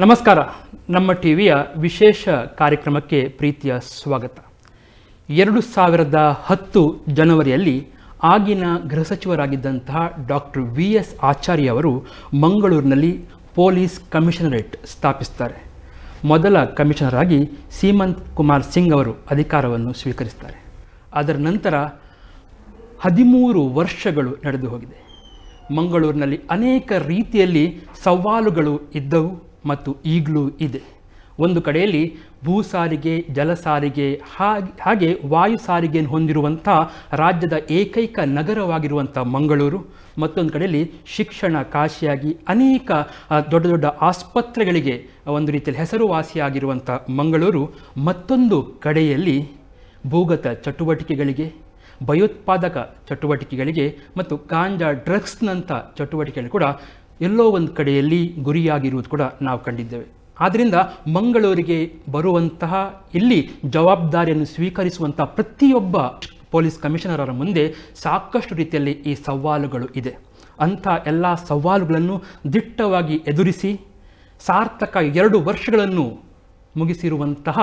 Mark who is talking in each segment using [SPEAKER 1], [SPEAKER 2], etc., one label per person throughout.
[SPEAKER 1] ನಮಸ್ಕಾರ. ನಮ್ಮ ಟಿವಿಯ ವಿಶೇಷ ಕಾರ್ಯಕ್ರಮಕ್ಕೆ ಪ್ರೀತಿಯ ಸ್ವಾಗತ. 2010 ಜನವರಿಯಲ್ಲಿ ಆಗಿನ ಗೃಹ ಸಚಿವರಾಗಿದ್ದಂತಹ ಡಾಕ್ಟರ್ VS ಆಚಾರ್ಯ ಅವರು ಮಂಗಳೂರಿನಲ್ಲಿ ಪೊಲೀಸ್ ಕಮಿಷನರೇಟ್ ಸ್ಥಾಪಿಸ್ತಾರೆ. ಮೊದಲ ಕಮಿಷನರ್ ಆಗಿ ಸೀಮಂತ್ ಕುಮಾರ್ ಸಿಂಗ್ ಅವರು ಅಧಿಕಾರವನ್ನು ಸ್ವೀಕರಿಸ್ತಾರೆ. ಅದರ ನಂತರ 13 ವರ್ಷಗಳು ನಡೆದು ಹೋಗಿದೆ. ಮಂಗಳೂರಿನಲ್ಲಿ ಅನೇಕ ರೀತಿಯಲ್ಲಿ ಸವಾಲುಗಳು ಇದ್ದವು ಮತ್ತು ಈಗಲೂ ಇದೆ. ಒಂದು ಕಡೆಯಲ್ಲಿ ಭೂ ಸಾರಿಗೆ, ಜಲ ಸಾರಿಗೆ ಹಾಗೆ ವಾಯು ಸಾರಿಗೆಯನ್ನು ಹೊಂದಿರುವಂಥ ರಾಜ್ಯದ ಏಕೈಕ ನಗರವಾಗಿರುವಂಥ ಮಂಗಳೂರು, ಮತ್ತೊಂದು ಕಡೆಯಲ್ಲಿ ಶಿಕ್ಷಣ ಕಾಶಿಯಾಗಿ ಅನೇಕ ದೊಡ್ಡ ದೊಡ್ಡ ಆಸ್ಪತ್ರೆಗಳಿಗೆ ಒಂದು ರೀತಿಯಲ್ಲಿ ಹೆಸರುವಾಸಿಯಾಗಿರುವಂಥ ಮಂಗಳೂರು, ಮತ್ತೊಂದು ಕಡೆಯಲ್ಲಿ ಭೂಗತ ಚಟುವಟಿಕೆಗಳಿಗೆ, ಭಯೋತ್ಪಾದಕ ಚಟುವಟಿಕೆಗಳಿಗೆ ಮತ್ತು ಗಾಂಜಾ ಡ್ರಗ್ಸ್ನಂಥ ಚಟುವಟಿಕೆಗಳು ಕೂಡ ಎಲ್ಲೋ ಒಂದು ಕಡೆಯಲ್ಲಿ ಗುರಿಯಾಗಿರುವುದು ಕೂಡ ನಾವು ಕಂಡಿದ್ದೇವೆ. ಆದ್ದರಿಂದ ಮಂಗಳೂರಿಗೆ ಬರುವಂತಹ, ಇಲ್ಲಿ ಜವಾಬ್ದಾರಿಯನ್ನು ಸ್ವೀಕರಿಸುವಂಥ ಪ್ರತಿಯೊಬ್ಬ ಪೊಲೀಸ್ ಕಮಿಷನರರ ಮುಂದೆ ಸಾಕಷ್ಟು ರೀತಿಯಲ್ಲಿ ಈ ಸವಾಲುಗಳು ಇದೆ. ಅಂಥ ಎಲ್ಲ ಸವಾಲುಗಳನ್ನು ದಿಟ್ಟವಾಗಿ ಎದುರಿಸಿ ಸಾರ್ಥಕ 2 ವರ್ಷಗಳನ್ನು ಮುಗಿಸಿರುವಂತಹ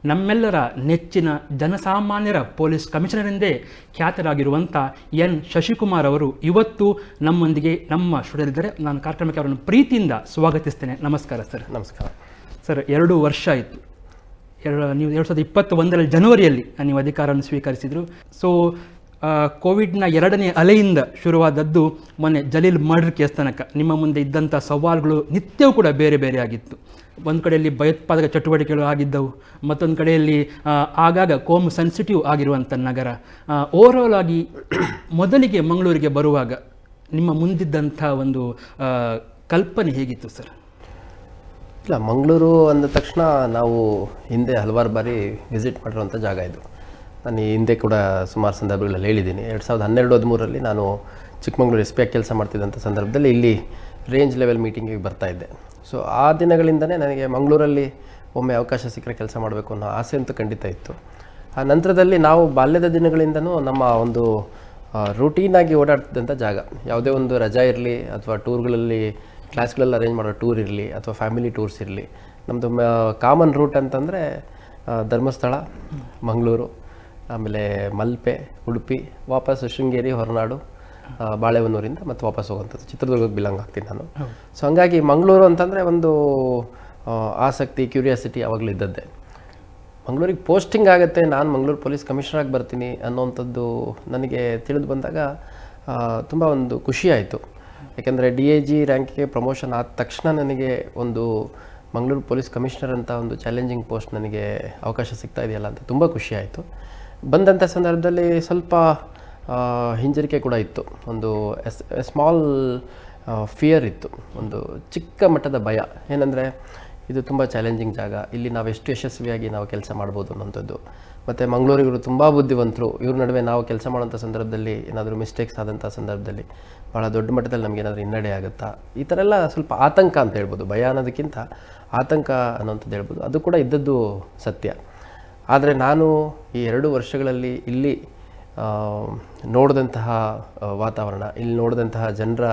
[SPEAKER 1] ನಮ್ಮೆಲ್ಲರ ನೆಚ್ಚಿನ ಜನಸಾಮಾನ್ಯರ ಪೊಲೀಸ್ ಕಮಿಷನರ್ ಎಂದೇ ಖ್ಯಾತರಾಗಿರುವಂಥ N.Shashi Kumkar ಅವರು ಇವತ್ತು ನಮ್ಮೊಂದಿಗೆ ನಮ್ಮ ಸ್ಟುಡಿಯೋದಲ್ಲಿದ್ದಾರೆ. ನಾನು ಕಾರ್ಯಕ್ರಮಕ್ಕೆ ಅವರನ್ನು ಪ್ರೀತಿಯಿಂದ ಸ್ವಾಗತಿಸ್ತೇನೆ. ನಮಸ್ಕಾರ ಸರ್.
[SPEAKER 2] ನಮಸ್ಕಾರ
[SPEAKER 1] ಸರ್. 2 ವರ್ಷ ಆಯಿತು. ನೀವು 2021 ಜನವರಿಯಲ್ಲಿ ನೀವು ಅಧಿಕಾರವನ್ನು ಸ್ವೀಕರಿಸಿದರು. ಸೊ ಕೋವಿಡ್ನ 2ನೇ ಅಲೆಯಿಂದ ಶುರುವಾದದ್ದು ಮೊನ್ನೆ ಜಲೀಲ್ ಮರ್ಡರ್ ಕೇಸ್ ತನಕ ನಿಮ್ಮ ಮುಂದೆ ಇದ್ದಂಥ ಸವಾಲುಗಳು ನಿತ್ಯವೂ ಕೂಡ ಬೇರೆ ಬೇರೆ ಆಗಿತ್ತು. ಒಂದು ಕಡೆಯಲ್ಲಿ ಭಯೋತ್ಪಾದಕ ಚಟುವಟಿಕೆಗಳು ಆಗಿದ್ದವು, ಮತ್ತೊಂದು ಕಡೆಯಲ್ಲಿ ಆಗಾಗ ಕೋಮು ಸೆನ್ಸಿಟಿವ್ ಆಗಿರುವಂಥ ನಗರ. ಓವರಾಲ್ ಆಗಿ ಮೊದಲಿಗೆ ಮಂಗಳೂರಿಗೆ ಬರುವಾಗ ನಿಮ್ಮ ಮುಂದಿದ್ದಂಥ ಒಂದು ಕಲ್ಪನೆ ಹೇಗಿತ್ತು ಸರ್?
[SPEAKER 2] ಇಲ್ಲ, ಮಂಗಳೂರು ಅಂದ ತಕ್ಷಣ ನಾವು ಹಿಂದೆ ಹಲವಾರು ಬಾರಿ ವಿಸಿಟ್ ಮಾಡಿರುವಂಥ ಜಾಗ ಇದು. ನಾನು ಹಿಂದೆ ಕೂಡ ಸುಮಾರು ಸಂದರ್ಭಗಳಲ್ಲಿ ಹೇಳಿದ್ದೀನಿ. 2012-13ರಲ್ಲಿ ನಾನು ಚಿಕ್ಕಮಗಳೂರು SP ಆಗಿ ಕೆಲಸ ಮಾಡ್ತಿದ್ದಂಥ ಸಂದರ್ಭದಲ್ಲಿ ಇಲ್ಲಿ ರೇಂಜ್ ಲೆವೆಲ್ ಮೀಟಿಂಗಿಗೆ ಬರ್ತಾಯಿದ್ದೆ. ಸೊ ಆ ದಿನಗಳಿಂದನೇ ನನಗೆ ಮಂಗಳೂರಲ್ಲಿ ಒಮ್ಮೆ ಅವಕಾಶ ಸಿಕ್ಕರೆ ಕೆಲಸ ಮಾಡಬೇಕು ಅನ್ನೋ ಆಸೆ ಅಂತೂ ಖಂಡಿತ ಇತ್ತು. ಆ ನಂತರದಲ್ಲಿ ನಾವು ಬಾಲ್ಯದ ದಿನಗಳಿಂದನೂ ನಮ್ಮ ಒಂದು ರೂಟೀನಾಗಿ ಓಡಾಡ್ತಿದ್ದಂಥ ಜಾಗ, ಯಾವುದೇ ಒಂದು ರಜಾ ಇರಲಿ ಅಥವಾ ಟೂರ್ಗಳಲ್ಲಿ ಕ್ಲಾಸ್ಗಳಲ್ಲಿ ಅರೇಂಜ್ ಮಾಡೋ ಟೂರ್ ಇರಲಿ ಅಥವಾ ಫ್ಯಾಮಿಲಿ ಟೂರ್ಸ್ ಇರಲಿ, ನಮ್ಮದು ಕಾಮನ್ ರೂಟ್ ಅಂತಂದರೆ ಧರ್ಮಸ್ಥಳ, ಮಂಗಳೂರು, ಆಮೇಲೆ ಮಲ್ಪೆ, ಉಡುಪಿ, ವಾಪಸ್ ಶೃಂಗೇರಿ, ಹೊರನಾಡು, ಬಾಳೆಹೊನ್ನೂರಿಂದ ಮತ್ತು ವಾಪಸ್ ಹೋಗುವಂಥದ್ದು. ಚಿತ್ರದುರ್ಗಕ್ಕೆ ಬಿಲಾಂಗ್ ಆಗ್ತೀನಿ ನಾನು. ಸೊ ಹಂಗಾಗಿ ಮಂಗಳೂರು ಅಂತಂದರೆ ಒಂದು ಆಸಕ್ತಿ, ಕ್ಯೂರಿಯಾಸಿಟಿ ಯಾವಾಗಲೂ ಇದ್ದದ್ದೇ. ಮಂಗಳೂರಿಗೆ ಪೋಸ್ಟಿಂಗ್ ಆಗುತ್ತೆ, ನಾನು ಮಂಗಳೂರು ಪೊಲೀಸ್ ಕಮಿಷನರಾಗಿ ಬರ್ತೀನಿ ಅನ್ನೋವಂಥದ್ದು ನನಗೆ ತಿಳಿದು ಬಂದಾಗ ತುಂಬ ಒಂದು ಖುಷಿ ಆಯಿತು. ಯಾಕೆಂದರೆ DIG ರ್ಯಾಂಕಿಗೆ ಪ್ರಮೋಷನ್ ಆದ ತಕ್ಷಣ ನನಗೆ ಒಂದು ಮಂಗಳೂರು ಪೊಲೀಸ್ ಕಮಿಷನರ್ ಅಂತ ಒಂದು ಚಾಲೆಂಜಿಂಗ್ ಪೋಸ್ಟ್ ನನಗೆ ಅವಕಾಶ ಸಿಗ್ತಾ ಇದೆಯಲ್ಲ ಅಂತ ತುಂಬ ಖುಷಿ ಆಯಿತು. ಬಂದಂಥ ಸಂದರ್ಭದಲ್ಲಿ ಸ್ವಲ್ಪ ಹಿಂಜರಿಕೆ ಕೂಡ ಇತ್ತು. ಒಂದು ಸ್ಮಾಲ್ ಫಿಯರ್ ಇತ್ತು, ಒಂದು ಚಿಕ್ಕ ಮಟ್ಟದ ಭಯ. ಏನಂದರೆ ಇದು ತುಂಬ ಚಾಲೆಂಜಿಂಗ್ ಜಾಗ, ಇಲ್ಲಿ ನಾವು ಎಷ್ಟು ಯಶಸ್ವಿಯಾಗಿ ನಾವು ಕೆಲಸ ಮಾಡ್ಬೋದು ಅನ್ನೋಂಥದ್ದು. ಮತ್ತು ಮಂಗಳೂರಿಗರು ತುಂಬ ಬುದ್ಧಿವಂತರು, ಇವ್ರ ನಡುವೆ ನಾವು ಕೆಲಸ ಮಾಡೋಂಥ ಸಂದರ್ಭದಲ್ಲಿ ಏನಾದರೂ ಮಿಸ್ಟೇಕ್ಸ್ ಆದಂಥ ಸಂದರ್ಭದಲ್ಲಿ ಭಾಳ ದೊಡ್ಡ ಮಟ್ಟದಲ್ಲಿ ನಮಗೇನಾದರೂ ಹಿನ್ನಡೆ ಆಗುತ್ತಾ, ಈ ಥರ ಎಲ್ಲ ಸ್ವಲ್ಪ ಆತಂಕ ಅಂತ ಹೇಳ್ಬೋದು. ಭಯ ಅನ್ನೋದಕ್ಕಿಂತ ಆತಂಕ ಅನ್ನೋಂಥದ್ದು ಹೇಳ್ಬೋದು. ಅದು ಕೂಡ ಇದ್ದದ್ದು ಸತ್ಯ. ಆದರೆ ನಾನು ಈ 2 ವರ್ಷಗಳಲ್ಲಿ ಇಲ್ಲಿ ನೋಡಿದಂತಹ ವಾತಾವರಣ, ಇಲ್ಲಿ ನೋಡಿದಂತಹ ಜನರ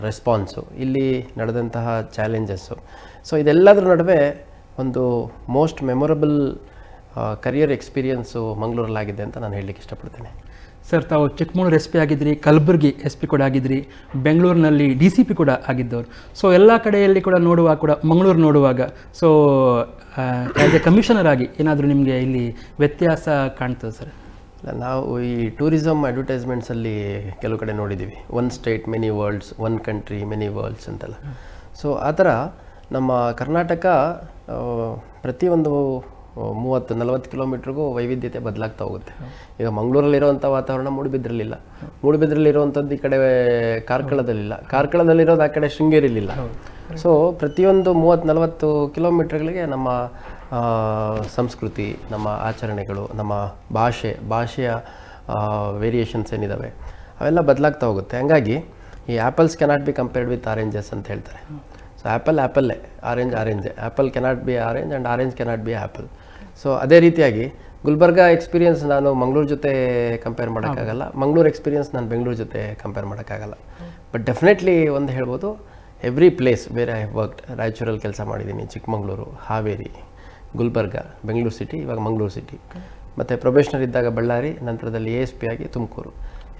[SPEAKER 2] ರೆಸ್ಪಾನ್ಸು, ಇಲ್ಲಿ ನಡೆದಂತಹ ಚಾಲೆಂಜಸ್ಸು, ಸೊ ಇದೆಲ್ಲದರ ನಡುವೆ ಒಂದು ಮೋಸ್ಟ್ ಮೆಮೊರಬಲ್ ಕರಿಯರ್ ಎಕ್ಸ್ಪೀರಿಯನ್ಸು ಮಂಗಳೂರಲ್ಲಾಗಿದೆ ಅಂತ ನಾನು ಹೇಳಲಿಕ್ಕೆ ಇಷ್ಟಪಡ್ತೇನೆ.
[SPEAKER 1] ಸರ್, ತಾವು ಚಿಕ್ಕಮಗಳೂರು SP ಆಗಿದ್ರಿ, ಕಲಬುರಗಿ SP ಕೂಡ ಆಗಿದ್ರಿ, ಬೆಂಗಳೂರಿನಲ್ಲಿ DCP ಕೂಡ ಆಗಿದ್ದವರು. ಸೊ ಎಲ್ಲ ಕಡೆಯಲ್ಲಿ ಕೂಡ ನೋಡುವಾಗ ಕೂಡ ಮಂಗಳೂರು ನೋಡುವಾಗ ಸೊ ಆ್ಯಸ್ ಎ ಕಮಿಷನರ್ ಆಗಿ ಏನಾದರೂ ನಿಮಗೆ ಇಲ್ಲಿ ವ್ಯತ್ಯಾಸ ಕಾಣ್ತದೆ ಸರ್?
[SPEAKER 2] ನಾವು ಈ ಟೂರಿಸಮ್ ಅಡ್ವರ್ಟೈಸ್ಮೆಂಟ್ಸಲ್ಲಿ ಕೆಲವು ಕಡೆ ನೋಡಿದ್ದೀವಿ, 1 state many world's, 1 country many world's ಅಂತೆಲ್ಲ. ಸೊ ಆ ಥರ ನಮ್ಮ ಕರ್ನಾಟಕ ಪ್ರತಿಯೊಂದು 30-40 ಕಿಲೋಮೀಟ್ರಿಗೂ ವೈವಿಧ್ಯತೆ ಬದಲಾಗ್ತಾ ಹೋಗುತ್ತೆ. ಈಗ ಮಂಗಳೂರಲ್ಲಿರೋವಂಥ ವಾತಾವರಣ ಮೂಡುಬಿದ್ರಲ್ಲಿಲ್ಲ, ಮೂಡುಬಿದ್ರಲ್ಲಿರುವಂಥದ್ದು ಈ ಕಡೆ ಕಾರ್ಕಳದಲ್ಲಿಲ್ಲ, ಕಾರ್ಕಳದಲ್ಲಿರೋದು ಆ ಕಡೆ ಶೃಂಗೇರಿಲಿಲ್ಲ. ಸೊ ಪ್ರತಿಯೊಂದು 30-40 ಕಿಲೋಮೀಟ್ರ್ಗಳಿಗೆ ನಮ್ಮ ಸಂಸ್ಕೃತಿ, ನಮ್ಮ ಆಚರಣೆಗಳು, ನಮ್ಮ ಭಾಷೆಯ ವೇರಿಯೇಷನ್ಸ್ ಏನಿದ್ದಾವೆ ಅವೆಲ್ಲ ಬದಲಾಗ್ತಾ ಹೋಗುತ್ತೆ. ಹಂಗಾಗಿ ಈ apples cannot be compared with oranges ಅಂತ ಹೇಳ್ತಾರೆ. ಸೊ ಆ್ಯಪಲ್ಲೇ, ಆರೆಂಜೇ, apple cannot be orange and orange cannot be apple. So ಅದೇ ರೀತಿಯಾಗಿ ಗುಲ್ಬರ್ಗ ಎಕ್ಸ್ಪೀರಿಯನ್ಸ್ ನಾನು ಮಂಗಳೂರು ಜೊತೆ ಕಂಪೇರ್ ಮಾಡೋಕ್ಕಾಗಲ್ಲ, ಮಂಗಳೂರು ಎಕ್ಸ್ಪೀರಿಯನ್ಸ್ ನಾನು ಬೆಂಗಳೂರು ಜೊತೆ ಕಂಪೇರ್ ಮಾಡೋಕ್ಕಾಗಲ್ಲ. ಬಟ್ ಡೆಫಿನೆಟ್ಲಿ ಒಂದು ಹೇಳ್ಬೋದು, ಎವ್ರಿ ಪ್ಲೇಸ್ ಬೇರೆ ಐ ಹ್ಯಾವ್ ವರ್ಕ್ಡ್. ರಾಯಚೂರಲ್ಲಿ ಕೆಲಸ ಮಾಡಿದ್ದೀನಿ, ಚಿಕ್ಕಮಗಳೂರು, ಹಾವೇರಿ, ಗುಲ್ಬರ್ಗ, ಬೆಂಗಳೂರು ಸಿಟಿ, ಇವಾಗ ಮಂಗಳೂರು ಸಿಟಿ, ಮತ್ತು ಪ್ರೊಬೇಷನರ್ ಇದ್ದಾಗ ಬಳ್ಳಾರಿ, ನಂತರದಲ್ಲಿ ASP ಆಗಿ Tumakuru.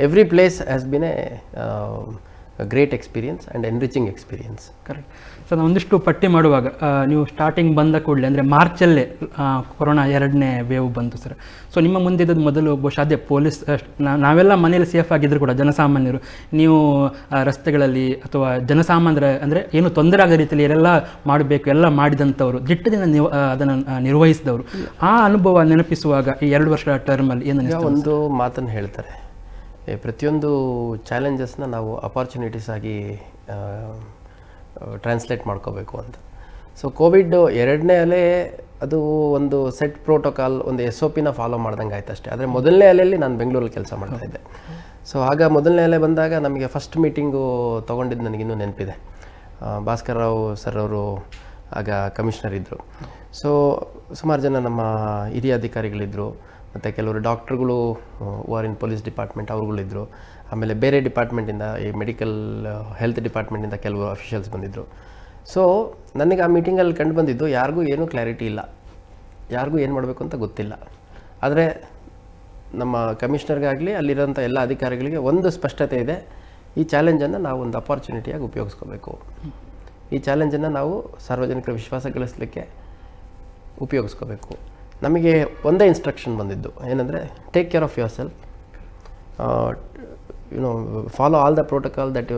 [SPEAKER 2] Every place has been A great experience and enriching experience.
[SPEAKER 1] Correct sir. ನಾವು ಒಂದಿಷ್ಟು ಪಟ್ಟಿ ಮಾಡುವಾಗ ನೀವು ಸ್ಟಾರ್ಟಿಂಗ್ ಬಂದ ಕೂಡಲೇ ಅಂದರೆ ಮಾರ್ಚಲ್ಲೇ ಕೊರೋನಾ 2ನೇ ವೇವ್ ಬಂತು ಸರ್. ಸೊ ನಿಮ್ಮ ಮುಂದೆ ಇದ್ದದ್ದು ಮೊದಲು ಬಹುಶಃ ಅದೇ ಪೊಲೀಸ್, ನಾವೆಲ್ಲ ಮನೆಯಲ್ಲಿ ಸೇಫ್ ಆಗಿದ್ದರೂ ಕೂಡ ಜನಸಾಮಾನ್ಯರು ನೀವು ರಸ್ತೆಗಳಲ್ಲಿ ಅಥವಾ ಜನಸಾಮಾನ್ಯರ ಅಂದರೆ ಏನು ತೊಂದರೆ ಆಗೋ ರೀತಿಯಲ್ಲಿ ಎಲ್ಲ ಮಾಡಬೇಕು ಎಲ್ಲ ಮಾಡಿದಂಥವ್ರು, ದಿಟ್ಟದಿಂದ ನೀವು ಅದನ್ನು ನಿರ್ವಹಿಸಿದವರು, ಆ ಅನುಭವ ನೆನಪಿಸುವಾಗ ಈ 2 ವರ್ಷಗಳ ಟರ್ಮಲ್ಲಿ ಏನು
[SPEAKER 2] ಒಂದು ಮಾತನ್ನು ಹೇಳ್ತಾರೆ, ಪ್ರತಿಯೊಂದು ಚಾಲೆಂಜಸ್ನ ನಾವು ಅಪಾರ್ಚುನಿಟೀಸ್ ಆಗಿ ಟ್ರಾನ್ಸ್ಲೇಟ್ ಮಾಡ್ಕೋಬೇಕು ಅಂತ. ಸೊ ಕೋವಿಡ್ 2ನೇ ಅಲೆ ಅದು ಒಂದು ಸೆಟ್ ಪ್ರೋಟೋಕಾಲ್, ಒಂದು SOPನ ಫಾಲೋ ಮಾಡ್ದಂಗೆ ಆಯ್ತು ಅಷ್ಟೇ. ಆದರೆ ಮೊದಲನೇ ಅಲೆಯಲ್ಲಿ ನಾನು ಬೆಂಗಳೂರಲ್ಲಿ ಕೆಲಸ ಮಾಡ್ತಾಯಿದ್ದೆ. ಸೊ ಆಗ ಮೊದಲನೇ ಅಲೆ ಬಂದಾಗ ನಮಗೆ ಫಸ್ಟ್ ಮೀಟಿಂಗು ತೊಗೊಂಡಿದ್ದು ನನಗಿನ್ನೂ ನೆನಪಿದೆ. ಭಾಸ್ಕರ್ ರಾವ್ ಸರ್ ಅವರು ಆಗ ಕಮಿಷನರ್ ಇದ್ದರು. ಸೊ ಸುಮಾರು ಜನ ನಮ್ಮ ಹಿರಿಯ ಅಧಿಕಾರಿಗಳಿದ್ದರು, ಮತ್ತು ಕೆಲವರು ಡಾಕ್ಟ್ರುಗಳು ಆರ್ ಇನ್ ಪೊಲೀಸ್ ಡಿಪಾರ್ಟ್ಮೆಂಟ್ ಅವ್ರುಗಳಿದ್ದರು. ಆಮೇಲೆ ಬೇರೆ ಡಿಪಾರ್ಟ್ಮೆಂಟಿಂದ ಈ ಮೆಡಿಕಲ್ ಹೆಲ್ತ್ ಡಿಪಾರ್ಟ್ಮೆಂಟಿಂದ ಕೆಲವು ಅಫಿಷಿಯಲ್ಸ್ ಬಂದಿದ್ದರು. ಸೊ ನನಗೆ ಆ ಮೀಟಿಂಗಲ್ಲಿ ಕಂಡು ಬಂದಿದ್ದು, ಯಾರಿಗೂ ಏನೂ ಕ್ಲಾರಿಟಿ ಇಲ್ಲ, ಯಾರಿಗೂ ಏನು ಮಾಡಬೇಕು ಅಂತ ಗೊತ್ತಿಲ್ಲ. ಆದರೆ ನಮ್ಮ ಕಮಿಷನರ್ಗಾಗಲಿ ಅಲ್ಲಿರೋಂಥ ಎಲ್ಲ ಅಧಿಕಾರಿಗಳಿಗೆ ಒಂದು ಸ್ಪಷ್ಟತೆ ಇದೆ, ಈ ಚಾಲೆಂಜನ್ನು ನಾವು ಒಂದು ಅಪಾರ್ಚುನಿಟಿಯಾಗಿ ಉಪಯೋಗಿಸ್ಕೋಬೇಕು, ಈ ಚಾಲೆಂಜನ್ನು ನಾವು ಸಾರ್ವಜನಿಕರ ವಿಶ್ವಾಸ ಗಳಿಸಲಿಕ್ಕೆ ಉಪಯೋಗಿಸ್ಕೋಬೇಕು. ನಮಗೆ ಒಂದೇ ಇನ್ಸ್ಟ್ರಕ್ಷನ್ ಬಂದಿದ್ದು ಏನಂದರೆ, take care of yourself, follow all the protocol that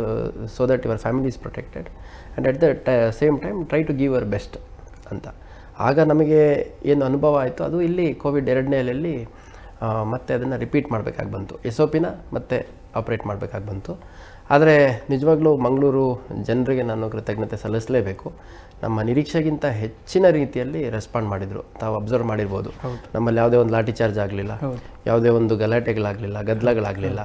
[SPEAKER 2] so that your family is protected, and at the same time try to give your best ಅಂತ. ಆಗ ನಮಗೆ ಏನು ಅನುಭವ ಆಯಿತು ಅದು ಇಲ್ಲಿ ಕೋವಿಡ್ 2ನೇ ಅಲೆಯಲ್ಲಿ ಮತ್ತೆ ಅದನ್ನು ರಿಪೀಟ್ ಮಾಡಬೇಕಾಗಿ ಬಂತು, SOPನ ಮತ್ತೆ ಆಪ್ರೇಟ್ ಮಾಡಬೇಕಾಗಿ ಬಂತು. ಆದರೆ ನಿಜವಾಗ್ಲೂ ಮಂಗಳೂರು ಜನರಿಗೆ ನಾನು ಕೃತಜ್ಞತೆ ಸಲ್ಲಿಸಲೇಬೇಕು. ನಮ್ಮ ನಿರೀಕ್ಷೆಗಿಂತ ಹೆಚ್ಚಿನ ರೀತಿಯಲ್ಲಿ ರೆಸ್ಪಾಂಡ್ ಮಾಡಿದರು. ತಾವು ಅಬ್ಸರ್ವ್ ಮಾಡಿರ್ಬೋದು, ನಮ್ಮಲ್ಲಿ ಯಾವುದೇ ಒಂದು ಲಾಠಿ ಚಾರ್ಜ್ ಆಗಲಿಲ್ಲ, ಯಾವುದೇ ಒಂದು ಗಲಾಟೆಗಳಾಗಲಿಲ್ಲ, ಗದ್ದಲಗಳಾಗಲಿಲ್ಲ.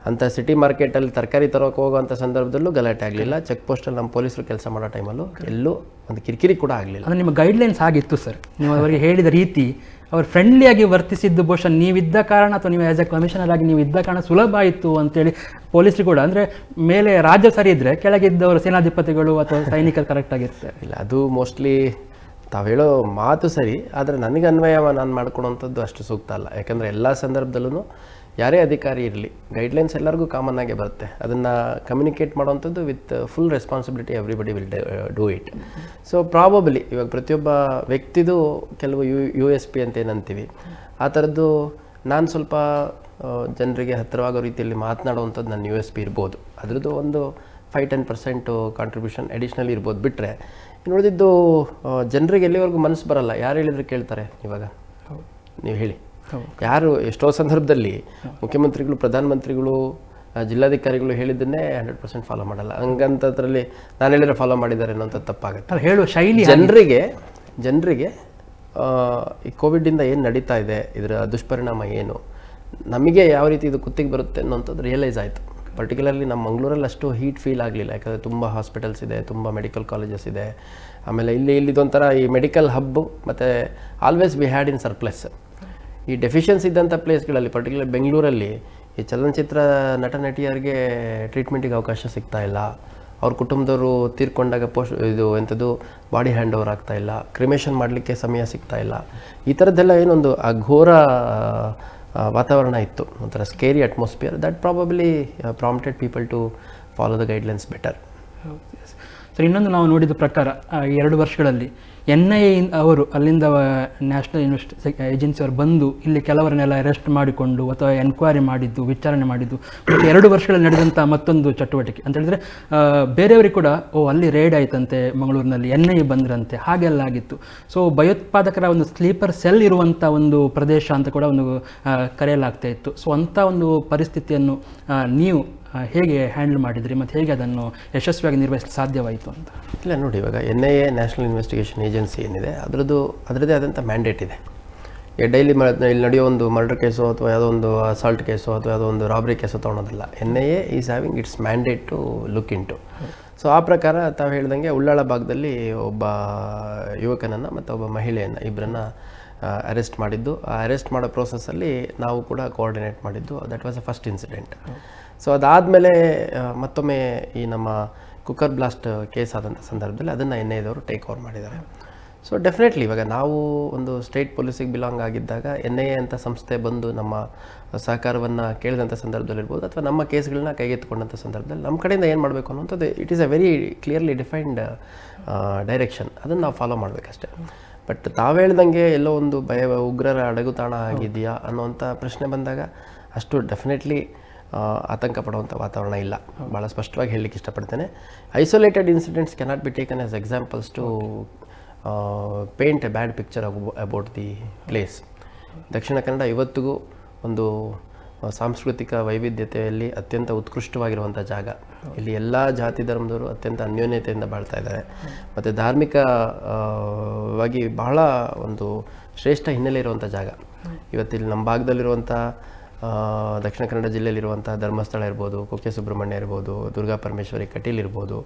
[SPEAKER 2] ಅಂಥ ಸಿಟಿ ಮಾರ್ಕೆಟಲ್ಲಿ ತರಕಾರಿ ತರೋಕೆ ಹೋಗೋವಂಥ ಸಂದರ್ಭದಲ್ಲೂ ಗಲಾಟೆ ಆಗಲಿಲ್ಲ. ಚೆಕ್ ಪೋಸ್ಟಲ್ಲಿ ನಮ್ಮ ಪೊಲೀಸರು ಕೆಲಸ ಮಾಡೋ ಟೈಮಲ್ಲೂ ಎಲ್ಲೂ ಒಂದು ಕಿರಿಕಿರಿ ಕೂಡ ಆಗಲಿಲ್ಲ.
[SPEAKER 1] ಅದು ನಿಮ್ಮ ಗೈಡ್ಲೈನ್ಸ್ ಆಗಿತ್ತು ಸರ್. ನೀವು ಅವರಿಗೆ ಹೇಳಿದ ರೀತಿ ಅವರು ಫ್ರೆಂಡ್ಲಿಯಾಗಿ ವರ್ತಿಸಿದ್ದು ಬಹುಶಃ ನೀವಿದ್ದ ಕಾರಣ ಅಥವಾ ನೀವು ಆ್ಯಸ್ ಎ ಕಮಿಷನರ್ ಆಗಿ ನೀವು ಇದ್ದ ಕಾರಣ ಸುಲಭ ಆಯಿತು ಅಂತೇಳಿ ಪೊಲೀಸರು ಕೂಡ, ಅಂದರೆ ಮೇಲೆ ರಾಜ್ಯ ಸರಿ ಇದ್ದರೆ ಕೆಳಗಿದ್ದವರು ಸೇನಾಧಿಪತಿಗಳು ಅಥವಾ ಸೈನಿಕರು ಕರೆಕ್ಟ್ ಆಗಿರ್ತಾರೆ.
[SPEAKER 2] ಇಲ್ಲ, ಅದು ಮೋಸ್ಟ್ಲಿ ತಾವು ಹೇಳೋ ಮಾತು ಸರಿ, ಆದರೆ ನನಗೆ ಅನ್ವಯ ನಾನು ಮಾಡ್ಕೊಳೋಂಥದ್ದು ಅಷ್ಟು ಸೂಕ್ತ ಅಲ್ಲ. ಯಾಕಂದರೆ ಎಲ್ಲ ಸಂದರ್ಭದಲ್ಲೂ ಯಾರೇ ಅಧಿಕಾರಿ ಇರಲಿ, ಗೈಡ್ಲೈನ್ಸ್ ಎಲ್ಲರಿಗೂ ಕಾಮನ್ ಆಗೇ ಬರುತ್ತೆ. ಅದನ್ನು ಕಮ್ಯುನಿಕೇಟ್ ಮಾಡೋವಂಥದ್ದು with full responsibility, everybody will do it. So probably ಇವಾಗ ಪ್ರತಿಯೊಬ್ಬ ವ್ಯಕ್ತಿದು ಕೆಲವು USP ಅಂತ ಏನಂತೀವಿ, ಆ ಥರದ್ದು ನಾನು ಸ್ವಲ್ಪ ಜನರಿಗೆ ಹತ್ತಿರವಾಗೋ ರೀತಿಯಲ್ಲಿ ಮಾತನಾಡುವಂಥದ್ದು ನನ್ನ USP ಇರ್ಬೋದು. ಅದರದ್ದು ಒಂದು 5-10% ಕಾಂಟ್ರಿಬ್ಯೂಷನ್ ಅಡಿಷ್ನಲಿ ಇರ್ಬೋದು. ಬಿಟ್ಟರೆ ನೋಡಿದ್ದು ಜನರಿಗೆ ಎಲ್ಲಿವರೆಗೂ ಮನಸ್ಸು ಬರಲ್ಲ, ಯಾರು ಹೇಳಿದ್ರು ಕೇಳ್ತಾರೆ. ಇವಾಗ ನೀವು ಹೇಳಿ, ಯಾರು ಎಷ್ಟೋ ಸಂದರ್ಭದಲ್ಲಿ ಮುಖ್ಯಮಂತ್ರಿಗಳು, ಪ್ರಧಾನಮಂತ್ರಿಗಳು, ಜಿಲ್ಲಾಧಿಕಾರಿಗಳು ಹೇಳಿದ್ದನ್ನೇ 100% ಫಾಲೋ ಮಾಡಲ್ಲ. ಹಂಗಂತದ್ರಲ್ಲಿ ನಾನು ಹೇಳಿದ್ರೆ ಫಾಲೋ ಮಾಡಿದ್ದಾರೆ ಅನ್ನೋಂಥ ತಪ್ಪಾಗುತ್ತೆ.
[SPEAKER 1] ಹೇಳುವ ಶೈಲಿ
[SPEAKER 2] ಜನರಿಗೆ ಈ ಕೋವಿಡಿಂದ ಏನು ನಡೀತಾ ಇದೆ, ಇದರ ದುಷ್ಪರಿಣಾಮ ಏನು, ನಮಗೆ ಯಾವ ರೀತಿ ಇದು ಕುತ್ತಿಗೆ ಬರುತ್ತೆ ಅನ್ನೋಂಥದ್ದು ರಿಯಲೈಸ್ ಆಯಿತು. ಪರ್ಟಿಕ್ಯುಲರ್ಲಿ ನಮ್ಮ ಮಂಗಳೂರಲ್ಲಿ ಅಷ್ಟು ಹೀಟ್ ಫೀಲ್ ಆಗಲಿಲ್ಲ, ಯಾಕಂದರೆ ತುಂಬ ಹಾಸ್ಪಿಟಲ್ಸ್ ಇದೆ, ತುಂಬ ಮೆಡಿಕಲ್ ಕಾಲೇಜಸ್ ಇದೆ. ಆಮೇಲೆ ಇಲ್ಲಿದೊಂಥರ ಈ ಮೆಡಿಕಲ್ ಹಬ್ಬು, ಮತ್ತು always we had in surplus. ಈ ಡೆಫಿಷಿಯನ್ಸಿ ಇದ್ದಂಥ ಪ್ಲೇಸ್ಗಳಲ್ಲಿ, ಪರ್ಟಿಕ್ಯುಲರ್ ಬೆಂಗಳೂರಲ್ಲಿ ಈ ಚಲನಚಿತ್ರ ನಟ ನಟಿಯರಿಗೆ ಟ್ರೀಟ್ಮೆಂಟಿಗೆ ಅವಕಾಶ ಸಿಗ್ತಾ ಇಲ್ಲ. ಅವ್ರ ಕುಟುಂಬದವರು ತೀರ್ಕೊಂಡಾಗ ಎಂಥದ್ದು ಬಾಡಿ ಹ್ಯಾಂಡ್ ಓವರ್ ಆಗ್ತಾ ಇಲ್ಲ, ಕ್ರಿಮೇಷನ್ ಮಾಡಲಿಕ್ಕೆ ಸಮಯ ಸಿಗ್ತಾ ಇಲ್ಲ. ಈ ಥರದ್ದೆಲ್ಲ ಏನೊಂದು ಅಘೋರ ವಾತಾವರಣ ಇತ್ತು, ಒಂಥರ scary atmosphere. That probably prompted people to follow the guidelines better.
[SPEAKER 1] Sir, ಇನ್ನೊಂದು ನಾವು ನೋಡಿದ ಪ್ರಕಾರ 2 ವರ್ಷಗಳಲ್ಲಿ NIA ಅವರು ಅಲ್ಲಿಂದ ನ್ಯಾಷನಲ್ ಏಜೆನ್ಸಿ ಅವರು ಬಂದು ಇಲ್ಲಿ ಕೆಲವರನ್ನೆಲ್ಲ ಅರೆಸ್ಟ್ ಮಾಡಿಕೊಂಡು ಅಥವಾ ಎನ್ಕ್ವೈರಿ ಮಾಡಿದ್ದು, ವಿಚಾರಣೆ ಮಾಡಿದ್ದು, 2 ವರ್ಷಗಳಲ್ಲಿ ನಡೆದಂಥ ಮತ್ತೊಂದು ಚಟುವಟಿಕೆ ಅಂತ ಹೇಳಿದ್ರೆ, ಬೇರೆಯವರಿಗೆ ಕೂಡ ಅಲ್ಲಿ ರೇಡ್ ಆಯ್ತಂತೆ ಮಂಗಳೂರಿನಲ್ಲಿ, NIA ಬಂದ್ರಂತೆ, ಹಾಗೆಲ್ಲ ಆಗಿತ್ತು. ಸೊ ಭಯೋತ್ಪಾದಕರ ಒಂದು ಸ್ಲೀಪರ್ ಸೆಲ್ ಇರುವಂಥ ಒಂದು ಪ್ರದೇಶ ಅಂತ ಕೂಡ ಒಂದು ಕರೆಯಲಾಗ್ತಾ ಇತ್ತು. ಸೊ ಅಂಥ ಒಂದು ಪರಿಸ್ಥಿತಿಯನ್ನು ನೀವು ಹೇಗೆ ಹ್ಯಾಂಡಲ್ ಮಾಡಿದ್ರಿ ಮತ್ತು ಹೇಗೆ ಅದನ್ನು ಯಶಸ್ವಿಯಾಗಿ ನಿರ್ವಹಿಸಲು ಸಾಧ್ಯವಾಯಿತು ಅಂತ?
[SPEAKER 2] ಇಲ್ಲ ನೋಡಿ, ಇವಾಗ NIA ನ್ಯಾಷನಲ್ ಇನ್ವೆಸ್ಟಿಗೇಷನ್ ಏಜೆನ್ಸಿ ಏನಿದೆ ಅದರದ್ದೇ ಆದಂಥ ಮ್ಯಾಂಡೇಟ್ ಇದೆ. ಡೈಲಿ ಇಲ್ಲಿ ನಡೆಯೋ ಒಂದು ಮರ್ಡರ್ ಕೇಸು ಅಥವಾ ಯಾವುದೋ ಒಂದು ಅಸಾಲ್ಟ್ ಕೇಸು ಅಥವಾ ಯಾವುದೋ ಒಂದು ರಾಬ್ರಿ ಕೇಸು ತೊಗೊಳೋದಿಲ್ಲ. NIA is having its mandate to look into. So ಆ ಪ್ರಕಾರ ತಾವು ಹೇಳ್ದಂಗೆ ಉಳ್ಳಾಳ ಭಾಗದಲ್ಲಿ ಒಬ್ಬ ಯುವಕನನ್ನು ಮತ್ತು ಒಬ್ಬ ಮಹಿಳೆಯನ್ನು ಇಬ್ಬರನ್ನು ಅರೆಸ್ಟ್ ಮಾಡಿದ್ದು. ಆ ಅರೆಸ್ಟ್ ಮಾಡೋ ಪ್ರೋಸೆಸ್ಸಲ್ಲಿ ನಾವು ಕೂಡ ಕೋಆರ್ಡಿನೇಟ್ ಮಾಡಿದ್ದು. That was a first incident. So ಅದಾದಮೇಲೆ ಮತ್ತೊಮ್ಮೆ ಈ ನಮ್ಮ ಕುಕ್ಕರ್ ಬ್ಲಾಸ್ಟ್ ಕೇಸ್ ಆದಂಥ ಸಂದರ್ಭದಲ್ಲಿ ಅದನ್ನು NIA ಟೇಕ್ ಓವರ್ ಮಾಡಿದ್ದಾರೆ. ಸೊ ಡೆಫಿನೆಟ್ಲಿ ಇವಾಗ ನಾವು ಒಂದು ಸ್ಟೇಟ್ ಪೊಲೀಸಿಗೆ ಬಿಲಾಂಗ್ ಆಗಿದ್ದಾಗ NIA ಅಂತ ಸಂಸ್ಥೆ ಬಂದು ನಮ್ಮ ಸಹಕಾರವನ್ನು ಕೇಳಿದಂಥ ಸಂದರ್ಭದಲ್ಲಿರ್ಬೋದು ಅಥವಾ ನಮ್ಮ ಕೇಸ್ಗಳನ್ನ ಕೈಗೆತ್ತಿಕೊಂಡಂಥ ಸಂದರ್ಭದಲ್ಲಿ ನಮ್ಮ ಕಡೆಯಿಂದ ಏನು ಮಾಡಬೇಕು ಅನ್ನೋಂಥದ್ದು it is a very clearly defined direction. ಅದನ್ನು ನಾವು ಫಾಲೋ ಮಾಡಬೇಕಷ್ಟೇ. ಬಟ್ ತಾವು ಹೇಳ್ದಂಗೆ ಎಲ್ಲೋ ಒಂದು ಉಗ್ರರ ಅಡಗುತಾಣ ಆಗಿದೆಯಾ ಅನ್ನೋವಂಥ ಪ್ರಶ್ನೆ ಬಂದಾಗ ಅಷ್ಟು ಡೆಫಿನೆಟ್ಲಿ ಆತಂಕ ಪಡುವಂಥ ವಾತಾವರಣ ಇಲ್ಲ. ಭಾಳ ಸ್ಪಷ್ಟವಾಗಿ ಹೇಳಲಿಕ್ಕೆ ಇಷ್ಟಪಡ್ತೇನೆ. Isolated incidents cannot be taken as examples to paint a bad picture about the place. Dakshina Kannada ಇವತ್ತಿಗೂ ಒಂದು ಸಾಂಸ್ಕೃತಿಕ ವೈವಿಧ್ಯತೆಯಲ್ಲಿ ಅತ್ಯಂತ ಉತ್ಕೃಷ್ಟವಾಗಿರುವಂಥ ಜಾಗ. ಇಲ್ಲಿ ಎಲ್ಲ ಜಾತಿ ಧರ್ಮದವರು ಅತ್ಯಂತ ಅನ್ಯೋನ್ಯತೆಯಿಂದ ಬಾಳ್ತಾ ಇದ್ದಾರೆ ಮತ್ತು ಧಾರ್ಮಿಕವಾಗಿ ಬಹಳ ಒಂದು ಶ್ರೇಷ್ಠ ಹಿನ್ನೆಲೆ ಇರುವಂಥ ಜಾಗ. ಇವತ್ತಿಲ್ಲಿ ನಮ್ಮ ಭಾಗದಲ್ಲಿರುವಂಥ ದಕ್ಷಿಣ ಕನ್ನಡ ಜಿಲ್ಲೆಯಲ್ಲಿರುವಂಥ ಧರ್ಮಸ್ಥಳ ಇರ್ಬೋದು, ಕುಕ್ಕೆ ಸುಬ್ರಹ್ಮಣ್ಯ ಇರ್ಬೋದು, ದುರ್ಗಾ ಪರಮೇಶ್ವರಿ ಕಟೀಲ್ ಇರ್ಬೋದು,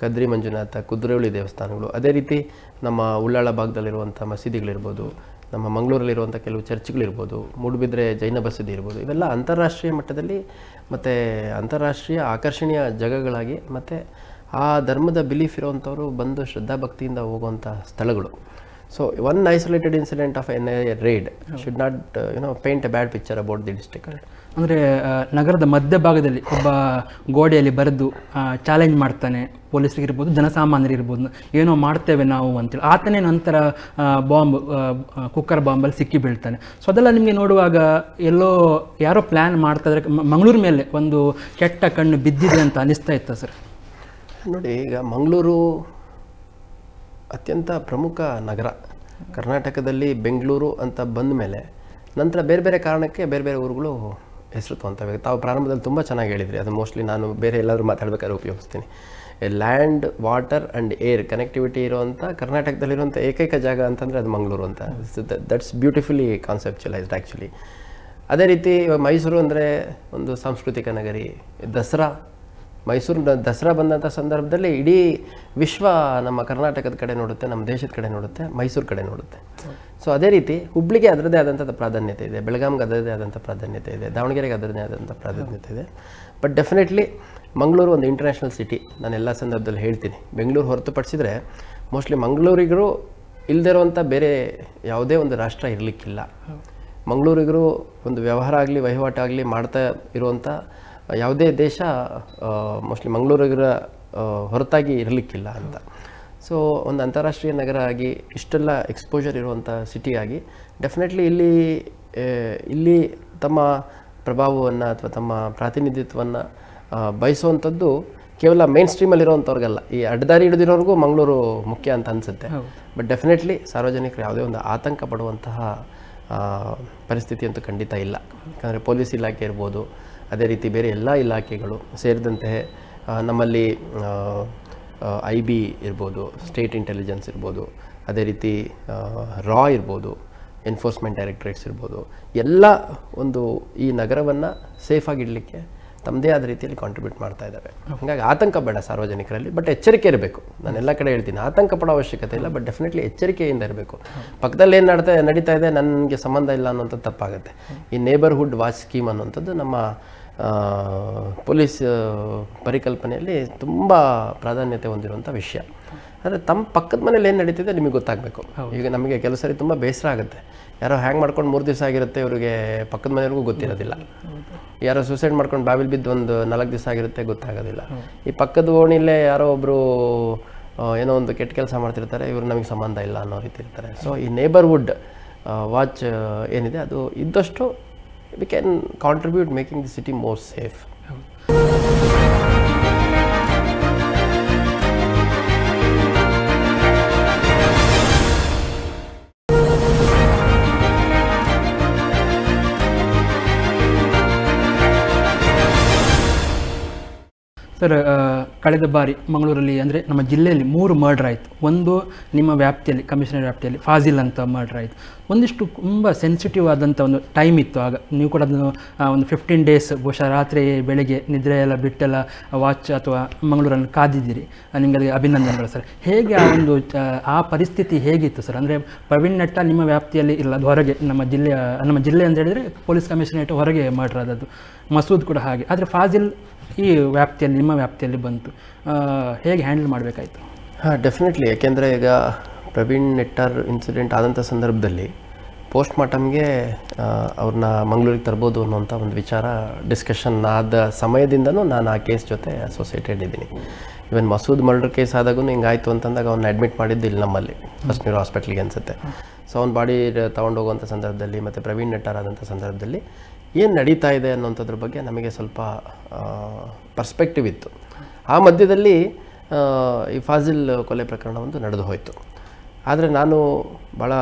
[SPEAKER 2] ಕದ್ರಿ ಮಂಜುನಾಥ, ಕುದುರೆಹುಳಿ ದೇವಸ್ಥಾನಗಳು, ಅದೇ ರೀತಿ ನಮ್ಮ ಉಳ್ಳಾಳ ಭಾಗದಲ್ಲಿರುವಂಥ ಮಸೀದಿಗಳಿರ್ಬೋದು, ನಮ್ಮ ಮಂಗಳೂರಲ್ಲಿರುವಂಥ ಕೆಲವು ಚರ್ಚ್ಗಳಿರ್ಬೋದು, ಮೂಡುಬಿದ್ರೆ ಜೈನ ಬಸದಿ ಇರ್ಬೋದು, ಇವೆಲ್ಲ ಅಂತಾರಾಷ್ಟ್ರೀಯ ಮಟ್ಟದಲ್ಲಿ ಮತ್ತು ಅಂತಾರಾಷ್ಟ್ರೀಯ ಆಕರ್ಷಣೀಯ ಜಾಗಗಳಾಗಿ ಮತ್ತು ಆ ಧರ್ಮದ ಬಿಲೀಫ್ ಇರೋವಂಥವ್ರು ಬಂದು ಶ್ರದ್ಧಾಭಕ್ತಿಯಿಂದ ಹೋಗುವಂಥ ಸ್ಥಳಗಳು. So one isolated incident of NIA raid should not paint a bad picture about the district.
[SPEAKER 1] ಅಂದರೆ ನಗರದ ಮಧ್ಯಭಾಗದಲ್ಲಿ ಒಬ್ಬ ಗೋಡೆಯಲ್ಲಿ ಬರೆದು ಚಾಲೆಂಜ್ ಮಾಡ್ತಾನೆ, ಪೊಲೀಸರಿಗಿರ್ಬೋದು ಜನಸಾಮಾನ್ಯರಿರ್ಬೋದು, ಏನೋ ಮಾಡ್ತೇವೆ ನಾವು ಅಂತೇಳಿ. ಆತನೇ ನಂತರ ಕುಕ್ಕರ್ ಬಾಂಬಲ್ಲಿ ಸಿಕ್ಕಿ ಬೀಳ್ತಾನೆ. ಸೊ ಅದೆಲ್ಲ ನಿಮಗೆ ನೋಡುವಾಗ ಎಲ್ಲೋ ಯಾರೋ ಪ್ಲ್ಯಾನ್ ಮಾಡ್ತಾ ಇದ್ರೆ ಮಂಗಳೂರು ಮೇಲೆ ಒಂದು ಕೆಟ್ಟ ಕಣ್ಣು ಬಿದ್ದಿದೆ ಅಂತ ಅನಿಸ್ತಾ ಇತ್ತ ಸರ್?
[SPEAKER 2] ನೋಡಿ, ಈಗ ಮಂಗಳೂರು ಅತ್ಯಂತ ಪ್ರಮುಖ ನಗರ ಕರ್ನಾಟಕದಲ್ಲಿ. ಬೆಂಗಳೂರು ಅಂತ ಬಂದ ಮೇಲೆ ನಂತರ ಬೇರೆ ಬೇರೆ ಕಾರಣಕ್ಕೆ ಬೇರೆ ಬೇರೆ ಊರುಗಳು ಹೆಸರು ತೊಗೊತವೆ. ತಾವು ಪ್ರಾರಂಭದಲ್ಲಿ ತುಂಬ ಚೆನ್ನಾಗಿ ಹೇಳಿದ್ರಿ. ಅದು ಮೋಸ್ಟ್ಲಿ ನಾನು ಬೇರೆ ಎಲ್ಲಾದರೂ ಮಾತಾಡ್ಬೇಕಾದ್ರೆ ಉಪಯೋಗಿಸ್ತೀನಿ. Land, water and air connectivity ಇರುವಂಥ ಕರ್ನಾಟಕದಲ್ಲಿರುವಂಥ ಏಕೈಕ ಜಾಗ ಅಂತಂದರೆ ಅದು ಮಂಗಳೂರು ಅಂತ. That's beautifully conceptualised actually. ಅದೇ ರೀತಿ ಮೈಸೂರು ಅಂದರೆ ಒಂದು ಸಾಂಸ್ಕೃತಿಕ ನಗರಿ. ದಸರಾ, ಮೈಸೂರು ದಸರಾ ಬಂದಂಥ ಸಂದರ್ಭದಲ್ಲಿ ಇಡೀ ವಿಶ್ವ ನಮ್ಮ ಕರ್ನಾಟಕದ ಕಡೆ ನೋಡುತ್ತೆ, ನಮ್ಮ ದೇಶದ ಕಡೆ ನೋಡುತ್ತೆ, ಮೈಸೂರು ಕಡೆ ನೋಡುತ್ತೆ. ಸೊ ಅದೇ ರೀತಿ ಹುಬ್ಳಿಗೆ ಅದರದೇ ಆದಂಥ ಪ್ರಾಧಾನ್ಯತೆ ಇದೆ, ಬೆಳಗಾಂಗೆ ಅದರದೇ ಆದಂಥ ಪ್ರಾಧಾನ್ಯತೆ ಇದೆ, ದಾವಣಗೆರೆಗೆ ಅದರದೇ ಆದಂಥ ಪ್ರಾಧಾನ್ಯತೆ ಇದೆ. ಬಟ್ ಡೆಫಿನೆಟ್ಲಿ ಮಂಗಳೂರು ಒಂದು ಇಂಟರ್ನ್ಯಾಷನಲ್ ಸಿಟಿ. ನಾನು ಎಲ್ಲ ಸಂದರ್ಭದಲ್ಲಿ ಹೇಳ್ತೀನಿ, ಬೆಂಗಳೂರು ಹೊರತುಪಡಿಸಿದರೆ ಮೋಸ್ಟ್ಲಿ ಮಂಗಳೂರಿಗರು ಇಲ್ಲದಿರುವಂಥ ಬೇರೆ ಯಾವುದೇ ಒಂದು ರಾಷ್ಟ್ರ ಇರಲಿಕ್ಕಿಲ್ಲ. ಮಂಗಳೂರಿಗರು ಒಂದು ವ್ಯವಹಾರ ಆಗಲಿ ವಹಿವಾಟಾಗಲಿ ಮಾಡ್ತಾ ಇರುವಂಥ ಯಾವುದೇ ದೇಶ ಮೋಸ್ಟ್ಲಿ ಮಂಗಳೂರಿಗರ ಹೊರತಾಗಿ ಇರಲಿಕ್ಕಿಲ್ಲ ಅಂತ. ಸೊ ಒಂದು ಅಂತಾರಾಷ್ಟ್ರೀಯ ನಗರ ಆಗಿ ಇಷ್ಟೆಲ್ಲ ಎಕ್ಸ್ಪೋಜರ್ ಇರುವಂಥ ಸಿಟಿಯಾಗಿ ಡೆಫಿನೆಟ್ಲಿ ಇಲ್ಲಿ ತಮ್ಮ ಪ್ರಭಾವವನ್ನು ಅಥವಾ ತಮ್ಮ ಪ್ರಾತಿನಿಧ್ಯತ್ವವನ್ನು ಬಯಸುವಂಥದ್ದು ಕೇವಲ ಮೇನ್ ಸ್ಟ್ರೀಮಲ್ಲಿರೋವಂಥವ್ರಿಗಲ್ಲ, ಈ ಅಡ್ಡದಾರಿ ಹಿಡಿದಿರೋರಿಗೂ ಮಂಗಳೂರು ಮುಖ್ಯ ಅಂತ ಅನಿಸುತ್ತೆ. ಬಟ್ ಡೆಫಿನೆಟ್ಲಿ ಸಾರ್ವಜನಿಕರು ಯಾವುದೇ ಒಂದು ಆತಂಕ ಪಡುವಂತಹ ಪರಿಸ್ಥಿತಿ ಅಂತೂ ಖಂಡಿತ ಇಲ್ಲ. ಯಾಕಂದರೆ ಪೊಲೀಸ್ ಇಲಾಖೆ ಇರ್ಬೋದು, ಅದೇ ರೀತಿ ಬೇರೆ ಎಲ್ಲ ಇಲಾಖೆಗಳು ಸೇರಿದಂತೆ ನಮ್ಮಲ್ಲಿ IB ಇರ್ಬೋದು, ಸ್ಟೇಟ್ ಇಂಟೆಲಿಜೆನ್ಸ್ ಇರ್ಬೋದು, ಅದೇ ರೀತಿ ರಾ ಇರ್ಬೋದು, ಎನ್ಫೋರ್ಸ್ಮೆಂಟ್ ಡೈರೆಕ್ಟರೇಟ್ಸ್ ಇರ್ಬೋದು, ಎಲ್ಲ ಒಂದು ಈ ನಗರವನ್ನು ಸೇಫಾಗಿಡಲಿಕ್ಕೆ ತಮ್ಮದೇ ಆದ ರೀತಿಯಲ್ಲಿ ಕಾಂಟ್ರಿಬ್ಯೂಟ್ ಮಾಡ್ತಾ ಇದ್ದಾರೆ. ಹಾಗಾಗಿ ಆತಂಕ ಬೇಡ ಸಾರ್ವಜನಿಕರಲ್ಲಿ, ಬಟ್ ಎಚ್ಚರಿಕೆ ಇರಬೇಕು. ನಾನು ಎಲ್ಲ ಕಡೆ ಹೇಳ್ತೀನಿ, ಆತಂಕ ಪಡೋ ಅವಶ್ಯಕತೆ ಇಲ್ಲ, ಬಟ್ ಡೆಫಿನೆಟ್ಲಿ ಎಚ್ಚರಿಕೆಯಿಂದ ಇರಬೇಕು. ಪಕ್ಕದಲ್ಲಿ ಏನು ನಡೀತಾ ಇದೆ ನನಗೆ ಸಂಬಂಧ ಇಲ್ಲ ಅನ್ನೋಂಥದ್ದು ತಪ್ಪಾಗುತ್ತೆ. ಈ ನೇಬರ್ಹುಡ್ ವಾಚ್ ಸ್ಕೀಮ್ ಅನ್ನೋಂಥದ್ದು ನಮ್ಮ ಪೊಲೀಸ್ ಪರಿಕಲ್ಪನೆಯಲ್ಲಿ ತುಂಬ ಪ್ರಾಧಾನ್ಯತೆ ಹೊಂದಿರುವಂಥ ವಿಷಯ. ಆದರೆ ತಮ್ಮ ಪಕ್ಕದ ಮನೇಲಿ ಏನು ನಡೀತಿದೆ ನಿಮಗೆ ಗೊತ್ತಾಗಬೇಕು. ಈಗ ನಮಗೆ ಕೆಲವು ಸರಿ ತುಂಬ ಬೇಸರ ಆಗುತ್ತೆ, ಯಾರೋ ಹ್ಯಾಂಗ್ ಮಾಡ್ಕೊಂಡು 3 ದಿವಸ ಆಗಿರುತ್ತೆ, ಇವರಿಗೆ ಪಕ್ಕದ ಮನೆಯವ್ರಿಗೂ ಗೊತ್ತಿರೋದಿಲ್ಲ. ಯಾರೋ ಸೂಸೈಡ್ ಮಾಡ್ಕೊಂಡು ಬಾವಿಲಿ ಬಿದ್ದು ಒಂದು 4 ದಿವಸ ಆಗಿರುತ್ತೆ, ಗೊತ್ತಾಗೋದಿಲ್ಲ. ಈ ಪಕ್ಕದ ಓಣಿಲೇ ಯಾರೋ ಒಬ್ಬರು ಏನೋ ಒಂದು ಕೆಟ್ಟ ಕೆಲಸ ಮಾಡ್ತಿರ್ತಾರೆ, ಇವರು ನಮಗೆ ಸಂಬಂಧ ಇಲ್ಲ ಅನ್ನೋ ರೀತಿ ಇರ್ತಾರೆ. ಸೊ ಈ ನೇಬರ್ಹುಡ್ ವಾಚ್ ಏನಿದೆ ಅದು ಇದ್ದಷ್ಟು we can contribute making the city more safe.
[SPEAKER 1] Sir, ಕಳೆದ ಬಾರಿ ಮಂಗಳೂರಲ್ಲಿ ಅಂದರೆ ನಮ್ಮ ಜಿಲ್ಲೆಯಲ್ಲಿ 3 ಮರ್ಡರ್ ಆಯಿತು. ಒಂದು ನಿಮ್ಮ ವ್ಯಾಪ್ತಿಯಲ್ಲಿ, ಕಮಿಷನರ್ ವ್ಯಾಪ್ತಿಯಲ್ಲಿ ಫಾಜಿಲ್ ಅಂತ ಮರ್ಡರ್ ಆಯಿತು. ಒಂದಿಷ್ಟು ತುಂಬ ಸೆನ್ಸಿಟಿವ್ ಆದಂಥ ಒಂದು ಟೈಮ್ ಇತ್ತು ಆಗ. ನೀವು ಕೂಡ ಅದನ್ನು ಒಂದು 15 ಡೇಸ್ ಬಹುಶಃ ರಾತ್ರಿ ಬೆಳಗ್ಗೆ ನಿದ್ರೆ ಎಲ್ಲ ಬಿಟ್ಟೆಲ್ಲ ವಾಚ್ ಅಥವಾ ಮಂಗಳೂರನ್ನು ಕಾದಿದ್ದೀರಿ. ನಿಮಗೆ ಅದಕ್ಕೆ ಅಭಿನಂದನೆಗಳು ಸರ್. ಹೇಗೆ ಆ ಪರಿಸ್ಥಿತಿ ಹೇಗಿತ್ತು ಸರ್? ಅಂದರೆ ಪ್ರವೀಣ್ ನಟ್ಟ ನಿಮ್ಮ ವ್ಯಾಪ್ತಿಯಲ್ಲಿ ಇಲ್ಲ, ಅದು ಹೊರಗೆ ನಮ್ಮ ಜಿಲ್ಲೆ ಅಂತ ಹೇಳಿದರೆ ಪೊಲೀಸ್ ಕಮಿಷನರೇಟ್ ಹೊರಗೆ ಮರ್ಡರ್ ಆದದ್ದು. ಮಸೂದ್ ಕೂಡ ಹಾಗೆ. ಆದರೆ ಫಾಜಿಲ್ ಈ ವ್ಯಾಪ್ತಿಯಲ್ಲಿ ನಿಮ್ಮ ವ್ಯಾಪ್ತಿಯಲ್ಲಿ ಬಂತು, ಹೇಗೆ ಹ್ಯಾಂಡಲ್ ಮಾಡಬೇಕಾಯಿತು?
[SPEAKER 2] ಹಾಂ, ಡೆಫಿನೆಟ್ಲಿ. ಯಾಕೆಂದರೆ ಈಗ ಪ್ರವೀಣ್ ನೆಟ್ಟಾರ್ ಇನ್ಸಿಡೆಂಟ್ ಆದಂಥ ಸಂದರ್ಭದಲ್ಲಿ ಪೋಸ್ಟ್ ಮಾರ್ಟಮ್ಗೆ ಅವ್ರನ್ನ ಮಂಗಳೂರಿಗೆ ತರ್ಬೋದು ಅನ್ನೋಂಥ ಒಂದು ವಿಚಾರ ಡಿಸ್ಕಷನ್ ಆದ ಸಮಯದಿಂದನೂ ನಾನು ಆ ಕೇಸ್ ಜೊತೆ ಅಸೋಸಿಯೇಟೆಡ್ ಇದ್ದೀನಿ. ಇವನ್ ಮಸೂದ್ ಮರ್ಡರ್ ಕೇಸ್ ಆದಾಗೂ ಹಿಂಗಾಯಿತು ಅಂತಂದಾಗ ಅವ್ನ ಅಡ್ಮಿಟ್ ಮಾಡಿದ್ದಿಲ್ಲ ನಮ್ಮಲ್ಲಿ, ಫಸ್ಟ್ ನೀರು ಹಾಸ್ಪಿಟ್ಲಿಗೆ ಅನಿಸುತ್ತೆ. ಸೊ ಅವ್ನ ಬಾಡಿ ತೊಗೊಂಡೋಗುವಂಥ ಸಂದರ್ಭದಲ್ಲಿ ಮತ್ತು ಪ್ರವೀಣ್ ನೆಟ್ಟಾರ್ ಆದಂಥ ಸಂದರ್ಭದಲ್ಲಿ ಏನು ನಡೀತಾ ಇದೆ ಅನ್ನೋಂಥದ್ರ ಬಗ್ಗೆ ನಮಗೆ ಸ್ವಲ್ಪ ಪರ್ಸ್ಪೆಕ್ಟಿವ್ ಇತ್ತು. ಆ ಮಧ್ಯದಲ್ಲಿ ಈ ಫಾಜಿಲ್ ಕೊಲೆ ಪ್ರಕರಣ ಒಂದು ನಡೆದು ಹೋಯಿತು. ಆದರೆ ನಾನು ಭಾಳ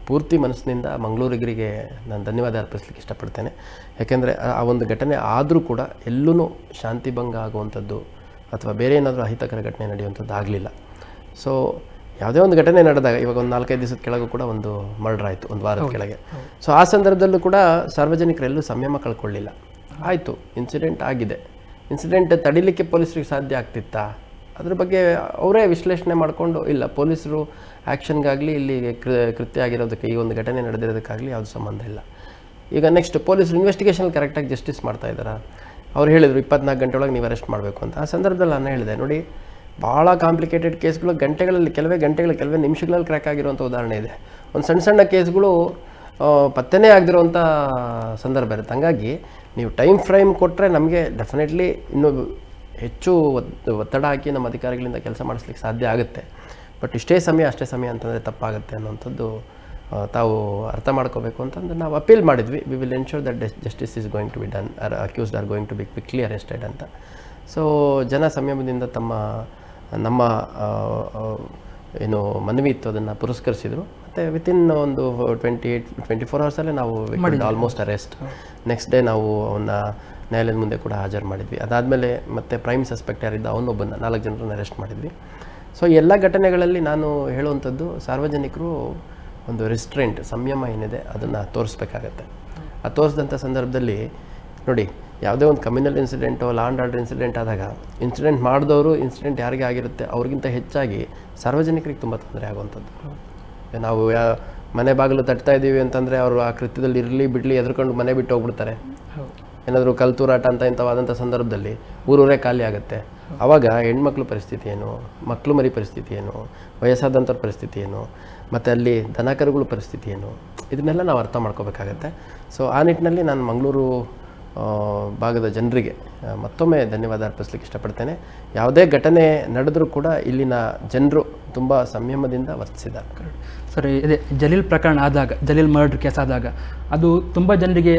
[SPEAKER 2] ಪೂರ್ತಿ ಮನಸ್ಸಿನಿಂದ ಮಂಗಳೂರಿಗರಿಗೆ ನಾನು ಧನ್ಯವಾದ ಅರ್ಪಿಸ್ಲಿಕ್ಕೆ ಇಷ್ಟಪಡ್ತೇನೆ. ಯಾಕೆಂದರೆ ಆ ಒಂದು ಘಟನೆ ಆದರೂ ಕೂಡ ಎಲ್ಲೂ ಶಾಂತಿಭಂಗ ಆಗುವಂಥದ್ದು ಅಥವಾ ಬೇರೆ ಏನಾದರೂ ಅಹಿತಕರ ಘಟನೆ ನಡೆಯುವಂಥದ್ದು ಆಗಲಿಲ್ಲ. ಸೊ ಯಾವುದೇ ಒಂದು ಘಟನೆ ನಡೆದಾಗ, ಇವಾಗ ಒಂದು 4-5 ದಿವಸದ ಕೆಳಗೂ ಕೂಡ ಒಂದು ಮರ್ಡರ್ ಆಯಿತು, ಒಂದು ವಾರದ ಕೆಳಗೆ. ಸೊ ಆ ಸಂದರ್ಭದಲ್ಲೂ ಕೂಡ ಸಾರ್ವಜನಿಕರೆಲ್ಲೂ ಸಂಯಮ ಕಳ್ಕೊಳ್ಳಿಲ್ಲ. ಆಯಿತು, ಇನ್ಸಿಡೆಂಟ್ ಆಗಿದೆ, ಇನ್ಸಿಡೆಂಟ್ ತಡಿಲಿಕ್ಕೆ ಪೊಲೀಸರಿಗೆ ಸಾಧ್ಯ ಆಗ್ತಿತ್ತಾ, ಅದ್ರ ಬಗ್ಗೆ ಅವರೇ ವಿಶ್ಲೇಷಣೆ ಮಾಡಿಕೊಂಡು, ಇಲ್ಲ ಪೊಲೀಸರು ಆ್ಯಕ್ಷನ್ಗಾಗಲಿ ಇಲ್ಲಿ ಕೃತ್ಯ ಆಗಿರೋದಕ್ಕೆ, ಈ ಒಂದು ಘಟನೆ ನಡೆದಿರೋದಕ್ಕಾಗಲಿ ಯಾವುದು ಸಂಬಂಧ ಇಲ್ಲ. ಈಗ ನೆಕ್ಸ್ಟ್ ಪೊಲೀಸರು ಇನ್ವೆಸ್ಟಿಗೇಷನ್ ಕರೆಕ್ಟಾಗಿ ಜಸ್ಟಿಸ್ ಮಾಡ್ತಾ ಇದ್ದಾರೆ. ಅವ್ರು ಹೇಳಿದರು 24 ಗಂಟೆ ಒಳಗೆ ನೀವು ಅರೆಸ್ಟ್ ಮಾಡಬೇಕು ಅಂತ. ಆ ಸಂದರ್ಭದಲ್ಲಿ ನಾನು ಹೇಳಿದೆ, ನೋಡಿ ಭಾಳ ಕಾಂಪ್ಲಿಕೇಟೆಡ್ ಕೇಸ್ಗಳು ಗಂಟೆಗಳಲ್ಲಿ, ಕೆಲವೇ ನಿಮಿಷಗಳಲ್ಲಿ ಕ್ರ್ಯಾಕ್ ಆಗಿರುವಂಥ ಉದಾಹರಣೆ ಇದೆ. ಒಂದು ಸಣ್ಣ ಸಣ್ಣ ಕೇಸ್ಗಳು ಪತ್ತೆನೇ ಆಗದಿರುವಂಥ ಸಂದರ್ಭ ಇರುತ್ತೆ. ಹಂಗಾಗಿ ನೀವು ಟೈಮ್ ಫ್ರೇಮ್ ಕೊಟ್ಟರೆ ನಮಗೆ ಡೆಫಿನೆಟ್ಲಿ ಇನ್ನೂ ಹೆಚ್ಚು ಒತ್ತಡ ಹಾಕಿ ನಮ್ಮ ಅಧಿಕಾರಿಗಳಿಂದ ಕೆಲಸ ಮಾಡಿಸ್ಲಿಕ್ಕೆ ಸಾಧ್ಯ ಆಗುತ್ತೆ. ಬಟ್ ಇಷ್ಟೇ ಸಮಯ ಅಷ್ಟೇ ಸಮಯ ಅಂತಂದರೆ ತಪ್ಪಾಗುತ್ತೆ ಅನ್ನೋಂಥದ್ದು ತಾವು ಅರ್ಥ ಮಾಡ್ಕೋಬೇಕು ಅಂತಂದು ನಾವು ಅಪೀಲ್ ಮಾಡಿದ್ವಿ. We will ensure that justice is going to be done, accused are going to be quickly arrested ಅಂತ. ಸೊ ಜನ ಸಂಯಮದಿಂದ ನಮ್ಮ ಏನು ಮನವಿ ಇತ್ತು ಅದನ್ನು ಪುರಸ್ಕರಿಸಿದರು. ಮತ್ತು ವಿತಿನ್ ಒಂದು 24 ಅವರ್ಸಲ್ಲೇ ನಾವು ಆಲ್ಮೋಸ್ಟ್ ಅರೆಸ್ಟ್. ನೆಕ್ಸ್ಟ್ ಡೇ ನಾವು ಅವನ್ನ ನ್ಯಾಯಾಲಯದ ಮುಂದೆ ಕೂಡ ಹಾಜರು ಮಾಡಿದ್ವಿ. ಅದಾದಮೇಲೆ ಮತ್ತೆ ಪ್ರೈಮ್ ಸಸ್ಪೆಕ್ಟ್ ಯಾರಿದ್ದ ಅವನೊಬ್ಬನ 4 ಜನರನ್ನು ಅರೆಸ್ಟ್ ಮಾಡಿದ್ವಿ. ಸೊ ಎಲ್ಲ ಘಟನೆಗಳಲ್ಲಿ ನಾನು ಹೇಳುವಂಥದ್ದು, ಸಾರ್ವಜನಿಕರು ಒಂದು ರಿಸ್ಟ್ರೆಂಟ್, ಸಂಯಮ ಏನಿದೆ ಅದನ್ನು ತೋರಿಸ್ಬೇಕಾಗತ್ತೆ. ಆ ತೋರಿಸಿದಂಥ ಸಂದರ್ಭದಲ್ಲಿ ನೋಡಿ, ಯಾವುದೇ ಒಂದು communal incident, law and order incident ಆದಾಗ ಇನ್ಸಿಡೆಂಟ್ ಮಾಡಿದವರು, ಇನ್ಸಿಡೆಂಟ್ ಯಾರಿಗೆ ಆಗಿರುತ್ತೆ ಅವ್ರಿಗಿಂತ ಹೆಚ್ಚಾಗಿ ಸಾರ್ವಜನಿಕರಿಗೆ ತುಂಬ ತೊಂದರೆ ಆಗುವಂಥದ್ದು. ನಾವು ಮನೆ ಬಾಗಿಲು ತಟ್ತಾ ಇದ್ದೀವಿ ಅಂತಂದರೆ ಅವರು ಆ ಕೃತ್ಯದಲ್ಲಿ ಇರಲಿ ಬಿಡಲಿ ಎದ್ಕೊಂಡು ಮನೆ ಬಿಟ್ಟು ಹೋಗ್ಬಿಡ್ತಾರೆ. ಏನಾದರೂ ಕಲ್ತೂರಾಟ ಅಂತ ಇಂಥವಾದಂಥ ಸಂದರ್ಭದಲ್ಲಿ ಊರೂರೇ ಖಾಲಿ ಆಗುತ್ತೆ. ಆವಾಗ ಹೆಣ್ಮಕ್ಳ ಪರಿಸ್ಥಿತಿ ಏನು, ಮಕ್ಕಳು ಮರಿ ಪರಿಸ್ಥಿತಿ ಏನು, ವಯಸ್ಸಾದಂಥವ್ರ ಪರಿಸ್ಥಿತಿ ಏನು, ಮತ್ತು ಅಲ್ಲಿ ದನಕರುಗಳ ಪರಿಸ್ಥಿತಿ ಏನು, ಇದನ್ನೆಲ್ಲ ನಾವು ಅರ್ಥ ಮಾಡ್ಕೋಬೇಕಾಗತ್ತೆ. ಸೊ ಆ ನಿಟ್ಟಿನಲ್ಲಿ ನಾನು ಮಂಗಳೂರು ಭಾಗದ ಜನರಿಗೆ ಮತ್ತೊಮ್ಮೆ ಧನ್ಯವಾದ ಅರ್ಪಿಸ್ಲಿಕ್ಕೆ ಇಷ್ಟಪಡ್ತೇನೆ. ಯಾವುದೇ ಘಟನೆ ನಡೆದರೂ ಕೂಡ ಇಲ್ಲಿನ ಜನರು ತುಂಬ ಸಂಯಮದಿಂದ ವರ್ತಿಸಿದ್ದಾರೆ.
[SPEAKER 1] ಸರಿ, ಇದೆ ಜಲೀಲ್ ಪ್ರಕರಣ ಆದಾಗ, ಜಲೀಲ್ ಮರ್ಡರ್ ಕೇಸ್ ಆದಾಗ ಅದು ತುಂಬ ಜನರಿಗೆ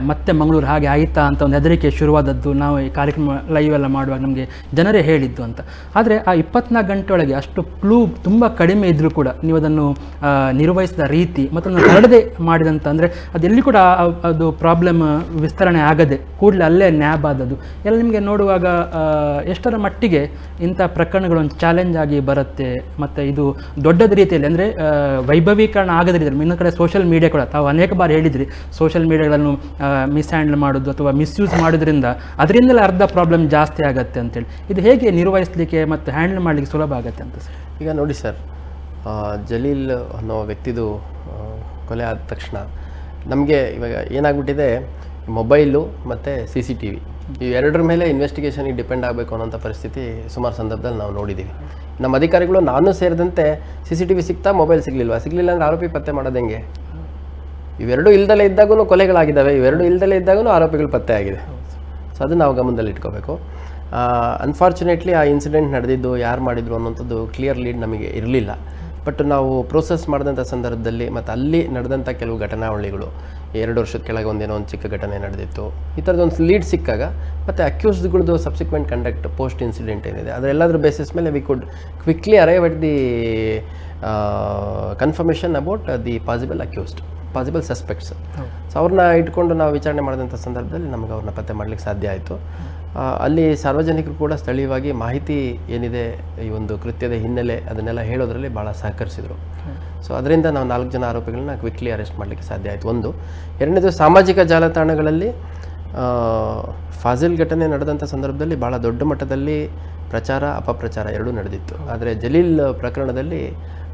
[SPEAKER 1] ಮತ್ತೆ ಮಂಗಳೂರು ಹಾಗೆ ಆಯಿತಾ ಅಂತ ಒಂದು ಹೆದರಿಕೆ ಶುರುವಾದದ್ದು ನಾವು ಈ ಕಾರ್ಯಕ್ರಮ ಲೈವ್ ಎಲ್ಲ ಮಾಡುವಾಗ ನಮಗೆ ಜನರೇ ಹೇಳಿದ್ದು ಅಂತ. ಆದರೆ ಆ 24 ಗಂಟೆ ಒಳಗೆ ಅಷ್ಟು ಕ್ಲೂ ತುಂಬ ಕಡಿಮೆ ಇದ್ದರೂ ಕೂಡ ನೀವು ಅದನ್ನು ನಿರ್ವಹಿಸಿದ ರೀತಿ ಮತ್ತು ಅದನ್ನು ಹರಡದೆ ಮಾಡಿದಂತ, ಅಂದರೆ ಅದೆಲ್ಲಿ ಕೂಡ ಅದು ಪ್ರಾಬ್ಲಮ್ ವಿಸ್ತರಣೆ ಆಗದೆ ಕೂಡಲೇ ಅಲ್ಲೇ ನ್ಯಾಬ್ ಆದದ್ದು ಎಲ್ಲ ನಿಮಗೆ ನೋಡುವಾಗ ಎಷ್ಟರ ಮಟ್ಟಿಗೆ ಇಂಥ ಪ್ರಕರಣಗಳೊಂದು ಚಾಲೆಂಜ್ ಆಗಿ ಬರುತ್ತೆ. ಮತ್ತು ಇದು ದೊಡ್ಡದ ರೀತಿಯಲ್ಲಿ, ಅಂದರೆ ವೈಭವೀಕರಣ ಆಗದ ರೀತಿಯಲ್ಲಿ, ಇನ್ನೊಂದು ಕಡೆ ಸೋಷಿಯಲ್ ಮೀಡಿಯಾ ಕೂಡ ತಾವು ಅನೇಕ ಬಾರಿ ಹೇಳಿದ್ರಿ, ಸೋಷಿಯಲ್ ಮೀಡಿಯಾಗಳನ್ನು ಮಿಸ್ಹ್ಯಾಂಡಲ್ ಮಾಡೋದು ಅಥವಾ ಮಿಸ್ಯೂಸ್ ಮಾಡೋದ್ರಿಂದ ಅದರಿಂದಲೇ ಅರ್ಧ ಪ್ರಾಬ್ಲಮ್ ಜಾಸ್ತಿ ಆಗುತ್ತೆ ಅಂತೇಳಿ. ಇದು ಹೇಗೆ ನಿರ್ವಹಿಸಲಿಕ್ಕೆ ಮತ್ತು ಹ್ಯಾಂಡಲ್ ಮಾಡಲಿಕ್ಕೆ ಸುಲಭ ಆಗುತ್ತೆ ಅಂತ ಸರ್?
[SPEAKER 2] ಈಗ ನೋಡಿ ಸರ್, ಜಲೀಲ್ ಅನ್ನೋ ವ್ಯಕ್ತಿದು ಕೊಲೆ ಆದ ತಕ್ಷಣ ನಮಗೆ ಇವಾಗ ಏನಾಗ್ಬಿಟ್ಟಿದೆ, ಮೊಬೈಲು ಮತ್ತು CCTV ಇವೆರಡರ ಮೇಲೆ ಇನ್ವೆಸ್ಟಿಗೇಷನಿಗೆ ಡಿಪೆಂಡ್ ಆಗಬೇಕು ಅನ್ನೋಂಥ ಪರಿಸ್ಥಿತಿ ಸುಮಾರು ಸಂದರ್ಭದಲ್ಲಿ ನಾವು ನೋಡಿದ್ದೀವಿ. ನಮ್ಮ ಅಧಿಕಾರಿಗಳು, ನಾನು ಸೇರಿದಂತೆ CCTV ಸಿಗ್ತಾ ಮೊಬೈಲ್ ಸಿಗಲಿಲ್ಲ ಅಂದರೆ ಆರೋಪಿ ಪತ್ತೆ ಮಾಡೋದು ಹೆಂಗೆ? ಇವೆರಡೂ ಇಲ್ದಲೇ ಇದ್ದಾಗೂ ಕೊಲೆಗಳಾಗಿದ್ದಾವೆ, ಇವೆರಡೂ ಇಲ್ದಲೇ ಇದ್ದಾಗೂ ಆರೋಪಿಗಳು ಪತ್ತೆ ಆಗಿದೆ. ಸೊ ಅದನ್ನು ನಾವು ಗಮನದಲ್ಲಿ ಇಟ್ಕೋಬೇಕು. ಅನ್ಫಾರ್ಚುನೇಟ್ಲಿ ಆ ಇನ್ಸಿಡೆಂಟ್ ನಡೆದಿದ್ದು ಯಾರು ಮಾಡಿದ್ರು ಅನ್ನೋಂಥದ್ದು ಕ್ಲಿಯರ್ ಲೀಡ್ ನಮಗೆ ಇರಲಿಲ್ಲ. ಬಟ್ ನಾವು ಪ್ರೋಸೆಸ್ ಮಾಡಿದಂಥ ಸಂದರ್ಭದಲ್ಲಿ ಮತ್ತು ಅಲ್ಲಿ ನಡೆದಂಥ ಕೆಲವು ಘಟನಾವಳಿಗಳು, 2 ವರ್ಷದ ಕೆಳಗೆ ಒಂದು ಚಿಕ್ಕ ಘಟನೆ ನಡೆದಿತ್ತು, ಈ ಥರದೊಂದು ಲೀಡ್ ಸಿಕ್ಕಾಗ ಮತ್ತು ಅಕ್ಯೂಸ್ಡ್ಗಳದ್ದು ಸಬ್ಸಿಕ್ವೆಂಟ್ ಕಂಡಕ್ಟ್ ಪೋಸ್ಟ್ ಇನ್ಸಿಡೆಂಟ್ ಏನಿದೆ ಅದರೆಲ್ಲದ್ರ ಬೇಸಿಸ್ ಮೇಲೆ we could quickly arrive at the confirmation about the possible suspects. So ಅವ್ರನ್ನ ಇಟ್ಕೊಂಡು ನಾವು ವಿಚಾರಣೆ ಮಾಡಿದಂಥ ಸಂದರ್ಭದಲ್ಲಿ ನಮಗೆ ಅವ್ರನ್ನ ಪತ್ತೆ ಮಾಡಲಿಕ್ಕೆ ಸಾಧ್ಯ ಆಯಿತು. ಅಲ್ಲಿ ಸಾರ್ವಜನಿಕರು ಕೂಡ ಸ್ಥಳೀಯವಾಗಿ ಮಾಹಿತಿ ಏನಿದೆ ಈ ಒಂದು ಕೃತ್ಯದ ಹಿನ್ನೆಲೆ ಅದನ್ನೆಲ್ಲ ಹೇಳೋದ್ರಲ್ಲಿ ಭಾಳ ಸಹಕರಿಸಿದರು. ಸೊ ಅದರಿಂದ ನಾವು 4 ಜನ ಆರೋಪಿಗಳನ್ನ ಕ್ವಿಕ್ಲಿ ಅರೆಸ್ಟ್ ಮಾಡಲಿಕ್ಕೆ ಸಾಧ್ಯ ಆಯಿತು. ಒಂದು. ಎರಡನೇದು, ಸಾಮಾಜಿಕ ಜಾಲತಾಣಗಳಲ್ಲಿ ಫಾಜಿಲ್ ಘಟನೆ ನಡೆದಂಥ ಸಂದರ್ಭದಲ್ಲಿ ಭಾಳ ದೊಡ್ಡ ಮಟ್ಟದಲ್ಲಿ ಪ್ರಚಾರ ಅಪಪ್ರಚಾರ ಎರಡೂ ನಡೆದಿತ್ತು. ಆದರೆ ಜಲೀಲ್ ಪ್ರಕರಣದಲ್ಲಿ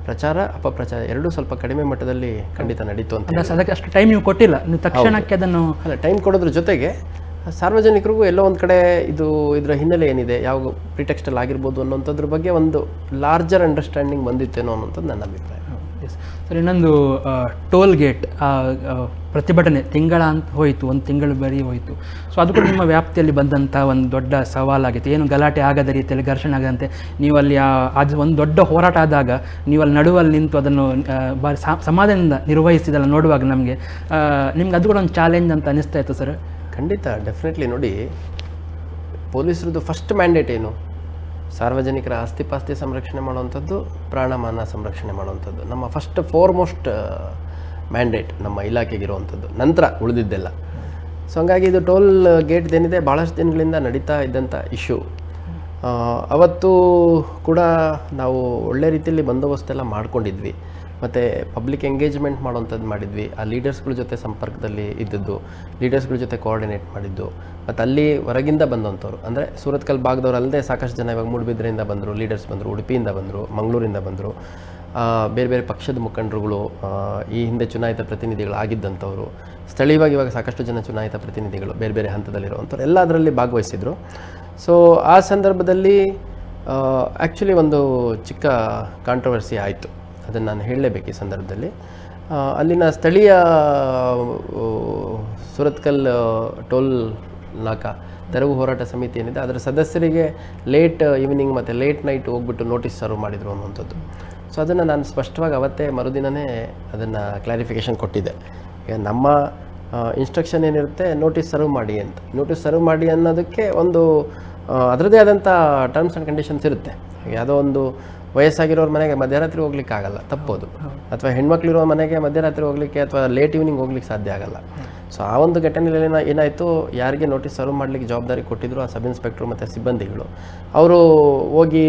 [SPEAKER 2] ಪ್ರಚಾರ ಅಪಪ್ರಚಾರ ಎರಡೂ ಸ್ವಲ್ಪ ಕಡಿಮೆ ಮಟ್ಟದಲ್ಲಿ ಖಂಡಿತ ನಡೀತು ಅಂತ.
[SPEAKER 1] ಅದಕ್ಕೆ ಅಷ್ಟು ಟೈಮ್ ನೀವು ಕೊಟ್ಟಿಲ್ಲ, ನೀವು ತಕ್ಷಣಕ್ಕೆ ಅದನ್ನು
[SPEAKER 2] ಟೈಮ್ ಕೊಡೋದ್ರ ಜೊತೆಗೆ ಸಾರ್ವಜನಿಕರಿಗೂ ಎಲ್ಲೋ ಒಂದು ಕಡೆ ಇದರ ಹಿನ್ನೆಲೆ ಏನಿದೆ, ಯಾವ ಪ್ರಿಟೆಕ್ಸ್ಟಲ್ಲಿ ಆಗಿರ್ಬೋದು ಅನ್ನೋಂಥದ್ರ ಬಗ್ಗೆ ಒಂದು ಲಾರ್ಜರ್ ಅಂಡರ್ಸ್ಟ್ಯಾಂಡಿಂಗ್ ಬಂದಿತ್ತೇನೋ ಅನ್ನೋಂಥದ್ದು ನನ್ನ ಅಭಿಪ್ರಾಯ.
[SPEAKER 1] ಸರ್, ಇನ್ನೊಂದು ಟೋಲ್ ಗೇಟ್ ಪ್ರತಿಭಟನೆ ತಿಂಗಳ ಅಂತ ಹೋಯಿತು, ಒಂದು ತಿಂಗಳು ಬರೀ ಹೋಯಿತು. ಸೊ ಅದು ಕೂಡ ನಿಮ್ಮ ವ್ಯಾಪ್ತಿಯಲ್ಲಿ ಬಂದಂಥ ಒಂದು ದೊಡ್ಡ ಸವಾಲಾಗಿತ್ತು. ಏನು ಗಲಾಟೆ ಆಗದ ರೀತಿಯಲ್ಲಿ, ಘರ್ಷಣೆ ಆಗದಂತೆ ನೀವು ಅಲ್ಲಿ ಅದು ಒಂದು ದೊಡ್ಡ ಹೋರಾಟ ಆದಾಗ ನೀವು ಅಲ್ಲಿ ನಡುವಲ್ಲಿ ನಿಂತು ಅದನ್ನು ಭಾರಿ ಸಮಾಧಾನದಿಂದ ನಿರ್ವಹಿಸಿದಲ್ಲ ನೋಡುವಾಗ ನಿಮ್ಗೆ ಅದು ಕೂಡ ಒಂದು ಚಾಲೆಂಜ್ ಅಂತ ಅನಿಸ್ತಾ ಇತ್ತು ಸರ್?
[SPEAKER 2] ಖಂಡಿತ, ಡೆಫಿನೆಟ್ಲಿ. ನೋಡಿ, ಪೊಲೀಸರದ್ದು ಫಸ್ಟ್ ಮ್ಯಾಂಡೇಟ್ ಏನು? ಸಾರ್ವಜನಿಕರ ಆಸ್ತಿಪಾಸ್ತಿ ಸಂರಕ್ಷಣೆ ಮಾಡುವಂಥದ್ದು, ಪ್ರಾಣಮಾನ ಸಂರಕ್ಷಣೆ ಮಾಡುವಂಥದ್ದು ನಮ್ಮ ಫಸ್ಟ್ ಫೋರ್ಮೋಸ್ಟ್ ಮ್ಯಾಂಡೇಟ್ ನಮ್ಮ ಇಲಾಖೆಗಿರುವಂಥದ್ದು. ನಂತರ ಉಳಿದಿದ್ದೆಲ್ಲ. ಸೊ ಹಂಗಾಗಿ ಇದು ಟೋಲ್ ಗೇಟ್ದೇನಿದೆ ಭಾಳಷ್ಟು ದಿನಗಳಿಂದ ನಡೀತಾ ಇದ್ದಂಥ ಇಶ್ಯೂ. ಅವತ್ತು ಕೂಡ ನಾವು ಒಳ್ಳೆ ರೀತಿಯಲ್ಲಿ ಬಂದೋಬಸ್ತೆಲ್ಲ ಮಾಡ್ಕೊಂಡಿದ್ವಿ. ಮತ್ತು ಪಬ್ಲಿಕ್ ಎಂಗೇಜ್ಮೆಂಟ್ ಮಾಡೋವಂಥದ್ದು ಮಾಡಿದ್ವಿ. ಆ ಲೀಡರ್ಸ್ಗಳ ಜೊತೆ ಸಂಪರ್ಕದಲ್ಲಿ ಇದ್ದದ್ದು, ಲೀಡರ್ಸ್ಗಳ ಜೊತೆ ಕೋಆರ್ಡಿನೇಟ್ ಮಾಡಿದ್ದು. ಮತ್ತು ಅಲ್ಲಿ ಹೊರಗಿಂದ ಬಂದಂಥವ್ರು, ಅಂದರೆ ಸೂರತ್ಕಲ್ ಭಾಗದವ್ರು ಅಲ್ಲದೆ ಸಾಕಷ್ಟು ಜನ ಇವಾಗ ಮೂಡುಬಿದ್ರೆಯಿಂದ ಬಂದರು, ಲೀಡರ್ಸ್ ಬಂದರು, ಉಡುಪಿಯಿಂದ ಬಂದರು, ಮಂಗಳೂರಿಂದ ಬಂದರು, ಬೇರೆ ಬೇರೆ ಪಕ್ಷದ ಮುಖಂಡರುಗಳು, ಈ ಹಿಂದೆ ಚುನಾಯಿತ ಪ್ರತಿನಿಧಿಗಳಾಗಿದ್ದಂಥವ್ರು, ಸ್ಥಳೀಯವಾಗಿ ಇವಾಗ ಸಾಕಷ್ಟು ಜನ ಚುನಾಯಿತ ಪ್ರತಿನಿಧಿಗಳು ಬೇರೆ ಬೇರೆ ಹಂತದಲ್ಲಿರುವಂಥವ್ರು ಎಲ್ಲ ಅದರಲ್ಲಿ ಭಾಗವಹಿಸಿದರು. ಸೊ ಆ ಸಂದರ್ಭದಲ್ಲಿ ಆ್ಯಕ್ಚುಲಿ ಒಂದು ಚಿಕ್ಕ ಕಾಂಟ್ರವರ್ಸಿ ಆಯಿತು. ಅದನ್ನು ನಾನು ಹೇಳಲೇಬೇಕು ಈ ಸಂದರ್ಭದಲ್ಲಿ. ಅಲ್ಲಿನ ಸ್ಥಳೀಯ ಸುರತ್ಕಲ್ ಟೋಲ್ ನಾಕಾ ತೆರವು ಹೋರಾಟ ಸಮಿತಿ ಏನಿದೆ ಅದರ ಸದಸ್ಯರಿಗೆ ಲೇಟ್ ಈವ್ನಿಂಗ್ ಮತ್ತು ಲೇಟ್ ನೈಟ್ ಹೋಗ್ಬಿಟ್ಟು ನೋಟಿಸ್ ಸರ್ವ್ ಮಾಡಿದರು ಅನ್ನುವಂಥದ್ದು. ಸೊ ಅದನ್ನು ನಾನು ಸ್ಪಷ್ಟವಾಗಿ ಅವತ್ತೇ ಮರುದಿನವೇ ಅದನ್ನು ಕ್ಲಾರಿಫಿಕೇಷನ್ ಕೊಟ್ಟಿದ್ದೆ. ಈಗ ನಮ್ಮ ಇನ್ಸ್ಟ್ರಕ್ಷನ್ ಏನಿರುತ್ತೆ, ನೋಟಿಸ್ ಸರ್ವ್ ಮಾಡಿ ಅಂತ. ನೋಟಿಸ್ ಸರ್ವ್ ಮಾಡಿ ಅನ್ನೋದಕ್ಕೆ ಒಂದು ಅದರದ್ದೇ ಆದಂಥ ಟರ್ಮ್ಸ್ ಆ್ಯಂಡ್ ಕಂಡೀಷನ್ಸ್ ಇರುತ್ತೆ. ಯಾವುದೋ ಒಂದು ವಯಸ್ಸಾಗಿರೋರ ಮನೆಗೆ ಮಧ್ಯರಾತ್ರಿ ಹೋಗ್ಲಿಕ್ಕೆ ಆಗಲ್ಲ, ತಪ್ಪೋದು. ಅಥವಾ ಹೆಣ್ಮಕ್ಳಿರೋ ಮನೆಗೆ ಮಧ್ಯರಾತ್ರಿ ಹೋಗಲಿಕ್ಕೆ ಅಥವಾ ಲೇಟ್ ಈವ್ನಿಂಗ್ ಹೋಗ್ಲಿಕ್ಕೆ ಸಾಧ್ಯ ಆಗಲ್ಲ. ಸೊ ಆ ಒಂದು ಘಟನೆಯಲ್ಲಿ ಏನಾಯಿತು, ಯಾರಿಗೆ ನೋಟಿಸ್ ಸರ್ವ್ ಮಾಡಲಿಕ್ಕೆ ಜವಾಬ್ದಾರಿ ಕೊಟ್ಟಿದ್ರು ಆ ಸಬ್ ಇನ್ಸ್ಪೆಕ್ಟ್ರು ಮತ್ತು ಸಿಬ್ಬಂದಿಗಳು, ಅವರು ಹೋಗಿ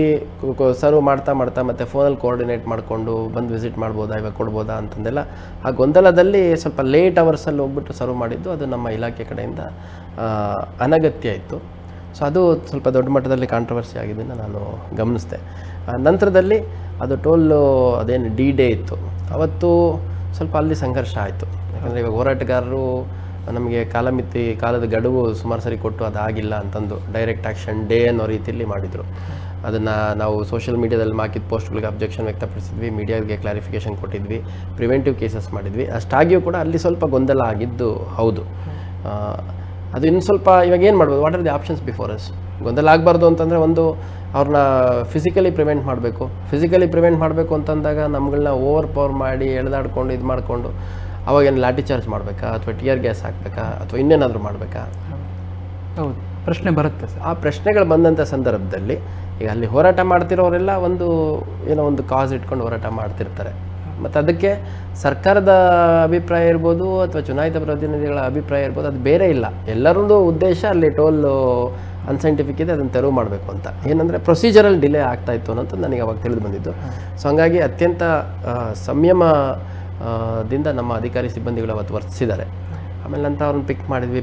[SPEAKER 2] ಸರ್ವ್ ಮಾಡ್ತಾ ಮತ್ತು ಫೋನಲ್ಲಿ ಕೋಆರ್ಡಿನೇಟ್ ಮಾಡಿಕೊಂಡು ಬಂದು ವಿಸಿಟ್ ಮಾಡ್ಬೋದಾ, ಇವಾಗ ಕೊಡ್ಬೋದಾ ಅಂತಂದೆಲ್ಲ ಆ ಗೊಂದಲದಲ್ಲಿ ಸ್ವಲ್ಪ ಲೇಟ್ ಅವರ್ಸಲ್ಲಿ ಹೋಗ್ಬಿಟ್ಟು ಸರ್ವ್ ಮಾಡಿದ್ದು ಅದು ನಮ್ಮ ಇಲಾಖೆ ಕಡೆಯಿಂದ ಅನಗತ್ಯ ಇತ್ತು. ಸೊ ಅದು ಸ್ವಲ್ಪ ದೊಡ್ಡ ಮಟ್ಟದಲ್ಲಿ ಕಾಂಟ್ರವರ್ಸಿ ಆಗಿದ್ದನ್ನು ನಾನು ಗಮನಿಸಿದೆ. ನಂತರದಲ್ಲಿ ಅದು ಟೋಲು ಅದೇನು D-Day ಇತ್ತು, ಅವತ್ತು ಸ್ವಲ್ಪ ಅಲ್ಲಿ ಸಂಘರ್ಷ ಆಯಿತು. ಯಾಕಂದರೆ ಇವಾಗ ಹೋರಾಟಗಾರರು ನಮಗೆ ಕಾಲದ ಗಡುವು ಸುಮಾರು ಸರಿ ಕೊಟ್ಟು ಅದಾಗಿಲ್ಲ ಅಂತಂದು ಡೈರೆಕ್ಟ್ ಆ್ಯಕ್ಷನ್ ಡೇ ಅನ್ನೋ ರೀತಿಯಲ್ಲಿ ಮಾಡಿದರು. ಅದನ್ನು ನಾವು ಸೋಷಿಯಲ್ ಮೀಡಿಯಾದಲ್ಲಿ ಹಾಕಿದ ಪೋಸ್ಟ್ಗಳಿಗೆ ಅಬ್ಜೆಕ್ಷನ್ ವ್ಯಕ್ತಪಡಿಸಿದ್ವಿ, ಮೀಡಿಯಾಗೆ ಕ್ಲಾರಿಫಿಕೇಷನ್ ಕೊಟ್ಟಿದ್ವಿ, ಪ್ರಿವೆಂಟಿವ್ ಕೇಸಸ್ ಮಾಡಿದ್ವಿ. ಅಷ್ಟಾಗಿಯೂ ಕೂಡ ಅಲ್ಲಿ ಸ್ವಲ್ಪ ಗೊಂದಲ ಆಗಿದ್ದು ಹೌದು. ಅದು ಇನ್ನು ಸ್ವಲ್ಪ ಇವಾಗ ಏನು ಮಾಡ್ಬೋದು, what are the options before us? ಗೊಂದಲ ಆಗಬಾರ್ದು ಅಂತಂದರೆ ಒಂದು ಅವ್ರನ್ನ ಫಿಸಿಕಲಿ ಪ್ರಿವೆಂಟ್ ಮಾಡಬೇಕು ಅಂತಂದಾಗ ನಮ್ಗಳನ್ನ ಓವರ್ ಪವರ್ ಮಾಡಿ ಎಳೆದಾಡ್ಕೊಂಡು ಇದು ಮಾಡಿಕೊಂಡು ಅವಾಗೇನು ಲಾಠಿ ಚಾರ್ಜ್ ಮಾಡಬೇಕಾ, ಅಥವಾ ಟಿಯರ್ ಗ್ಯಾಸ್ ಹಾಕಬೇಕಾ, ಅಥವಾ ಇನ್ನೇನಾದರೂ ಮಾಡಬೇಕಾ?
[SPEAKER 1] ಹೌದು, ಪ್ರಶ್ನೆ ಬರುತ್ತೆ ಸರ್.
[SPEAKER 2] ಆ ಪ್ರಶ್ನೆಗಳು ಬಂದಂಥ ಸಂದರ್ಭದಲ್ಲಿ ಈಗ ಅಲ್ಲಿ ಹೋರಾಟ ಮಾಡ್ತಿರೋರೆಲ್ಲ ಏನೋ ಒಂದು ಕಾಸ್ ಇಟ್ಕೊಂಡು ಹೋರಾಟ ಮಾಡ್ತಿರ್ತಾರೆ. ಮತ್ತು ಅದಕ್ಕೆ ಸರ್ಕಾರದ ಅಭಿಪ್ರಾಯ ಇರ್ಬೋದು ಅಥವಾ ಚುನಾಯಿತ ಪ್ರತಿನಿಧಿಗಳ ಅಭಿಪ್ರಾಯ ಇರ್ಬೋದು, ಅದು ಬೇರೆ ಇಲ್ಲ. ಎಲ್ಲರದ್ದು ಉದ್ದೇಶ ಅಲ್ಲಿ ಟೋಲ್ ಅನ್ಸೈಂಟಿಫಿಕ್ ಇದೆ, ಅದನ್ನು ತೆರವು ಮಾಡಬೇಕು ಅಂತ. ಏನಂದರೆ ಪ್ರೊಸೀಜರಲ್ ಡಿಲೇ ಆಗ್ತಾಯಿತ್ತು ಅನ್ನೋದು ನನಗೆ ಅವಾಗ ತಿಳಿದು ಬಂದಿದ್ದು. ಸೊ ಹಂಗಾಗಿ ಅತ್ಯಂತ ಸಂಯಮದಿಂದ ನಮ್ಮ ಅಧಿಕಾರಿ ಸಿಬ್ಬಂದಿಗಳು ಅವತ್ತು ವರ್ತಿಸಿದ್ದಾರೆ. ಆಮೇಲೆ ನಂತರ ಅವ್ರನ್ನ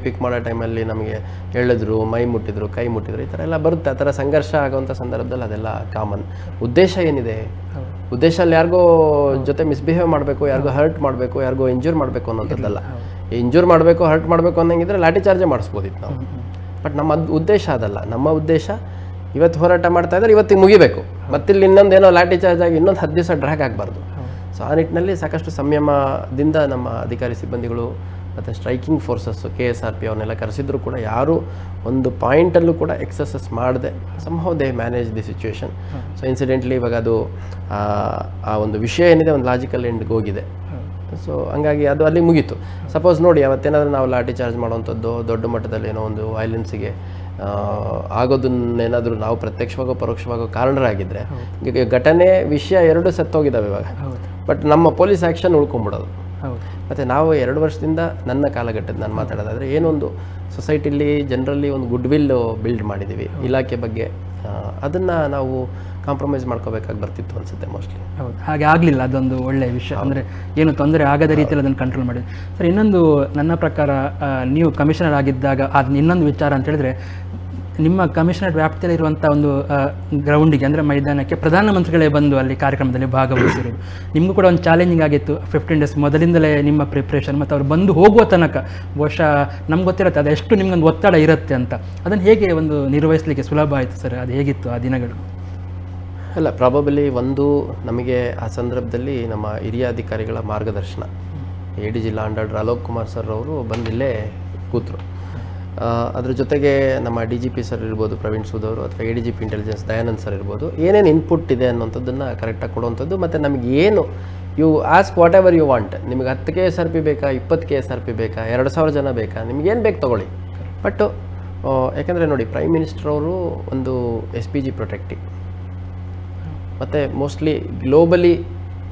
[SPEAKER 2] ಪಿಕ್ ಮಾಡೋ ಟೈಮಲ್ಲಿ ನಮಗೆ ಹೇಳಿದ್ರು, ಮೈ ಮುಟ್ಟಿದ್ರು, ಕೈ ಮುಟ್ಟಿದ್ರು, ಈ ಥರ ಎಲ್ಲ ಬರುತ್ತೆ. ಆ ಥರ ಸಂಘರ್ಷ ಆಗೋವಂಥ ಸಂದರ್ಭದಲ್ಲಿ ಅದೆಲ್ಲ ಕಾಮನ್. ಉದ್ದೇಶ ಏನಿದೆ, ಉದ್ದೇಶ ಅಲ್ಲಿ ಯಾರಿಗೋ ಜೊತೆ ಮಿಸ್ಬಿಹೇವ್ ಮಾಡಬೇಕು, ಯಾರಿಗೋ ಹರ್ಟ್ ಮಾಡಬೇಕು, ಯಾರಿಗೋ ಇಂಜೂರ್ ಮಾಡಬೇಕು ಅನ್ನೋಂಥದ್ದಲ್ಲ. ಇಂಜೂರ್ ಮಾಡಬೇಕು, ಹರ್ಟ್ ಮಾಡಬೇಕು ಅನ್ನೋಂಗಿದ್ರೆ ಲಾಠಿ ಚಾರ್ಜೇ ಮಾಡಿಸ್ಬೋದಿತ್ತು ನಾವು. ಬಟ್ ನಮ್ಮ ಉದ್ದೇಶ ಅದಲ್ಲ. ನಮ್ಮ ಉದ್ದೇಶ ಇವತ್ತು ಹೋರಾಟ ಮಾಡ್ತಾ ಇದ್ದಾರೆ, ಇವತ್ತಿಗೆ ಮುಗಿಬೇಕು, ಮತ್ತಿಲ್ಲಿ ಇನ್ನೊಂದೇನೋ ಲಾಠಿ ಚಾರ್ಜ್ ಆಗಿ ಇನ್ನೊಂದು 10 ದಿವಸ ಡ್ರ್ಯಾಗ್ ಆಗಬಾರ್ದು. ಸೊ ಆ ನಿಟ್ಟಿನಲ್ಲಿ ಸಾಕಷ್ಟು ಸಂಯಮದಿಂದ ನಮ್ಮ ಅಧಿಕಾರಿ ಸಿಬ್ಬಂದಿಗಳು ಮತ್ತು ಸ್ಟ್ರೈಕಿಂಗ್ ಫೋರ್ಸಸ್ಸು KSRP ಅವನ್ನೆಲ್ಲ ಕರೆಸಿದ್ರು ಕೂಡ ಯಾರೂ ಒಂದು ಪಾಯಿಂಟಲ್ಲೂ ಕೂಡ ಎಕ್ಸಸಸ್ ಮಾಡದೆ somehow they manage the situation. So incidentally ಇವಾಗ ಅದು ಆ ಒಂದು ವಿಷಯ ಏನಿದೆ ಒಂದು ಲಾಜಿಕಲ್ ಎಂಡ್ಗೆ ಹೋಗಿದೆ. ಸೊ ಹಂಗಾಗಿ ಅದು ಅಲ್ಲಿ ಮುಗೀತು. ಸಪೋಸ್ ನೋಡಿ, ಅವತ್ತೇನಾದರೂ ನಾವು ಲಾಠಿ ಚಾರ್ಜ್ ಮಾಡೋವಂಥದ್ದು ದೊಡ್ಡ ಮಟ್ಟದಲ್ಲಿ ಏನೋ ಒಂದು ವೈಲೆನ್ಸಿಗೆ ಆಗೋದನ್ನೇನಾದರೂ ನಾವು ಪ್ರತ್ಯಕ್ಷವಾಗೋ ಪರೋಕ್ಷವಾಗೋ ಕಾರಣರಾಗಿದ್ದರೆ, ಈಗ ಘಟನೆ ವಿಷಯ ಎರಡೂ ಸತ್ತೋಗಿದ್ದಾವೆ ಇವಾಗ. ಬಟ್ ನಮ್ಮ ಪೊಲೀಸ್ ಆ್ಯಕ್ಷನ್ ಉಳ್ಕೊಂಬಿಡೋದು. ಮತ್ತು ನಾವು 2 ವರ್ಷದಿಂದ ನನ್ನ ಕಾಲಘಟ್ಟದ ನಾನು ಮಾತಾಡೋದಾದರೆ ಏನೊಂದು ಸೊಸೈಟಿಲಿ ಜನರಲ್ಲಿ ಒಂದು ಗುಡ್ ವಿಲ್ ಬಿಲ್ಡ್ ಮಾಡಿದ್ದೀವಿ ಇಲಾಖೆ ಬಗ್ಗೆ, ಅದನ್ನು ನಾವು ಕಾಂಪ್ರಮೈಸ್ ಮಾಡ್ಕೋಬೇಕಾಗಿ ಬರ್ತಿತ್ತು ಅನಿಸುತ್ತೆ ಮೋಸ್ಟ್ಲಿ.
[SPEAKER 1] ಹೌದು, ಹಾಗೆ ಆಗಲಿಲ್ಲ. ಅದೊಂದು ಒಳ್ಳೆಯ ವಿಷಯ. ಅಂದರೆ ಏನು ತೊಂದರೆ ಆಗದ ರೀತಿಯಲ್ಲಿ ಅದನ್ನು ಕಂಟ್ರೋಲ್ ಮಾಡಿದೆ. ಸರ್, ಇನ್ನೊಂದು ನನ್ನ ಪ್ರಕಾರ ನೀವು ಕಮಿಷನರ್ ಆಗಿದ್ದಾಗ ಅದು ಇನ್ನೊಂದು ವಿಚಾರ ಅಂತ ಹೇಳಿದ್ರೆ, ನಿಮ್ಮ ಕಮಿಷನರೇಟ್ ವ್ಯಾಪ್ತಿಯಲ್ಲಿರುವಂಥ ಒಂದು ಗ್ರೌಂಡಿಗೆ ಅಂದರೆ ಮೈದಾನಕ್ಕೆ ಪ್ರಧಾನಮಂತ್ರಿಗಳೇ ಬಂದು ಅಲ್ಲಿ ಕಾರ್ಯಕ್ರಮದಲ್ಲಿ ಭಾಗವಹಿಸಿರೋದು ನಿಮಗೂ ಕೂಡ ಒಂದು ಚಾಲೆಂಜಿಂಗ್ ಆಗಿತ್ತು 15 ಡೇಸ್ ಮೊದಲಿಂದಲೇ ನಿಮ್ಮ ಪ್ರಿಪ್ರೇಷನ್ ಮತ್ತು ಅವ್ರು ಬಂದು ಹೋಗುವ ತನಕ ಬಹುಶಃ ನಮ್ಗೆ ಗೊತ್ತಿರುತ್ತೆ ಅದೆಷ್ಟು ನಿಮ್ಗೊಂದು ಒತ್ತಡ ಇರುತ್ತೆ ಅಂತ ಅದನ್ನು ಹೇಗೆ ಒಂದು ನಿರ್ವಹಿಸಲಿಕ್ಕೆ ಸುಲಭ ಆಯಿತು ಸರ್ ಅದು ಹೇಗಿತ್ತು ಆ ದಿನಗಳು
[SPEAKER 2] ಅಲ್ಲ ಪ್ರಾಬಬಲಿ ಒಂದು ನಮಗೆ ಆ ಸಂದರ್ಭದಲ್ಲಿ ನಮ್ಮ ಹಿರಿಯ ಅಧಿಕಾರಿಗಳ ಮಾರ್ಗದರ್ಶನ AD ಜಿಲ್ಲಾ ಅಂಡರ್ ಅಲೋಕ್ ಕುಮಾರ್ ಸರ್ ಅವರು ಬಂದಿಲ್ಲೇ ಕೂತರು ಅದ್ರ ಜೊತೆಗೆ ನಮ್ಮ DGP ಸರ್ ಇರ್ಬೋದು ಪ್ರವೀಣ್ ಸೂದ್ ಅವರು ಅಥವಾ ADGP ಇಂಟೆಲಿಜೆನ್ಸ್ ದಯಾನಂದ್ ಸರ್ ಇರ್ಬೋದು ಏನೇನು ಇನ್ಪುಟ್ ಇದೆ ಅನ್ನೋಂಥದ್ದನ್ನು ಕರೆಕ್ಟಾಗಿ ಕೊಡುವಂಥದ್ದು ಮತ್ತು ನಮಗೆ ಏನು you ask whatever you want ನಿಮಗೆ 10 KSRP ಬೇಕಾ 20 KSRP ಬೇಕಾ 2000 ಜನ ಬೇಕಾ ನಿಮಗೇನು ಬೇಕು ತೊಗೊಳ್ಳಿ ಬಟ್ ಯಾಕೆಂದರೆ ನೋಡಿ ಪ್ರೈಮ್ ಮಿನಿಸ್ಟರ್ ಅವರು ಒಂದು SPG ಪ್ರೊಟೆಕ್ಟಿವ್ ಮತ್ತು ಮೋಸ್ಟ್ಲಿ ಗ್ಲೋಬಲಿ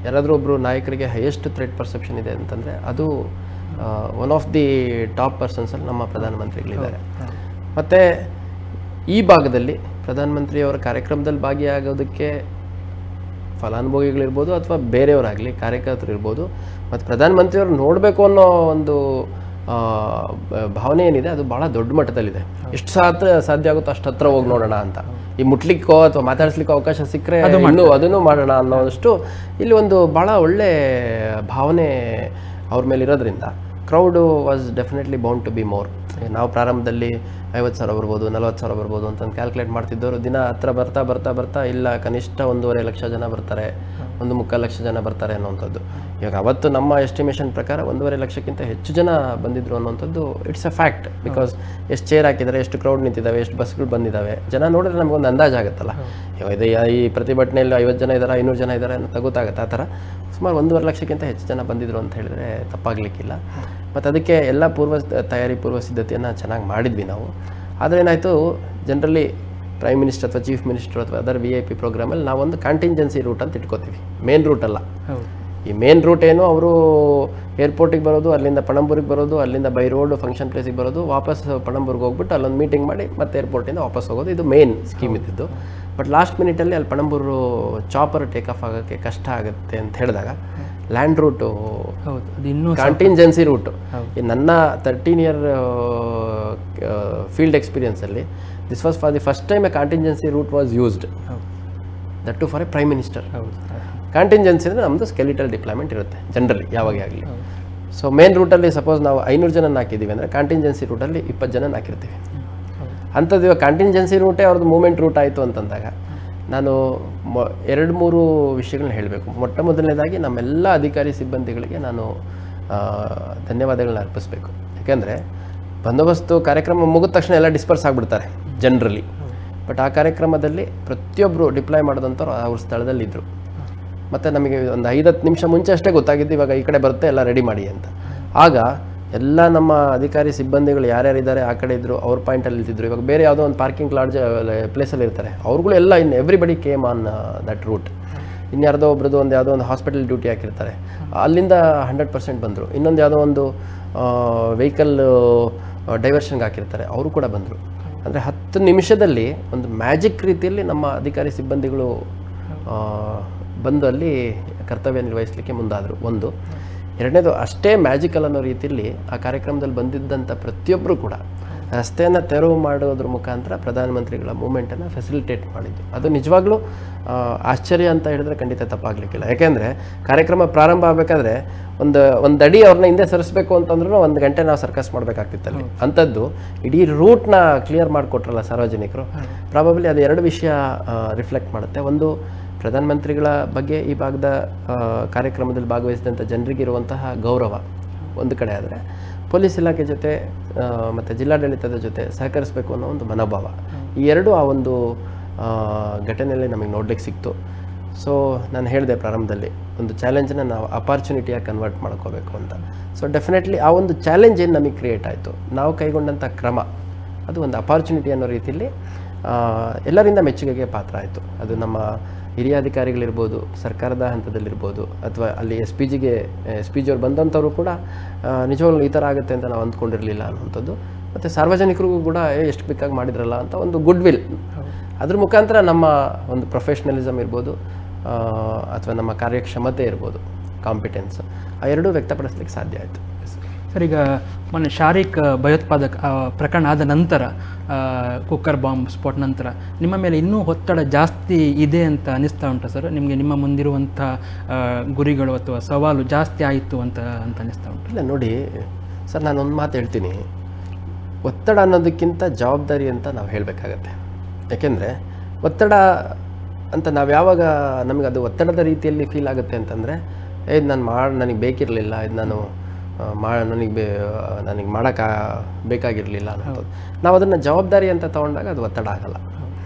[SPEAKER 2] ಯಾರಾದರೂ ಒಬ್ಬರು ನಾಯಕರಿಗೆ ಹೈಯೆಸ್ಟ್ ಥ್ರೆಟ್ ಪರ್ಸೆಪ್ಷನ್ ಇದೆ ಅಂತಂದರೆ ಅದು ಒನ್ ಆಫ್ ದಿ ಟಾಪ್ ಪರ್ಸನ್ಸಲ್ಲಿ ನಮ್ಮ ಪ್ರಧಾನಮಂತ್ರಿಗಳಿದ್ದಾರೆ ಮತ್ತು ಈ ಭಾಗದಲ್ಲಿ ಪ್ರಧಾನಮಂತ್ರಿಯವರ ಕಾರ್ಯಕ್ರಮದಲ್ಲಿ ಭಾಗಿಯಾಗೋದಕ್ಕೆ ಫಲಾನುಭವಿಗಳಿರ್ಬೋದು ಅಥವಾ ಬೇರೆಯವರಾಗಲಿ ಕಾರ್ಯಕರ್ತರು ಇರ್ಬೋದು ಮತ್ತು ಪ್ರಧಾನಮಂತ್ರಿಯವರು ನೋಡಬೇಕು ಅನ್ನೋ ಒಂದು ಭಾವನೆ ಏನಿದೆ ಅದು ಭಾಳ ದೊಡ್ಡ ಮಟ್ಟದಲ್ಲಿದೆ ಎಷ್ಟು ಸಾಧ್ಯ ಆಗುತ್ತೋ ಅಷ್ಟು ಹತ್ರ ಹೋಗಿ ನೋಡೋಣ ಅಂತ ಈ ಮುಟ್ಲಿಕ್ಕೋ ಅಥವಾ ಮಾತಾಡಿಸ್ಲಿಕ್ಕೋ ಅವಕಾಶ ಸಿಕ್ಕರೆ ಅದನ್ನು ಮಾಡೋಣ ಅನ್ನೋದಷ್ಟು ಇಲ್ಲಿ ಒಂದು ಭಾಳ ಒಳ್ಳೆ ಭಾವನೆ ಅವ್ರ ಮೇಲೆ ಇರೋದ್ರಿಂದ crowd was definitely bound to be more ನಾವು ಪ್ರಾರಂಭದಲ್ಲಿ 50,000 ಬರ್ಬೋದು 40,000 ಬರ್ಬೋದು ಅಂತಂದು ಕ್ಯಾಲ್ಕುಲೇಟ್ ಮಾಡ್ತಿದ್ದವರು ದಿನ ಹತ್ರ ಬರ್ತಾ ಇಲ್ಲ ಕನಿಷ್ಠ 1.5 ಲಕ್ಷ ಜನ ಬರ್ತಾರೆ 1.25 ಲಕ್ಷ ಜನ ಬರ್ತಾರೆ ಅನ್ನೋವಂಥದ್ದು ಇವಾಗ ಅವತ್ತು ನಮ್ಮ ಎಸ್ಟಿಮೇಷನ್ ಪ್ರಕಾರ 1.5 ಲಕ್ಷಕ್ಕಿಂತ ಹೆಚ್ಚು ಜನ ಬಂದಿದ್ರು ಅನ್ನೋಂಥದ್ದು ಇಟ್ಸ್ ಅ ಫ್ಯಾಕ್ಟ್ ಬಿಕಾಸ್ ಎಷ್ಟು ಚೇರ್ ಹಾಕಿದ್ದಾರೆ ಎಷ್ಟು ಕ್ರೌಡ್ ನಿಂತಿದ್ದಾವೆ ಎಷ್ಟು ಬಸ್ಗಳು ಬಂದಿದ್ದಾವೆ ಜನ ನೋಡಿದ್ರೆ ನಮಗೊಂದು ಅಂದಾಜು ಆಗುತ್ತಲ್ಲ ಇದು ಈ ಪ್ರತಿಭಟನೆಯಲ್ಲಿ 50 ಜನ ಇದ್ದಾರೆ 500 ಜನ ಇದ್ದಾರೆ ಅಂತ ಗೊತ್ತಾಗುತ್ತೆ ಆ ಥರ ಸುಮಾರು 1.5 ಲಕ್ಷಕ್ಕಿಂತ ಹೆಚ್ಚು ಜನ ಬಂದಿದ್ರು ಅಂತ ಹೇಳಿದ್ರೆ ತಪ್ಪಾಗಲಿಕ್ಕಿಲ್ಲ ಮತ್ತು ಅದಕ್ಕೆ ಎಲ್ಲ ಪೂರ್ವ ಸಿದ್ಧತೆಯನ್ನು ಚೆನ್ನಾಗಿ ಮಾಡಿದ್ವಿ ನಾವು ಆದರೆ ಏನಾಯಿತು ಜನರಲಿ ಪ್ರೈಮ್ ಮಿನಿಸ್ಟರ್ ಅಥವಾ ಚೀಫ್ ಮಿನಿಸ್ಟರ್ ಅಥವಾ ಅದರ್ VIP ಪ್ರೋಗ್ರಾಮಲ್ಲಿ ನಾವೊಂದು ಕಾಂಟಿಂಜೆನ್ಸಿ ರೂಟ್ ಅಂತ ಇಟ್ಕೋತೀವಿ ಮೇನ್ ರೂಟ್ ಅಲ್ಲ ಈ ಮೇನ್ ರೂಟ್ ಏನು ಅವರು ಏರ್ಪೋರ್ಟಿಗೆ ಬರೋದು ಅಲ್ಲಿಂದ ಪಣಂಬೂರಿಗೆ ಬರೋದು ಅಲ್ಲಿಂದ ಬೈ ರೋಡ್ ಫಂಕ್ಷನ್ ಪ್ಲೇಸಿಗೆ ಬರೋದು ವಾಪಸ್ ಪಣಂಬೂರಿಗೆ ಹೋಗ್ಬಿಟ್ಟು ಅಲ್ಲೊಂದು ಮೀಟಿಂಗ್ ಮಾಡಿ ಮತ್ತೆ ಏರ್ಪೋರ್ಟಿಂದ ವಾಪಸ್ ಹೋಗೋದು ಇದು ಮೇನ್ ಸ್ಕೀಮ್ ಇದ್ದಿದ್ದು ಬಟ್ ಲಾಸ್ಟ್ ಮಿನಿಟಲ್ಲಿ ಅಲ್ಲಿ ಪಣಂಬೂರು ಚಾಪರ್ ಟೇಕ್ ಆಫ್ ಆಗೋಕ್ಕೆ ಕಷ್ಟ ಆಗುತ್ತೆ ಅಂತ ಹೇಳಿದಾಗ ಲ್ಯಾಂಡ್ ರೂಟು ಕಾಂಟಿಂಜೆನ್ಸಿ ರೂಟು ನನ್ನ 13 year ಫೀಲ್ಡ್ ಎಕ್ಸ್ಪೀರಿಯನ್ಸಲ್ಲಿ this was for the first time a contingency route was used that to for a prime minister contingency ಅಂದರೆ ನಮ್ಮದು ಸ್ಕೆಲಿಟಲ್ ಡಿಪ್ಲಾಯ್ಮೆಂಟ್ ಇರುತ್ತೆ ಜನರಲಿ ಯಾವಾಗ ಆಗಲಿ ಸೊ ಮೇನ್ ರೂಟಲ್ಲಿ ಸಪೋಸ್ ನಾವು 500 ಜನ ಹಾಕಿದ್ದೀವಿ ಅಂದರೆ ಕಾಂಟಿಂಜೆನ್ಸಿ ರೂಟಲ್ಲಿ 20 ಜನ ಹಾಕಿರ್ತೀವಿ ಅಂಥದ್ದು ಇವಾಗ ಕಾಂಟಿಂಜೆನ್ಸಿ ರೂಟೇ ಅವ್ರದ್ದು ಮೂವ್ಮೆಂಟ್ ರೂಟ್ ಆಯಿತು ಅಂತಂದಾಗ ನಾನು 2-3 ವಿಷಯಗಳನ್ನ ಹೇಳಬೇಕು ಮೊಟ್ಟ ಮೊದಲನೇದಾಗಿ ನಮ್ಮೆಲ್ಲ ಅಧಿಕಾರಿ ಸಿಬ್ಬಂದಿಗಳಿಗೆ ನಾನು ಧನ್ಯವಾದಗಳನ್ನ ಅರ್ಪಿಸಬೇಕು ಯಾಕೆಂದರೆ ಬಂದೋಬಸ್ತು ಕಾರ್ಯಕ್ರಮ ಮುಗಿದ ತಕ್ಷಣ ಎಲ್ಲ ಡಿಸ್ಪರ್ಸ್ ಆಗಿಬಿಡ್ತಾರೆ ಜನರಲಿ ಬಟ್ ಆ ಕಾರ್ಯಕ್ರಮದಲ್ಲಿ ಪ್ರತಿಯೊಬ್ಬರು ಡಿಪ್ಲಾಯ್ ಮಾಡಿದಂಥವ್ರು ಅವ್ರ ಸ್ಥಳದಲ್ಲಿದ್ದರು ಮತ್ತು ನಮಗೆ ಒಂದು 5-10 ನಿಮಿಷ ಮುಂಚೆ ಅಷ್ಟೇ ಗೊತ್ತಾಗಿದ್ದು ಇವಾಗ ಈ ಕಡೆ ಬರುತ್ತೆ ಎಲ್ಲ ರೆಡಿ ಮಾಡಿ ಅಂತ ಆಗ ಎಲ್ಲ ನಮ್ಮ ಅಧಿಕಾರಿ ಸಿಬ್ಬಂದಿಗಳು ಯಾರ್ಯಾರಿದ್ದಾರೆ ಆ ಕಡೆ ಇದ್ದರು ಅವ್ರ ಪಾಯಿಂಟಲ್ಲಿ ಇರ್ತಿದ್ರು ಇವಾಗ ಬೇರೆ ಯಾವುದೋ ಒಂದು ಪಾರ್ಕಿಂಗ್ ಲಾಡ್ಜ್ ಪ್ಲೇಸಲ್ಲಿ ಇರ್ತಾರೆ ಅವ್ರುಗಳು ಎಲ್ಲ everybody came on that route ಇನ್ಯಾರ್ದೋ ಒಬ್ರದ್ದು ಒಂದು ಯಾವುದೋ ಒಂದು ಹಾಸ್ಪಿಟಲ್ ಡ್ಯೂಟಿ ಹಾಕಿರ್ತಾರೆ ಅಲ್ಲಿಂದ 100% ಬಂದರು ಇನ್ನೊಂದು ಯಾವುದೋ ಒಂದು ವೆಹಿಕಲ್ ಡೈವರ್ಷನ್ಗೆ ಹಾಕಿರ್ತಾರೆ ಅವರು ಕೂಡ ಬಂದರು ಅಂದರೆ 10 ನಿಮಿಷದಲ್ಲಿ ಒಂದು ಮ್ಯಾಜಿಕ್ ರೀತಿಯಲ್ಲಿ ನಮ್ಮ ಅಧಿಕಾರಿ ಸಿಬ್ಬಂದಿಗಳು ಬಂದು ಅಲ್ಲಿ ಕರ್ತವ್ಯ ನಿರ್ವಹಿಸಲಿಕ್ಕೆ ಮುಂದಾದರು ಒಂದು ಎರಡನೇದು ಅಷ್ಟೇ ಮ್ಯಾಜಿಕಲ್ ಅನ್ನೋ ರೀತಿಯಲ್ಲಿ ಆ ಕಾರ್ಯಕ್ರಮದಲ್ಲಿ ಬಂದಿದ್ದಂಥ ಪ್ರತಿಯೊಬ್ಬರು ಕೂಡ ರಸ್ತೆಯನ್ನು ತೆರವು ಮಾಡೋದ್ರ ಮುಖಾಂತರ ಪ್ರಧಾನಮಂತ್ರಿಗಳ ಮೂಮೆಂಟನ್ನು ಫೆಸಿಲಿಟೇಟ್ ಮಾಡಿದ್ದು ಅದು ನಿಜವಾಗ್ಲೂ ಆಶ್ಚರ್ಯ ಅಂತ ಹೇಳಿದ್ರೆ ಖಂಡಿತ ತಪ್ಪಾಗಲಿಕ್ಕಿಲ್ಲ ಯಾಕೆಂದರೆ ಕಾರ್ಯಕ್ರಮ ಪ್ರಾರಂಭ ಆಗಬೇಕಾದ್ರೆ ಒಂದು ಅಡಿ ಅವ್ರನ್ನ ಹಿಂದೆ ಸರಿಸಬೇಕು ಅಂತಂದ್ರೂ 1 ಗಂಟೆ ನಾವು ಸರ್ಕಸ್ ಮಾಡಬೇಕಾಗ್ತಿತ್ತಲ್ಲಿ ಅಂಥದ್ದು ಇಡೀ ರೂಟ್ನ ಕ್ಲಿಯರ್ ಮಾಡಿಕೊಟ್ರಲ್ಲ ಸಾರ್ವಜನಿಕರು ಪ್ರಾಬಬ್ಲಿ ಅದು 2 ವಿಷಯ ರಿಫ್ಲೆಕ್ಟ್ ಮಾಡುತ್ತೆ ಒಂದು ಪ್ರಧಾನಮಂತ್ರಿಗಳ ಬಗ್ಗೆ ಈ ಭಾಗದ ಕಾರ್ಯಕ್ರಮದಲ್ಲಿ ಭಾಗವಹಿಸಿದಂಥ ಜನರಿಗಿರುವಂತಹ ಗೌರವ ಒಂದು ಕಡೆ ಆದರೆ ಪೊಲೀಸ್ ಇಲಾಖೆ ಜೊತೆ ಮತ್ತು ಜಿಲ್ಲಾಡಳಿತದ ಜೊತೆ ಸಹಕರಿಸಬೇಕು ಅನ್ನೋ ಒಂದು ಮನೋಭಾವ ಈ ಎರಡೂ ಆ ಒಂದು ಘಟನೆಯಲ್ಲಿ ನಮಗೆ ನೋಡ್ಲಿಕ್ಕೆ ಸಿಕ್ತು ಸೊ ನಾನು ಹೇಳಿದೆ ಪ್ರಾರಂಭದಲ್ಲಿ ಒಂದು ಚಾಲೆಂಜನ್ನ ನಾವು ಅಪಾರ್ಚುನಿಟಿಯಾಗಿ ಕನ್ವರ್ಟ್ ಮಾಡ್ಕೋಬೇಕು ಅಂತ ಸೊ ಡೆಫಿನೆಟ್ಲಿ ಆ ಒಂದು ಚಾಲೆಂಜ್ ಏನು ನಮಗೆ ಕ್ರಿಯೇಟ್ ಆಯಿತು ನಾವು ಕೈಗೊಂಡಂಥ ಕ್ರಮ ಅದು ಒಂದು ಅಪಾರ್ಚುನಿಟಿ ಅನ್ನೋ ರೀತಿಯಲ್ಲಿ ಎಲ್ಲರಿಂದ ಮೆಚ್ಚುಗೆಗೆ ಪಾತ್ರ ಆಯಿತು ಅದು ನಮ್ಮ ಹಿರಿಯ ಅಧಿಕಾರಿಗಳಿರ್ಬೋದು ಸರ್ಕಾರದ ಹಂತದಲ್ಲಿರ್ಬೋದು ಅಥವಾ ಅಲ್ಲಿ ಎಸ್ ಪಿ ಜಿಯವ್ರು ಬಂದಂಥವ್ರು ಕೂಡ ನಿಜವಾಗ್ಲೂ ಈ ಥರ ಆಗುತ್ತೆ ಅಂತ ನಾವು ಅಂದ್ಕೊಂಡಿರಲಿಲ್ಲ ಅನ್ನೋಂಥದ್ದು ಮತ್ತು ಸಾರ್ವಜನಿಕರಿಗೂ ಕೂಡ ಎಷ್ಟು ಬೇಕಾಗಿ ಮಾಡಿದ್ರಲ್ಲ ಅಂತ ಒಂದು ಗುಡ್ ವಿಲ್ ಅದ್ರ ಮುಖಾಂತರ ನಮ್ಮ ಒಂದು ಪ್ರೊಫೆಷ್ನಲಿಸಮ್ ಇರ್ಬೋದು ಅಥವಾ ನಮ್ಮ ಕಾರ್ಯಕ್ಷಮತೆ ಇರ್ಬೋದು ಕಾಂಪಿಟೆನ್ಸ್ ಆ ಎರಡೂ ವ್ಯಕ್ತಪಡಿಸ್ಲಿಕ್ಕೆ ಸಾಧ್ಯ ಆಯಿತು
[SPEAKER 1] ಸರ್, ಈಗ ಮೊನ್ನೆ ಶಾರೀಕ್ ಭಯೋತ್ಪಾದಕ ಪ್ರಕರಣ ಆದ ನಂತರ, ಕುಕ್ಕರ್ ಬಾಂಬ್ ಸ್ಫೋಟ ನಂತರ ನಿಮ್ಮ ಮೇಲೆ ಇನ್ನೂ ಒತ್ತಡ ಜಾಸ್ತಿ ಇದೆ ಅಂತ ಅನಿಸ್ತಾ ಉಂಟಾ ಸರ್? ನಿಮಗೆ ನಿಮ್ಮ ಮುಂದಿರುವಂಥ ಗುರಿಗಳು ಅಥವಾ ಸವಾಲು ಜಾಸ್ತಿ ಆಯಿತು ಅಂತ ಅನಿಸ್ತಾ ಉಂಟು?
[SPEAKER 2] ಇಲ್ಲ ನೋಡಿ ಸರ್, ನಾನೊಂದು ಮಾತು ಹೇಳ್ತೀನಿ. ಒತ್ತಡ ಅನ್ನೋದಕ್ಕಿಂತ ಜವಾಬ್ದಾರಿ ಅಂತ ನಾವು ಹೇಳಬೇಕಾಗತ್ತೆ. ಯಾಕೆಂದರೆ ಒತ್ತಡ ಅಂತ ನಾವು ಯಾವಾಗ ನಮಗೆ ಅದು ಒತ್ತಡದ ರೀತಿಯಲ್ಲಿ ಫೀಲ್ ಆಗುತ್ತೆ ಅಂತಂದರೆ, ಇದು ನನಗೆ ಬೇಕಿರಲಿಲ್ಲ, ಇದು ನನಗೆ ಮಾಡೋಕ್ಕೆ ಬೇಕಾಗಿರಲಿಲ್ಲ ಅನ್ನೋದು. ನಾವು ಅದನ್ನು ಜವಾಬ್ದಾರಿ ಅಂತ ತೊಗೊಂಡಾಗ ಅದು ಒತ್ತಡ ಆಗಲ್ಲ.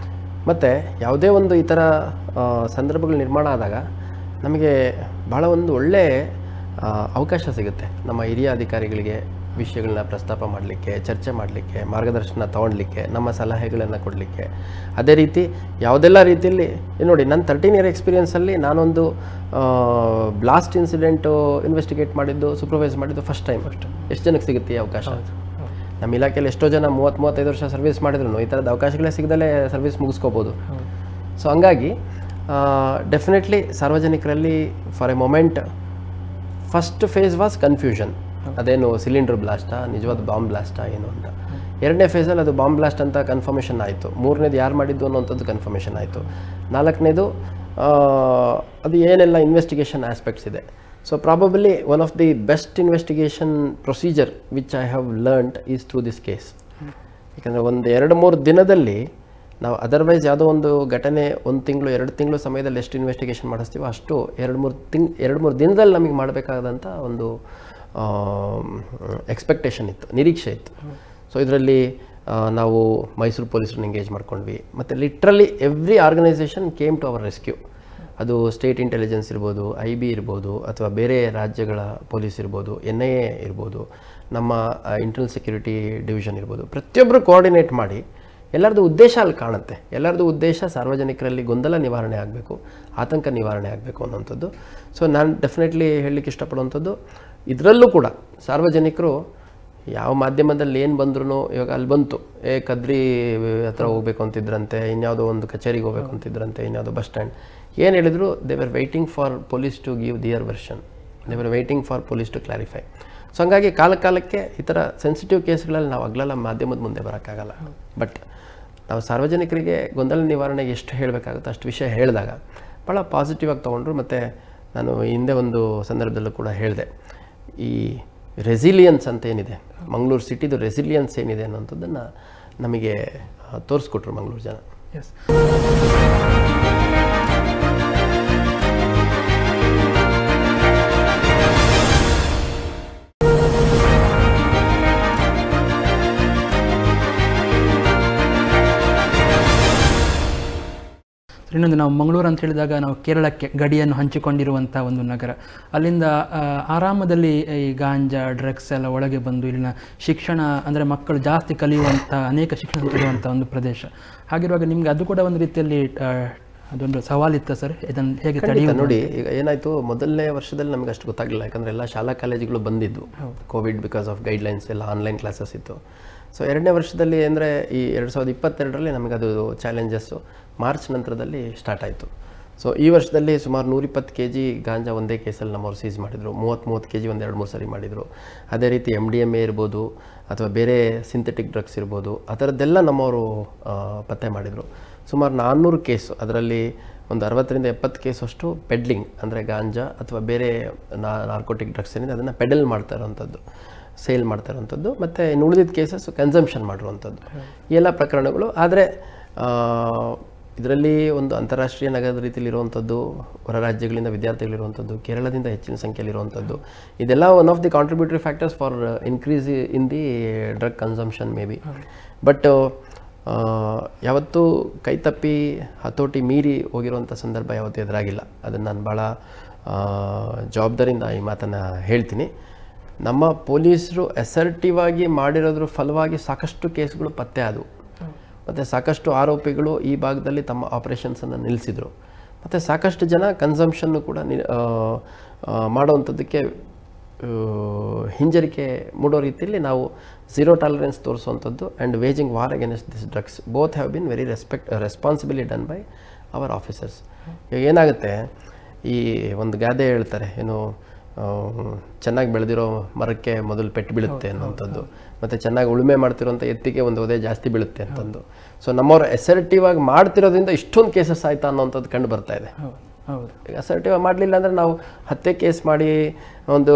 [SPEAKER 2] ಮತ್ತು ಯಾವುದೇ ಒಂದು ಈ ಥರ ಸಂದರ್ಭಗಳು ನಿರ್ಮಾಣ ಆದಾಗ ನಮಗೆ ಭಾಳ ಒಂದು ಒಳ್ಳೆಯ ಅವಕಾಶ ಸಿಗುತ್ತೆ ನಮ್ಮ ಹಿರಿಯ ಅಧಿಕಾರಿಗಳಿಗೆ ವಿಷಯಗಳನ್ನ ಪ್ರಸ್ತಾಪ ಮಾಡಲಿಕ್ಕೆ, ಚರ್ಚೆ ಮಾಡಲಿಕ್ಕೆ, ಮಾರ್ಗದರ್ಶನ ತೊಗೊಳ್ಲಿಕ್ಕೆ, ನಮ್ಮ ಸಲಹೆಗಳನ್ನು ಕೊಡಲಿಕ್ಕೆ. ಅದೇ ರೀತಿ ಯಾವುದೆಲ್ಲ ರೀತಿಯಲ್ಲಿ ನೋಡಿ, ನನ್ನ 13 ಇಯರ್ ಎಕ್ಸ್ಪೀರಿಯನ್ಸಲ್ಲಿ ನಾನೊಂದು ಬ್ಲಾಸ್ಟ್ ಇನ್ಸಿಡೆಂಟು ಇನ್ವೆಸ್ಟಿಗೇಟ್ ಮಾಡಿದ್ದು, ಸೂಪರ್ವೈಸ್ ಮಾಡಿದ್ದು ಫಸ್ಟ್ ಟೈಮ್. ಎಷ್ಟು ಜನಕ್ಕೆ ಸಿಗುತ್ತೆ ಈ ಅವಕಾಶ? ನಮ್ಮ ಇಲಾಖೆಯಲ್ಲಿ ಎಷ್ಟೋ ಜನ 30-35 ವರ್ಷ ಸರ್ವಿಸ್ ಮಾಡಿದ್ರು ಈ ಥರದ ಅವಕಾಶಗಳೇ ಸಿಗದಲ್ಲೇ ಸರ್ವಿಸ್ ಮುಗಿಸ್ಕೋಬೋದು. ಸೊ ಹಂಗಾಗಿ ಡೆಫಿನೆಟ್ಲಿ ಸಾರ್ವಜನಿಕರಲ್ಲಿ for A moment first phase was confusion. ಅದೇನು ಸಿಲಿಂಡರ್ ಬ್ಲಾಸ್ಟಾ, ನಿಜವಾದ ಬಾಂಬ್ ಬ್ಲಾಸ್ಟಾ ಏನು ಅಂತ. ಎರಡನೇ ಫೇಸಲ್ಲಿ ಅದು ಬಾಂಬ್ ಬ್ಲಾಸ್ಟ್ ಅಂತ ಕನ್ಫರ್ಮೇಷನ್ ಆಯಿತು. ಮೂರನೇದು ಯಾರು ಮಾಡಿದ್ದು ಅನ್ನೋಂಥದ್ದು ಕನ್ಫರ್ಮೇಷನ್ ಆಯಿತು. ನಾಲ್ಕನೇದು ಅದು ಏನೆಲ್ಲ ಇನ್ವೆಸ್ಟಿಗೇಷನ್ ಆಸ್ಪೆಕ್ಟ್ಸ್ ಇದೆ. So probably one of the best investigation procedure which I have learned is through this case. ಯಾಕಂದರೆ ಒಂದು 2-3 ದಿನದಲ್ಲಿ ನಾವು ಅದರ್ವೈಸ್ ಯಾವುದೋ ಒಂದು ಘಟನೆ 1 ತಿಂಗಳು 2 ತಿಂಗಳು ಸಮಯದಲ್ಲಿ ಎಷ್ಟು ಇನ್ವೆಸ್ಟಿಗೇಷನ್ ಮಾಡಿಸ್ತೀವೋ ಅಷ್ಟು 2-3 ದಿನದಲ್ಲಿ ನಮಗೆ ಮಾಡಬೇಕಾದಂಥ ಒಂದು ಎಕ್ಸ್ಪೆಕ್ಟೇಷನ್ ಇತ್ತು, ನಿರೀಕ್ಷೆ ಇತ್ತು. ಸೊ ಇದರಲ್ಲಿ ನಾವು ಮೈಸೂರು ಪೊಲೀಸರನ್ನ ಎಂಗೇಜ್ ಮಾಡ್ಕೊಂಡ್ವಿ. ಮತ್ತು literally every organisation came to our rescue. ಅದು ಸ್ಟೇಟ್ ಇಂಟೆಲಿಜೆನ್ಸ್ ಇರ್ಬೋದು, IB ಇರ್ಬೋದು, ಅಥವಾ ಬೇರೆ ರಾಜ್ಯಗಳ ಪೊಲೀಸ್ ಇರ್ಬೋದು, NIA ಇರ್ಬೋದು, ನಮ್ಮ ಇಂಟರ್ನಲ್ ಸೆಕ್ಯೂರಿಟಿ ಡಿವಿಷನ್ ಇರ್ಬೋದು. ಪ್ರತಿಯೊಬ್ಬರು ಕೋಆರ್ಡಿನೇಟ್ ಮಾಡಿ ಎಲ್ಲರದ್ದು ಉದ್ದೇಶ ಅಲ್ಲಿ ಕಾಣುತ್ತೆ. ಎಲ್ಲರದ್ದು ಉದ್ದೇಶ ಸಾರ್ವಜನಿಕರಲ್ಲಿ ಗೊಂದಲ ನಿವಾರಣೆ ಆಗಬೇಕು, ಆತಂಕ ನಿವಾರಣೆ ಆಗಬೇಕು ಅನ್ನೋಂಥದ್ದು. ಸೊ ನಾನು ಡೆಫಿನೆಟ್ಲಿ ಹೇಳಲಿಕ್ಕೆ ಇಷ್ಟಪಡುವಂಥದ್ದು, ಇದರಲ್ಲೂ ಕೂಡ ಸಾರ್ವಜನಿಕರು ಯಾವ ಮಾಧ್ಯಮದಲ್ಲಿ ಏನು ಬಂದ್ರೂ, ಇವಾಗ ಅಲ್ಲಿ ಬಂತು ಕದ್ರಿ ಹತ್ರ ಹೋಗ್ಬೇಕು ಅಂತಿದ್ರಂತೆ, ಇನ್ಯಾವುದೋ ಒಂದು ಕಚೇರಿಗೆ ಹೋಗ್ಬೇಕು ಅಂತಿದ್ರಂತೆ, ಇನ್ಯಾವುದೋ ಬಸ್ ಸ್ಟ್ಯಾಂಡ್, ಏನು ಹೇಳಿದ್ರು, they were waiting for police to give their version, they were waiting for police to clarify. So ಹಂಗಾಗಿ ಕಾಲಕ್ಕೆ ಈ ಥರ ಸೆನ್ಸಿಟಿವ್ ಕೇಸ್ಗಳಲ್ಲಿ ನಾವು ಆಗ್ಲೆಲ್ಲ ಮಾಧ್ಯಮದ ಮುಂದೆ ಬರೋಕ್ಕಾಗಲ್ಲ. ಬಟ್ ನಾವು ಸಾರ್ವಜನಿಕರಿಗೆ ಗೊಂದಲ ನಿವಾರಣೆಗೆ ಎಷ್ಟು ಹೇಳಬೇಕಾಗುತ್ತೋ ಅಷ್ಟು ವಿಷಯ ಹೇಳಿದಾಗ ಭಾಳ ಪಾಸಿಟಿವ್ ಆಗಿ ತೊಗೊಂಡ್ರು. ಮತ್ತು ನಾನು ಹಿಂದೆ ಒಂದು ಸಂದರ್ಭದಲ್ಲೂ ಕೂಡ ಹೇಳಿದೆ, ಈ ರೆಸಿಲಿಯನ್ಸ್ ಅಂತ ಏನಿದೆ, ಮಂಗಳೂರು ಸಿಟಿದು ರೆಸಿಲಿಯನ್ಸ್ ಏನಿದೆ ಅನ್ನೋಂಥದ್ದನ್ನು ನಮಗೆ ತೋರಿಸ್ಕೊಟ್ರು ಮಂಗಳೂರು ಜನ.
[SPEAKER 1] ಎಸ್. ಇನ್ನೊಂದು, ನಾವು ಮಂಗಳೂರು ಅಂತ ಹೇಳಿದಾಗ ನಾವು ಕೇರಳಕ್ಕೆ ಗಡಿಯನ್ನು ಹಂಚಿಕೊಂಡಿರುವಂಥ ಒಂದು ನಗರ. ಅಲ್ಲಿಂದ ಆರಾಮದಲ್ಲಿ ಈ ಗಾಂಜಾ, ಡ್ರಗ್ಸ್ ಎಲ್ಲ ಒಳಗೆ ಬಂದು ಇಲ್ಲಿನ ಶಿಕ್ಷಣ ಅಂದರೆ ಮಕ್ಕಳು ಜಾಸ್ತಿ ಕಲಿಯುವಂಥ ಅನೇಕ ಶಿಕ್ಷಣ ಇರುವಂಥ ಒಂದು ಪ್ರದೇಶ. ಹಾಗಿರುವಾಗ ನಿಮಗೆ ಅದು ಕೂಡ ಒಂದು ರೀತಿಯಲ್ಲಿ ಅದೊಂದು ಸವಾಲಿತ್ತು ಸರ್, ಇದನ್ನು ಹೇಗೆ ತಡೆಯುವುದು?
[SPEAKER 2] ನೋಡಿ, ಈಗ ಏನಾಯಿತು, ಮೊದಲನೇ ವರ್ಷದಲ್ಲಿ ನಮಗೆ ಅಷ್ಟು ಗೊತ್ತಾಗಲಿಲ್ಲ. ಯಾಕಂದರೆ ಎಲ್ಲ ಶಾಲಾ ಕಾಲೇಜುಗಳು ಬಂದಿದ್ದು, ಕೋವಿಡ್ ಬಿಕಾಸ್ ಆಫ್ ಗೈಡ್ಲೈನ್ಸ್ ಎಲ್ಲ ಆನ್ಲೈನ್ ಕ್ಲಾಸಸ್ ಇತ್ತು. ಸೊ ಎರಡನೇ ವರ್ಷದಲ್ಲಿ ಅಂದರೆ ಈ 2022ರಲ್ಲಿ ನಮಗದು ಚಾಲೆಂಜಸ್ಸು ಮಾರ್ಚ್ ನಂತರದಲ್ಲಿ ಸ್ಟಾರ್ಟ್ ಆಯಿತು. ಸೊ ಈ ವರ್ಷದಲ್ಲಿ ಸುಮಾರು 120 kg ಗಾಂಜಾ ಒಂದೇ ಕೇಸಲ್ಲಿ ನಮ್ಮವ್ರು ಸೀಸ್ ಮಾಡಿದರು. 30 kg ಒಂದು 2-3 ಸರಿ ಮಾಡಿದರು. ಅದೇ ರೀತಿ MDMA ಇರ್ಬೋದು, ಅಥವಾ ಬೇರೆ ಸಿಂಥೆಟಿಕ್ ಡ್ರಗ್ಸ್ ಇರ್ಬೋದು, ಆ ಥರದ್ದೆಲ್ಲ ನಮ್ಮವರು ಪತ್ತೆ ಮಾಡಿದರು. ಸುಮಾರು 400 ಕೇಸು, ಅದರಲ್ಲಿ ಒಂದು 60-70 ಕೇಸು ಅಷ್ಟು ಪೆಡ್ಲಿಂಗ್ ಅಂದರೆ ಗಾಂಜಾ ಅಥವಾ ಬೇರೆ ನಾರ್ಕೋಟಿಕ್ ಡ್ರಗ್ಸ್ ಏನಿದೆ ಅದನ್ನು ಪೆಡಲ್ ಮಾಡ್ತಾ ಇರೋವಂಥದ್ದು, ಸೇಲ್ ಮಾಡ್ತಾ ಇರೋವಂಥದ್ದು. ಮತ್ತು ಇನ್ನು ಉಳಿದಿದ್ದ ಕೇಸಸ್ ಕನ್ಸಂಪ್ಷನ್ ಮಾಡಿರುವಂಥದ್ದು, ಈ ಎಲ್ಲ ಪ್ರಕರಣಗಳು. ಆದರೆ ಇದರಲ್ಲಿ ಒಂದು ಅಂತಾರಾಷ್ಟ್ರೀಯ ನಗರದ ರೀತಿಯಲ್ಲಿ ಇರುವಂಥದ್ದು, ಹೊರ ರಾಜ್ಯಗಳಿಂದ ವಿದ್ಯಾರ್ಥಿಗಳಿರುವಂಥದ್ದು, ಕೇರಳದಿಂದ ಹೆಚ್ಚಿನ ಸಂಖ್ಯೆಯಲ್ಲಿರುವಂಥದ್ದು, ಇದೆಲ್ಲ one of the contributory factors for increase in the drug consumption may be. But ಯಾವತ್ತೂ ಕೈತಪ್ಪಿ ಹತೋಟಿ ಮೀರಿ ಹೋಗಿರುವಂಥ ಸಂದರ್ಭ ಯಾವತ್ತೂ ಎದುರಾಗಿಲ್ಲ. ಅದನ್ನು ನಾನು ಭಾಳ ಜವಾಬ್ದಾರಿಯಿಂದ ಈ ಮಾತನ್ನು ಹೇಳ್ತೀನಿ. ನಮ್ಮ ಪೊಲೀಸರು ಅಸರ್ಟಿವ್ ಆಗಿ ಮಾಡಿರೋದ್ರ ಫಲವಾಗಿ ಸಾಕಷ್ಟು ಕೇಸ್ಗಳು ಪತ್ತೆ ಆದವು. ಮತ್ತು ಸಾಕಷ್ಟು ಆರೋಪಿಗಳು ಈ ಭಾಗದಲ್ಲಿ ತಮ್ಮ ಆಪರೇಷನ್ಸನ್ನು ನಿಲ್ಲಿಸಿದರು. ಮತ್ತು ಸಾಕಷ್ಟು ಜನ ಕನ್ಸಂಪ್ಷನ್ನು ಕೂಡ ಮಾಡೋವಂಥದ್ದಕ್ಕೆ ಹಿಂಜರಿಕೆ ಮೂಡೋ ರೀತಿಯಲ್ಲಿ ನಾವು ಝೀರೋ ಟಾಲರೆನ್ಸ್ ತೋರಿಸುವಂಥದ್ದು and waging war against this drugs both have been very responsibly done by our officers. ಈಗ ಏನಾಗುತ್ತೆ, ಈ ಒಂದು ಗಾದೆ ಹೇಳ್ತಾರೆ, ಏನು ಚೆನ್ನಾಗಿ ಬೆಳೆದಿರೋ ಮರಕ್ಕೆ ಮೊದಲು ಪೆಟ್ಟು ಬೀಳುತ್ತೆ ಅನ್ನೋಂಥದ್ದು, ಮತ್ತು ಚೆನ್ನಾಗಿ ಉಳುಮೆ ಮಾಡ್ತಿರೋಂಥ ಎತ್ತಿಗೆ ಒಂದು ಒದೆ ಜಾಸ್ತಿ ಬೀಳುತ್ತೆ ಅಂತಂದು. ಸೊ ನಮ್ಮವ್ರು ಅಸರ್ಟಿವ್ ಆಗಿ ಮಾಡ್ತಿರೋದ್ರಿಂದ ಇಷ್ಟೊಂದು ಕೇಸಸ್ ಆಯ್ತಾ ಅನ್ನೋಂಥದ್ದು ಕಂಡು ಬರ್ತಾ ಇದೆ. ಈಗ ಅಸರ್ಟಿವ್ ಮಾಡಲಿಲ್ಲ ಅಂದರೆ ನಾವು 10 ಕೇಸ್ ಮಾಡಿ ಒಂದು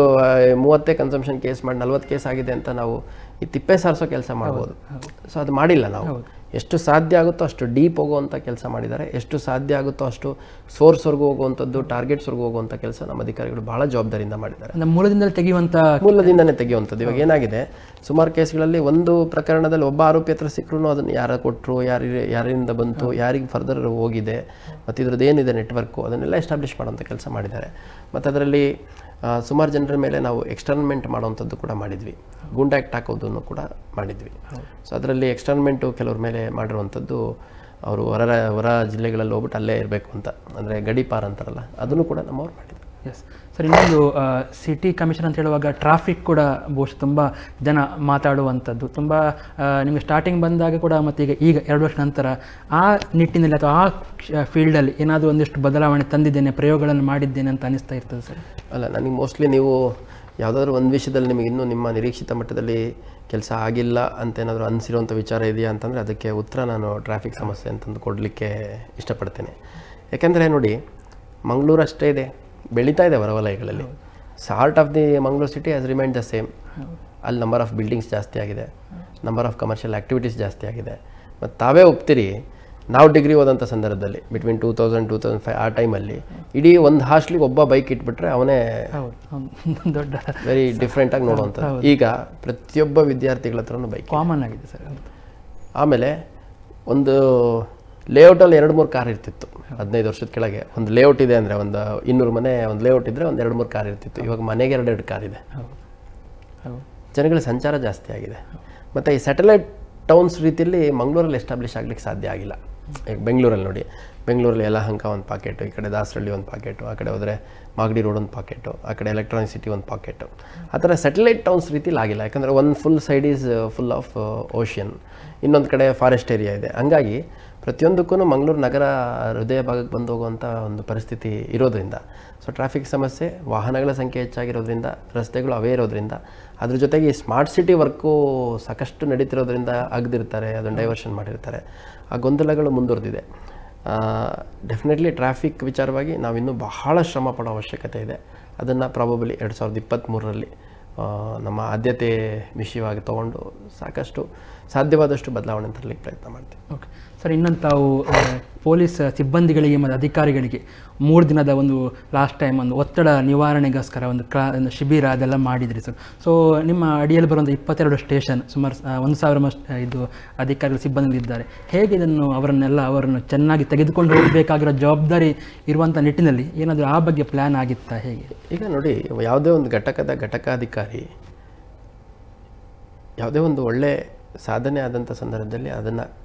[SPEAKER 2] 30 ಕನ್ಸಂಪ್ಷನ್ ಕೇಸ್ ಮಾಡಿ 40 ಕೇಸ್ ಆಗಿದೆ ಅಂತ ನಾವು ಈ ತಿಪ್ಪೆ ಸಾರಿಸೋ ಕೆಲಸ ಮಾಡ್ಬೋದು. ಸೊ ಅದು ಮಾಡಿಲ್ಲ ನಾವು. ಎಷ್ಟು ಸಾಧ್ಯ ಆಗುತ್ತೋ ಅಷ್ಟು ಡೀಪ್ ಹೋಗುವಂಥ ಕೆಲಸ ಮಾಡಿದ್ದಾರೆ. ಎಷ್ಟು ಸಾಧ್ಯ ಆಗುತ್ತೋ ಅಷ್ಟು ಸೋರ್ಸ್ವರೆಗೂ ಹೋಗುವಂಥದ್ದು, ಟಾರ್ಗೆಟ್ಸ್ವರೆಗೂ ಹೋಗುವಂಥ ಕೆಲಸ ನಮ್ಮ ಅಧಿಕಾರಿಗಳು ಭಾಳ ಜವಾಬ್ದಾರಿಯಿಂದ ಮಾಡಿದ್ದಾರೆ.
[SPEAKER 1] ಮೂಲದಿಂದಲೇ
[SPEAKER 2] ತೆಗೆಯುವಂಥದ್ದು. ಇವಾಗ ಏನಾಗಿದೆ, ಸುಮಾರು ಕೇಸ್ಗಳಲ್ಲಿ ಒಂದು ಪ್ರಕರಣದಲ್ಲಿ ಒಬ್ಬ ಆರೋಪಿ ಹತ್ರ ಸಿಕ್ಕರೂ ಅದನ್ನು ಯಾರು ಕೊಟ್ಟರು, ಯಾರಿಂದ ಬಂತು, ಯಾರಿಗೆ ಫರ್ದರ್ ಹೋಗಿದೆ, ಮತ್ತು ಇದ್ರದ್ದು ಏನಿದೆ ನೆಟ್ವರ್ಕು, ಅದನ್ನೆಲ್ಲ ಎಸ್ಟಾಬ್ಲಿಷ್ ಮಾಡೋಂಥ ಕೆಲಸ ಮಾಡಿದ್ದಾರೆ. ಮತ್ತು ಅದರಲ್ಲಿ ಸುಮಾರು ಜನರ ಮೇಲೆ ನಾವು ಎಕ್ಸ್ಟರ್ನ್ಮೆಂಟ್ ಮಾಡೋವಂಥದ್ದು ಕೂಡ ಮಾಡಿದ್ವಿ. ಗೂಂಡಾ ಆ್ಯಕ್ಟ್ ಹಾಕೋದನ್ನು ಕೂಡ ಮಾಡಿದ್ವಿ. ಸೊ ಅದರಲ್ಲಿ ಎಕ್ಸ್ಟರ್ನ್ಮೆಂಟು ಕೆಲವ್ರ ಮೇಲೆ ಮಾಡಿರುವಂಥದ್ದು, ಅವರು ಹೊರ ಜಿಲ್ಲೆಗಳಲ್ಲಿ ಹೋಗ್ಬಿಟ್ಟು ಅಲ್ಲೇ ಇರಬೇಕು ಅಂತ, ಅಂದರೆ ಗಡಿಪಾರ್ ಅಂತಾರಲ್ಲ, ಅದನ್ನು ಕೂಡ ನಮ್ಮವ್ರು ಮಾಡಿದ್ವಿ.
[SPEAKER 1] ಎಸ್ ಸರ್, ಇನ್ನೊಂದು ಸಿಟಿ ಕಮಿಷನ್ ಅಂತ ಹೇಳುವಾಗ ಟ್ರಾಫಿಕ್ ಕೂಡ ಬಹುಶಃ ತುಂಬ ಜನ ಮಾತಾಡುವಂಥದ್ದು. ತುಂಬ ನಿಮಗೆ ಸ್ಟಾರ್ಟಿಂಗ್ ಬಂದಾಗ ಕೂಡ ಮತ್ತು ಈಗ 2 ವರ್ಷ ನಂತರ ಆ ನಿಟ್ಟಿನಲ್ಲಿ ಅಥವಾ ಆ ಫೀಲ್ಡಲ್ಲಿ ಏನಾದರೂ ಒಂದಿಷ್ಟು ಬದಲಾವಣೆ ತಂದಿದ್ದೇನೆ, ಪ್ರಯೋಗಗಳನ್ನು ಮಾಡಿದ್ದೇನೆ ಅಂತ ಅನಿಸ್ತಾ ಇರ್ತದೆ ಸರ್?
[SPEAKER 2] ಅಲ್ಲ, ನನಗೆ ಮೋಸ್ಟ್ಲಿ ನೀವು ಯಾವುದಾದ್ರೂ ಒಂದು ವಿಷಯದಲ್ಲಿ ನಿಮಗೆ ಇನ್ನೂ ನಿಮ್ಮ ನಿರೀಕ್ಷಿತ ಮಟ್ಟದಲ್ಲಿ ಕೆಲಸ ಆಗಿಲ್ಲ ಅಂತ ಏನಾದರೂ ಅನಿಸಿರುವಂಥ ವಿಚಾರ ಇದೆಯಾ ಅಂತಂದರೆ ಅದಕ್ಕೆ ಉತ್ತರ ನಾನು ಟ್ರಾಫಿಕ್ ಸಮಸ್ಯೆ ಅಂತಂದು ಕೊಡಲಿಕ್ಕೆ ಇಷ್ಟಪಡ್ತೇನೆ. ಯಾಕೆಂದರೆ ನೋಡಿ, ಮಂಗಳೂರು ಅಷ್ಟೇ ಇದೆ, ಬೆಳೀತಾ ಇದೆ ಹೊರವಲಯಗಳಲ್ಲಿ. Sort of the Mangaluru city has remained the same. ಅಲ್ಲಿ ನಂಬರ್ ಆಫ್ ಬಿಲ್ಡಿಂಗ್ಸ್ ಜಾಸ್ತಿ ಆಗಿದೆ, ನಂಬರ್ ಆಫ್ ಕಮರ್ಷಿಯಲ್ ಆ್ಯಕ್ಟಿವಿಟೀಸ್ ಜಾಸ್ತಿ ಆಗಿದೆ. ಮತ್ತು ತಾವೇ ಒಪ್ತೀರಿ, ನಾವು ಡಿಗ್ರಿ ಓದೋಂಥ ಸಂದರ್ಭದಲ್ಲಿ ಬಿಟ್ವೀನ್ 2000-2005 ಆ ಟೈಮಲ್ಲಿ ಇಡೀ ಒಂದು ಹಾಸ್ಟ್ಲಿಗೆ ಒಬ್ಬ ಬೈಕ್ ಇಟ್ಬಿಟ್ರೆ ಅವನೇ
[SPEAKER 1] ದೊಡ್ಡ
[SPEAKER 2] ವೆರಿ ಡಿಫ್ರೆಂಟಾಗಿ ನೋಡುವಂಥದ್ದು. ಈಗ ಪ್ರತಿಯೊಬ್ಬ ವಿದ್ಯಾರ್ಥಿಗಳ ಹತ್ರನೂ ಬೈಕ್
[SPEAKER 1] ಕಾಮನ್ ಆಗಿದೆ ಸರ್.
[SPEAKER 2] ಆಮೇಲೆ ಒಂದು ಲೇಔಟಲ್ಲಿ 2-3 ಕಾರ್ ಇರ್ತಿತ್ತು 15 ವರ್ಷದ ಕೆಳಗೆ. ಒಂದು ಲೇಔಟ್ ಇದೆ ಅಂದರೆ ಒಂದು 200 ಮನೆ ಒಂದು ಲೇಔಟ್ ಇದ್ದರೆ ಒಂದು 2-3 ಕಾರ್ ಇರ್ತಿತ್ತು. ಇವಾಗ ಮನೆಗೆ 2 ಕಾರ್ ಇದೆ. ಜನಗಳ ಸಂಚಾರ ಜಾಸ್ತಿ ಆಗಿದೆ. ಮತ್ತು ಈ ಸ್ಯಾಟಲೈಟ್ ಟೌನ್ಸ್ ರೀತಿಯಲ್ಲಿ ಮಂಗಳೂರಲ್ಲಿ ಎಸ್ಟಾಬ್ಲಿಷ್ ಆಗಲಿಕ್ಕೆ ಸಾಧ್ಯ ಆಗಿಲ್ಲ. ಈಗ ಬೆಂಗಳೂರಲ್ಲಿ ನೋಡಿ, ಬೆಂಗಳೂರಲ್ಲಿ ಯಲಹಂಕ ಒಂದು ಪಾಕೆಟು, ಈ ಕಡೆ ದಾಸರಳ್ಳಿ ಒಂದು ಪಾಕೆಟು, ಆ ಕಡೆ ಹೋದರೆ ಮಾಗಡಿ ರೋಡ್ ಒಂದು ಪಾಕೆಟು, ಆ ಕಡೆ ಎಲೆಕ್ಟ್ರಾನಿಕ್ ಸಿಟಿ ಒಂದು ಪಾಕೆಟು. ಆ ಥರ ಸ್ಯಾಟಲೈಟ್ ಟೌನ್ಸ್ ರೀತಿಲಿ ಆಗಿಲ್ಲ. ಯಾಕಂದರೆ ಒಂದು full side is full of ocean, ಇನ್ನೊಂದು ಕಡೆ ಫಾರೆಸ್ಟ್ ಏರಿಯಾ ಇದೆ. ಹಂಗಾಗಿ ಪ್ರತಿಯೊಂದಕ್ಕೂ ಮಂಗಳೂರು ನಗರ ಹೃದಯ ಭಾಗಕ್ಕೆ ಬಂದು ಹೋಗುವಂಥ ಒಂದು ಪರಿಸ್ಥಿತಿ ಇರೋದ್ರಿಂದ, ಸೊ ಟ್ರಾಫಿಕ್ ಸಮಸ್ಯೆ, ವಾಹನಗಳ ಸಂಖ್ಯೆ ಹೆಚ್ಚಾಗಿರೋದ್ರಿಂದ, ರಸ್ತೆಗಳು ಅವೇ ಇರೋದ್ರಿಂದ, ಅದ್ರ ಜೊತೆಗೆ ಈ ಸ್ಮಾರ್ಟ್ ಸಿಟಿ ವರ್ಕು ಸಾಕಷ್ಟು ನಡೀತಿರೋದ್ರಿಂದ ಆಗದಿರ್ತಾರೆ, ಅದನ್ನು ಡೈವರ್ಷನ್ ಮಾಡಿರ್ತಾರೆ. ಆ ಗೊಂದಲಗಳು ಮುಂದುವರೆದಿದೆ. ಡೆಫಿನೆಟ್ಲಿ ಟ್ರಾಫಿಕ್ ವಿಚಾರವಾಗಿ ನಾವಿನ್ನೂ ಬಹಳ ಶ್ರಮ ಪಡೋ ಅವಶ್ಯಕತೆ ಇದೆ. ಅದನ್ನು ಪ್ರಾಬಬಲಿ 2023ರಲ್ಲಿ ನಮ್ಮ ಆದ್ಯತೆ ವಿಷಯವಾಗಿ ತೊಗೊಂಡು ಸಾಕಷ್ಟು ಸಾಧ್ಯವಾದಷ್ಟು ಬದಲಾವಣೆ ತರಲಿಕ್ಕೆ ಪ್ರಯತ್ನ ಮಾಡ್ತೀವಿ.
[SPEAKER 1] ಓಕೆ ಸರ್, ಇನ್ನೊಂದು ತಾವು ಪೊಲೀಸ್ ಸಿಬ್ಬಂದಿಗಳಿಗೆ ಮತ್ತು ಅಧಿಕಾರಿಗಳಿಗೆ 3 ದಿನದ ಒಂದು ಲಾಸ್ಟ್ ಟೈಮ್ ಒಂದು ಒತ್ತಡ ನಿವಾರಣೆಗೋಸ್ಕರ ಒಂದು ಶಿಬಿರ ಅದೆಲ್ಲ ಮಾಡಿದ್ರಿ ಸರ್. ಸೊ ನಿಮ್ಮ ಅಡಿಯಲ್ಲಿ ಬರುವಂಥ 22 ಸ್ಟೇಷನ್ ಸುಮಾರು 1000 ಇದು ಅಧಿಕಾರಿಗಳು ಸಿಬ್ಬಂದಿಗಳಿದ್ದಾರೆ. ಹೇಗೆ ಅವರನ್ನು ಚೆನ್ನಾಗಿ ತೆಗೆದುಕೊಂಡು ಹೋಗಬೇಕಾಗಿರೋ ಜವಾಬ್ದಾರಿ ಇರುವಂಥ ನಿಟ್ಟಿನಲ್ಲಿ ಏನಾದರೂ ಆ ಬಗ್ಗೆ ಪ್ಲ್ಯಾನ್ ಆಗಿತ್ತಾ, ಹೇಗೆ?
[SPEAKER 2] ಈಗ ನೋಡಿ, ಯಾವುದೇ ಒಂದು ಘಟಕಾಧಿಕಾರಿ ಯಾವುದೇ ಒಂದು ಒಳ್ಳೆ ಸಾಧನೆ ಆದಂಥ ಸಂದರ್ಭದಲ್ಲಿ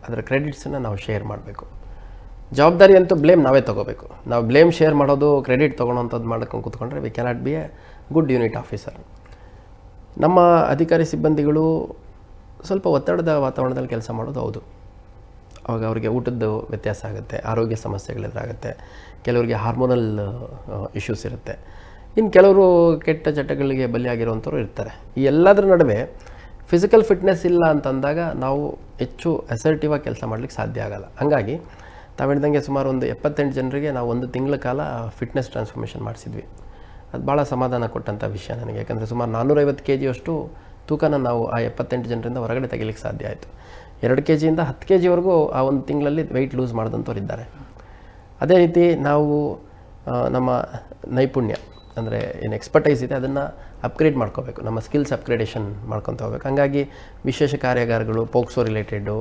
[SPEAKER 2] ಅದರ ಕ್ರೆಡಿಟ್ಸನ್ನು ನಾವು ಶೇರ್ ಮಾಡಬೇಕು. ಜವಾಬ್ದಾರಿ ಅಂತೂ ಬ್ಲೇಮ್ ನಾವೇ ತೊಗೋಬೇಕು. ನಾವು ಬ್ಲೇಮ್ ಶೇರ್ ಮಾಡೋದು, ಕ್ರೆಡಿಟ್ ತೊಗೊಳೋಂಥದ್ದು ಮಾಡ್ಕೊಂಡು ಕೂತ್ಕೊಂಡ್ರೆ V cannot be A good unit officer. ನಮ್ಮ ಅಧಿಕಾರಿ ಸಿಬ್ಬಂದಿಗಳು ಸ್ವಲ್ಪ ಒತ್ತಡದ ವಾತಾವರಣದಲ್ಲಿ ಕೆಲಸ ಮಾಡೋದು ಹೌದು. ಆವಾಗ ಅವರಿಗೆ ಊಟದ ವ್ಯತ್ಯಾಸ ಆಗುತ್ತೆ, ಆರೋಗ್ಯ ಸಮಸ್ಯೆಗಳೆದುರಾಗುತ್ತೆ, ಕೆಲವರಿಗೆ ಹಾರ್ಮೋನಲ್ ಇಶ್ಯೂಸ್ ಇರುತ್ತೆ, ಇನ್ನು ಕೆಲವರು ಕೆಟ್ಟ ಚಟಗಳಿಗೆ ಬಲಿಯಾಗಿರುವಂಥವ್ರು ಇರ್ತಾರೆ. ಈ ಎಲ್ಲದರ ನಡುವೆ ಫಿಸಿಕಲ್ ಫಿಟ್ನೆಸ್ ಇಲ್ಲ ಅಂತಂದಾಗ ನಾವು ಹೆಚ್ಚು ಅಸರ್ಟಿವ್ ಆಗಿ ಕೆಲಸ ಮಾಡಲಿಕ್ಕೆ ಸಾಧ್ಯ ಆಗಲ್ಲ. ಹಾಗಾಗಿ ತಾವು ಹೇಳಿದಂಗೆ ಸುಮಾರು ಒಂದು 78 ಜನರಿಗೆ ನಾವು 1 ತಿಂಗಳ ಕಾಲ ಫಿಟ್ನೆಸ್ ಟ್ರಾನ್ಸ್ಫಾರ್ಮೇಷನ್ ಮಾಡಿಸಿದ್ವಿ. ಅದು ಭಾಳ ಸಮಾಧಾನ ಕೊಟ್ಟಂಥ ವಿಷಯ ನನಗೆ. ಯಾಕಂದರೆ ಸುಮಾರು 450 kg ತೂಕನ ನಾವು ಆ 78 ಜನರಿಂದ ಹೊರಗಡೆ ತೆಗಿಲಿಕ್ಕೆ ಸಾಧ್ಯ ಆಯಿತು. 2 kg-ಯಿಂದ 10 kg-ವರೆಗೂ ಆ 1 ತಿಂಗಳಲ್ಲಿ ವೆಯ್ಟ್ ಲೂಸ್ ಮಾಡಿದಂಥವ್ರು ಇದ್ದಾರೆ. ಅದೇ ರೀತಿ ನಾವು ನಮ್ಮ ನೈಪುಣ್ಯ ಅಂದರೆ ಏನು ಎಕ್ಸ್ಪರ್ಟೈಸ್ ಇದೆ ಅದನ್ನು ಅಪ್ಗ್ರೇಡ್ ಮಾಡ್ಕೋಬೇಕು, ನಮ್ಮ ಸ್ಕಿಲ್ಸ್ ಅಪ್ಗ್ರೇಡೇಷನ್ ಮಾಡ್ಕೊತ ಹೋಗ್ಬೇಕು. ಹಾಗಾಗಿ ವಿಶೇಷ ಕಾರ್ಯಾಗಾರಗಳು, ಪೋಕ್ಸೋ ರಿಲೇಟೆಡು,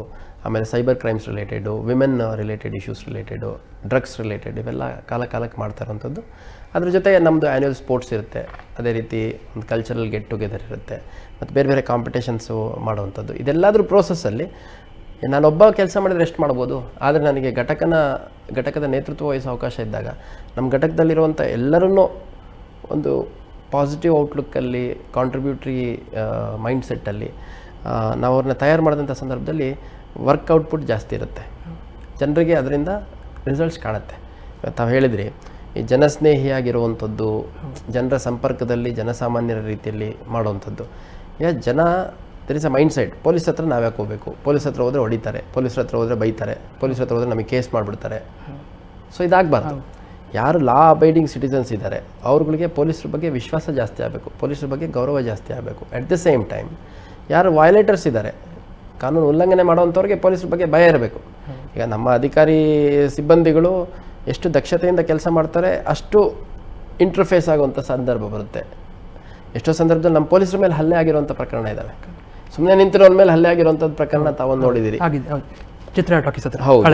[SPEAKER 2] ಆಮೇಲೆ cyber crimes related, women related issues related, drugs related, ಇವೆಲ್ಲ ಕಾಲಕ್ಕೆ ಮಾಡ್ತಾ ಇರೋವಂಥದ್ದು. ಅದ್ರ ಜೊತೆ ನಮ್ಮದು ಆ್ಯನ್ಯುವಲ್ ಸ್ಪೋರ್ಟ್ಸ್ ಇರುತ್ತೆ, ಅದೇ ರೀತಿ ಒಂದು ಕಲ್ಚರಲ್ ಗೆಟ್ ಟುಗೆದರ್ ಇರುತ್ತೆ, ಮತ್ತು ಬೇರೆ ಕಾಂಪಿಟೇಷನ್ಸು ಮಾಡುವಂಥದ್ದು. ಇದೆಲ್ಲದ್ರ ಪ್ರೋಸೆಸ್ಸಲ್ಲಿ ನಾನೊಬ್ಬ ಕೆಲಸ ಮಾಡಿದರೆ ಎಷ್ಟು ಮಾಡ್ಬೋದು, ಆದರೆ ನನಗೆ ಘಟಕದ ನೇತೃತ್ವ ವಹಿಸೋ ಅವಕಾಶ ಇದ್ದಾಗ ನಮ್ಮ ಘಟಕದಲ್ಲಿರುವಂಥ ಎಲ್ಲರನ್ನೂ ಒಂದು ಪಾಸಿಟಿವ್ ಔಟ್ಲುಕ್ಕಲ್ಲಿ, ಕಾಂಟ್ರಿಬ್ಯೂಟ್ರಿ ಮೈಂಡ್ಸೆಟ್ಟಲ್ಲಿ ನಾವು ಅವ್ರನ್ನ ತಯಾರು ಮಾಡಿದಂಥ ಸಂದರ್ಭದಲ್ಲಿ ವರ್ಕ್ ಔಟ್ಪುಟ್ ಜಾಸ್ತಿ ಇರುತ್ತೆ, ಜನರಿಗೆ ಅದರಿಂದ ರಿಸಲ್ಟ್ಸ್ ಕಾಣುತ್ತೆ. ತಾವು ಹೇಳಿದ್ರಿ ಈ ಜನಸ್ನೇಹಿಯಾಗಿರುವಂಥದ್ದು, ಜನರ ಸಂಪರ್ಕದಲ್ಲಿ ಜನಸಾಮಾನ್ಯರ ರೀತಿಯಲ್ಲಿ ಮಾಡುವಂಥದ್ದು. ಜನ there is a mindset, police ಹತ್ರ ನಾವು ಯಾಕೆ ಹೋಗಬೇಕು, ಪೊಲೀಸ್ ಹತ್ರ ಹೋದರೆ ಹೊಡಿತಾರೆ, ಪೊಲೀಸ್ರ ಹತ್ರ ಹೋದರೆ ಬೈತಾರೆ, ಪೊಲೀಸ್ರ ಹತ್ರ ಹೋದರೆ ನಮಗೆ ಕೇಸ್ ಮಾಡಿಬಿಡ್ತಾರೆ. ಸೊ ಇದಾಗಬಾರ್ದು. ಯಾರು ಲಾ ಅಬೈಡಿಂಗ್ ಸಿಟಿಸನ್ಸ್ ಇದ್ದಾರೆ ಅವ್ರುಗಳಿಗೆ ಪೊಲೀಸ್ರ ಬಗ್ಗೆ ವಿಶ್ವಾಸ ಜಾಸ್ತಿ ಆಗಬೇಕು, ಪೊಲೀಸ್ರ ಬಗ್ಗೆ ಗೌರವ ಜಾಸ್ತಿ ಆಗಬೇಕು. ಅಟ್ ದ ಸೇಮ್ ಟೈಮ್ ಯಾರು ವಯಲೇಟರ್ಸ್ ಇದ್ದಾರೆ, ಕಾನೂನು ಉಲ್ಲಂಘನೆ ಮಾಡುವಂಥವ್ರಿಗೆ ಪೊಲೀಸ್ರ ಬಗ್ಗೆ ಭಯ ಇರಬೇಕು. ಈಗ ನಮ್ಮ ಅಧಿಕಾರಿ ಸಿಬ್ಬಂದಿಗಳು ಎಷ್ಟು ದಕ್ಷತೆಯಿಂದ ಕೆಲಸ ಮಾಡ್ತಾರೆ ಅಷ್ಟು ಇಂಟರ್ಫೇಸ್ ಆಗುವಂಥ ಸಂದರ್ಭ ಬರುತ್ತೆ. ಎಷ್ಟೋ ಸಂದರ್ಭದಲ್ಲಿ ನಮ್ಮ ಪೊಲೀಸರ ಮೇಲೆ ಹಲ್ಲೆ ಆಗಿರುವಂಥ ಪ್ರಕರಣ ಇದ್ದಾವೆ. ಸುಮ್ಮನೆ ನಿಂತಿರೋನ ಮೇಲೆ ಹಲ್ಲೆ ಆಗಿರುವಂಥದ್ದು ಪ್ರಕರಣ ತಾವು ನೋಡಿದ್ದೀರಿ. ಹೌದು.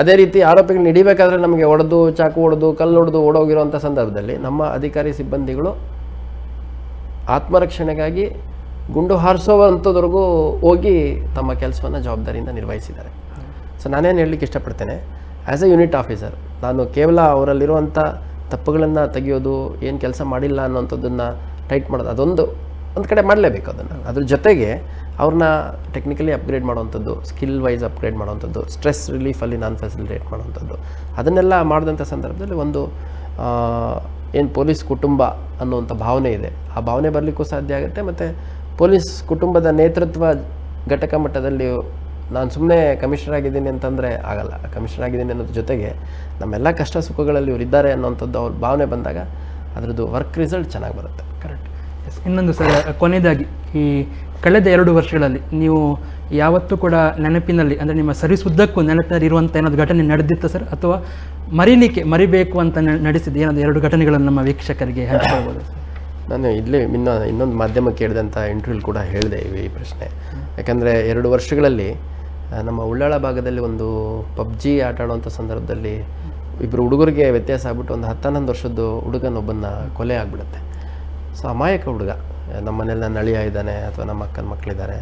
[SPEAKER 2] ಅದೇ ರೀತಿ ಆರೋಪಿಗಳು ಹಿಡಿಬೇಕಾದ್ರೆ ನಮಗೆ ಹೊಡೆದು, ಚಾಕು ಹೊಡೆದು, ಕಲ್ಲು ಹೊಡೆದು ಓಡೋಗಿರುವಂಥ ಸಂದರ್ಭದಲ್ಲಿ ನಮ್ಮ ಅಧಿಕಾರಿ ಸಿಬ್ಬಂದಿಗಳು ಆತ್ಮರಕ್ಷಣೆಗಾಗಿ ಗುಂಡು ಹಾರಿಸೋವಂಥದ್ವರೆಗೂ ಹೋಗಿ ತಮ್ಮ ಕೆಲಸವನ್ನು ಜವಾಬ್ದಾರಿಯಿಂದ ನಿರ್ವಹಿಸಿದ್ದಾರೆ. ಸೊ ನಾನೇನು ಹೇಳಲಿಕ್ಕೆ ಇಷ್ಟಪಡ್ತೇನೆ, ಆ್ಯಸ್ ಎ ಯೂನಿಟ್ ಆಫೀಸರ್ ನಾನು ಕೇವಲ ಅವರಲ್ಲಿರುವಂಥ ತಪ್ಪುಗಳನ್ನು ತೆಗೆಯೋದು, ಏನು ಕೆಲಸ ಮಾಡಿಲ್ಲ ಅನ್ನೋಂಥದ್ದನ್ನು ಟೈಟ್ ಮಾಡೋದು, ಅದೊಂದು ಕಡೆ ಮಾಡಲೇಬೇಕು. ಅದನ್ನು ಅದ್ರ ಜೊತೆಗೆ ಅವ್ರನ್ನ ಟೆಕ್ನಿಕಲಿ ಅಪ್ಗ್ರೇಡ್ ಮಾಡುವಂಥದ್ದು, ಸ್ಕಿಲ್ ವೈಸ್ ಅಪ್ಗ್ರೇಡ್ ಮಾಡುವಂಥದ್ದು, ಸ್ಟ್ರೆಸ್ ರಿಲೀಫಲ್ಲಿ ನಾನು ಫೆಸಿಲಿಟೇಟ್ ಮಾಡುವಂಥದ್ದು, ಅದನ್ನೆಲ್ಲ ಮಾಡಿದಂಥ ಸಂದರ್ಭದಲ್ಲಿ ಒಂದು ಏನು ಪೊಲೀಸ್ ಕುಟುಂಬ ಅನ್ನುವಂಥ ಭಾವನೆ ಇದೆ, ಆ ಭಾವನೆ ಬರಲಿಕ್ಕೂ ಸಾಧ್ಯ ಆಗುತ್ತೆ. ಮತ್ತು ಪೊಲೀಸ್ ಕುಟುಂಬದ ನೇತೃತ್ವ ಘಟಕ ಮಟ್ಟದಲ್ಲಿ ನಾನು ಸುಮ್ಮನೆ ಕಮಿಷನರ್ ಆಗಿದ್ದೀನಿ ಅಂತಂದರೆ ಆಗಲ್ಲ. ಕಮಿಷನರ್ ಆಗಿದ್ದೀನಿ ಅನ್ನೋದ್ರ ಜೊತೆಗೆ ನಮ್ಮೆಲ್ಲ ಕಷ್ಟ ಸುಖಗಳಲ್ಲಿ ಇವರು ಇದ್ದಾರೆ ಅನ್ನೋಂಥದ್ದು ಅವ್ರ ಭಾವನೆ ಬಂದಾಗ ಅದರದ್ದು ವರ್ಕ್ ರಿಸಲ್ಟ್ ಚೆನ್ನಾಗಿ ಬರುತ್ತೆ.
[SPEAKER 1] ಕರೆಕ್ಟ್. ಇನ್ನೊಂದು ಸರ್, ಕೊನೆಯದಾಗಿ ಈ ಕಳೆದ 2 ವರ್ಷಗಳಲ್ಲಿ ನೀವು ಯಾವತ್ತೂ ಕೂಡ ನೆನಪಿನಲ್ಲಿ, ಅಂದರೆ ನಿಮ್ಮ ಸರ್ವಿಸ್ ಉದ್ದಕ್ಕೂ ನೆನಪಿನಲ್ಲಿ ಇರುವಂಥ ಏನಾದರೂ ಘಟನೆ ನಡೆದಿತ್ತು ಸರ್, ಅಥವಾ ಮರಿಬೇಕು ಅಂತ ನಡೆಸಿದ್ದು ಏನಾದರೂ 2 ಘಟನೆಗಳನ್ನು ನಮ್ಮ ವೀಕ್ಷಕರಿಗೆ ಹಂಚ್ಕೊಳ್ಬೋದು?
[SPEAKER 2] ನಾನು ಇಲ್ಲೇ ಇನ್ನೊಂದು ಮಾಧ್ಯಮಕ್ಕೆ ಹೇಳಿದಂಥ ಇಂಟರ್ವ್ಯೂಲ್ ಕೂಡ ಹೇಳಿದೆ ಈ ಪ್ರಶ್ನೆ. ಯಾಕಂದರೆ 2 ವರ್ಷಗಳಲ್ಲಿ ನಮ್ಮ ಉಳ್ಳಾಳ ಭಾಗದಲ್ಲಿ ಒಂದು ಪಬ್ಜಿ ಆಟ ಆಡುವಂಥ ಸಂದರ್ಭದಲ್ಲಿ ಇಬ್ಬರು ಹುಡುಗರಿಗೆ ವ್ಯತ್ಯಾಸ ಆಗ್ಬಿಟ್ಟು ಒಂದು 10-11 ವರ್ಷದ ಹುಡುಗನೊಬ್ಬನ ಕೊಲೆ ಆಗಿಬಿಡುತ್ತೆ. ಸೊ ಅಮಾಯಕ ಹುಡುಗ, ನಮ್ಮ ಮನೆಯಲ್ಲಿ ನನ್ನ ಅಳಿಯ ಇದ್ದಾನೆ, ಅಥವಾ ನಮ್ಮ ಅಕ್ಕನ ಮಕ್ಕಳಿದ್ದಾರೆ,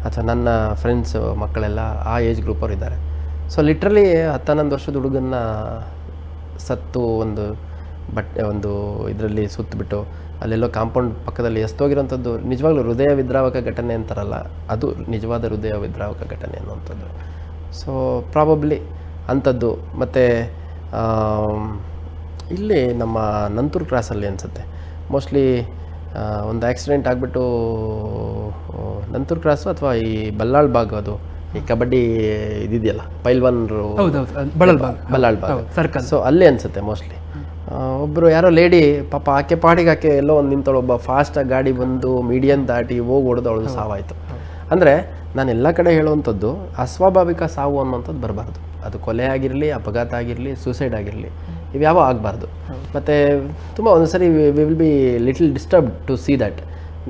[SPEAKER 2] ಅಥವಾ ನನ್ನ ಫ್ರೆಂಡ್ಸ್ ಮಕ್ಕಳೆಲ್ಲ ಆ ಏಜ್ ಗ್ರೂಪವ್ರು ಇದ್ದಾರೆ. ಸೊ ಲಿಟ್ರಲಿ 10-11 ವರ್ಷದ ಹುಡುಗನ್ನ ಸತ್ತು ಒಂದು ಇದರಲ್ಲಿ ಸುತ್ತಬಿಟ್ಟು ಅಲ್ಲೆಲ್ಲೋ ಕಾಂಪೌಂಡ್ ಪಕ್ಕದಲ್ಲಿ ಎಸ್ತೋಗಿರೋಂಥದ್ದು ನಿಜವಾಗ್ಲೂ ಹೃದಯ ವಿದ್ರಾವಕ ಘಟನೆ ಅಂತಾರಲ್ಲ, ಅದು ನಿಜವಾದ ಹೃದಯ ವಿದ್ರಾವಕ ಘಟನೆ ಅನ್ನುವಂಥದ್ದು. ಸೊ ಪ್ರಾಬಬ್ಲಿ ಅಂಥದ್ದು. ಮತ್ತು ಇಲ್ಲಿ ನಮ್ಮ ನಂತೂರು ಕ್ರಾಸಲ್ಲಿ ಅನಿಸುತ್ತೆ ಮೋಸ್ಟ್ಲಿ ಒಂದು ಆಕ್ಸಿಡೆಂಟ್ ಆಗಿಬಿಟ್ಟು, ನಂತೂರು ಕ್ರಾಸು ಅಥವಾ ಈ ಬಲ್ಲಾಳ್ ಬಾಗ್, ಅದು ಈ ಕಬಡ್ಡಿ ಇದಿದೆಯಲ್ಲ ಪೈಲ್ವಾನ್ರು, ಬಲ್ಲಾಳ್ ಬಾಗ್, ಸೊ ಅಲ್ಲೇ ಅನಿಸುತ್ತೆ ಮೋಸ್ಟ್ಲಿ. ಒಬ್ಬರು ಯಾರೋ ಲೇಡಿ ಪಾಪ ಆಕೆ ಪಾಡಿಗೆ ಎಲ್ಲೋ ಒಂದು ನಿಂತಳು, ಒಬ್ಬ ಫಾಸ್ಟಾಗಿ ಗಾಡಿ ಬಂದು ಮೀಡಿಯನ್ ದಾಟಿ ಹೋಗಿ ಹೊಡೆದು ಅವಳದು ಸಾವಾಯಿತು. ಅಂದರೆ ನಾನು ಎಲ್ಲ ಕಡೆ ಹೇಳುವಂಥದ್ದು ಅಸ್ವಾಭಾವಿಕ ಸಾವು ಅನ್ನೋಂಥದ್ದು ಬರಬಾರ್ದು. ಅದು ಕೊಲೆ ಆಗಿರಲಿ, ಅಪಘಾತ ಆಗಿರಲಿ, ಸೂಸೈಡ್ ಆಗಿರಲಿ, ಇವ್ಯಾವ ಆಗಬಾರ್ದು. ಮತ್ತು ತುಂಬ ಒಂದು ಸರಿ we will be little disturbed to see that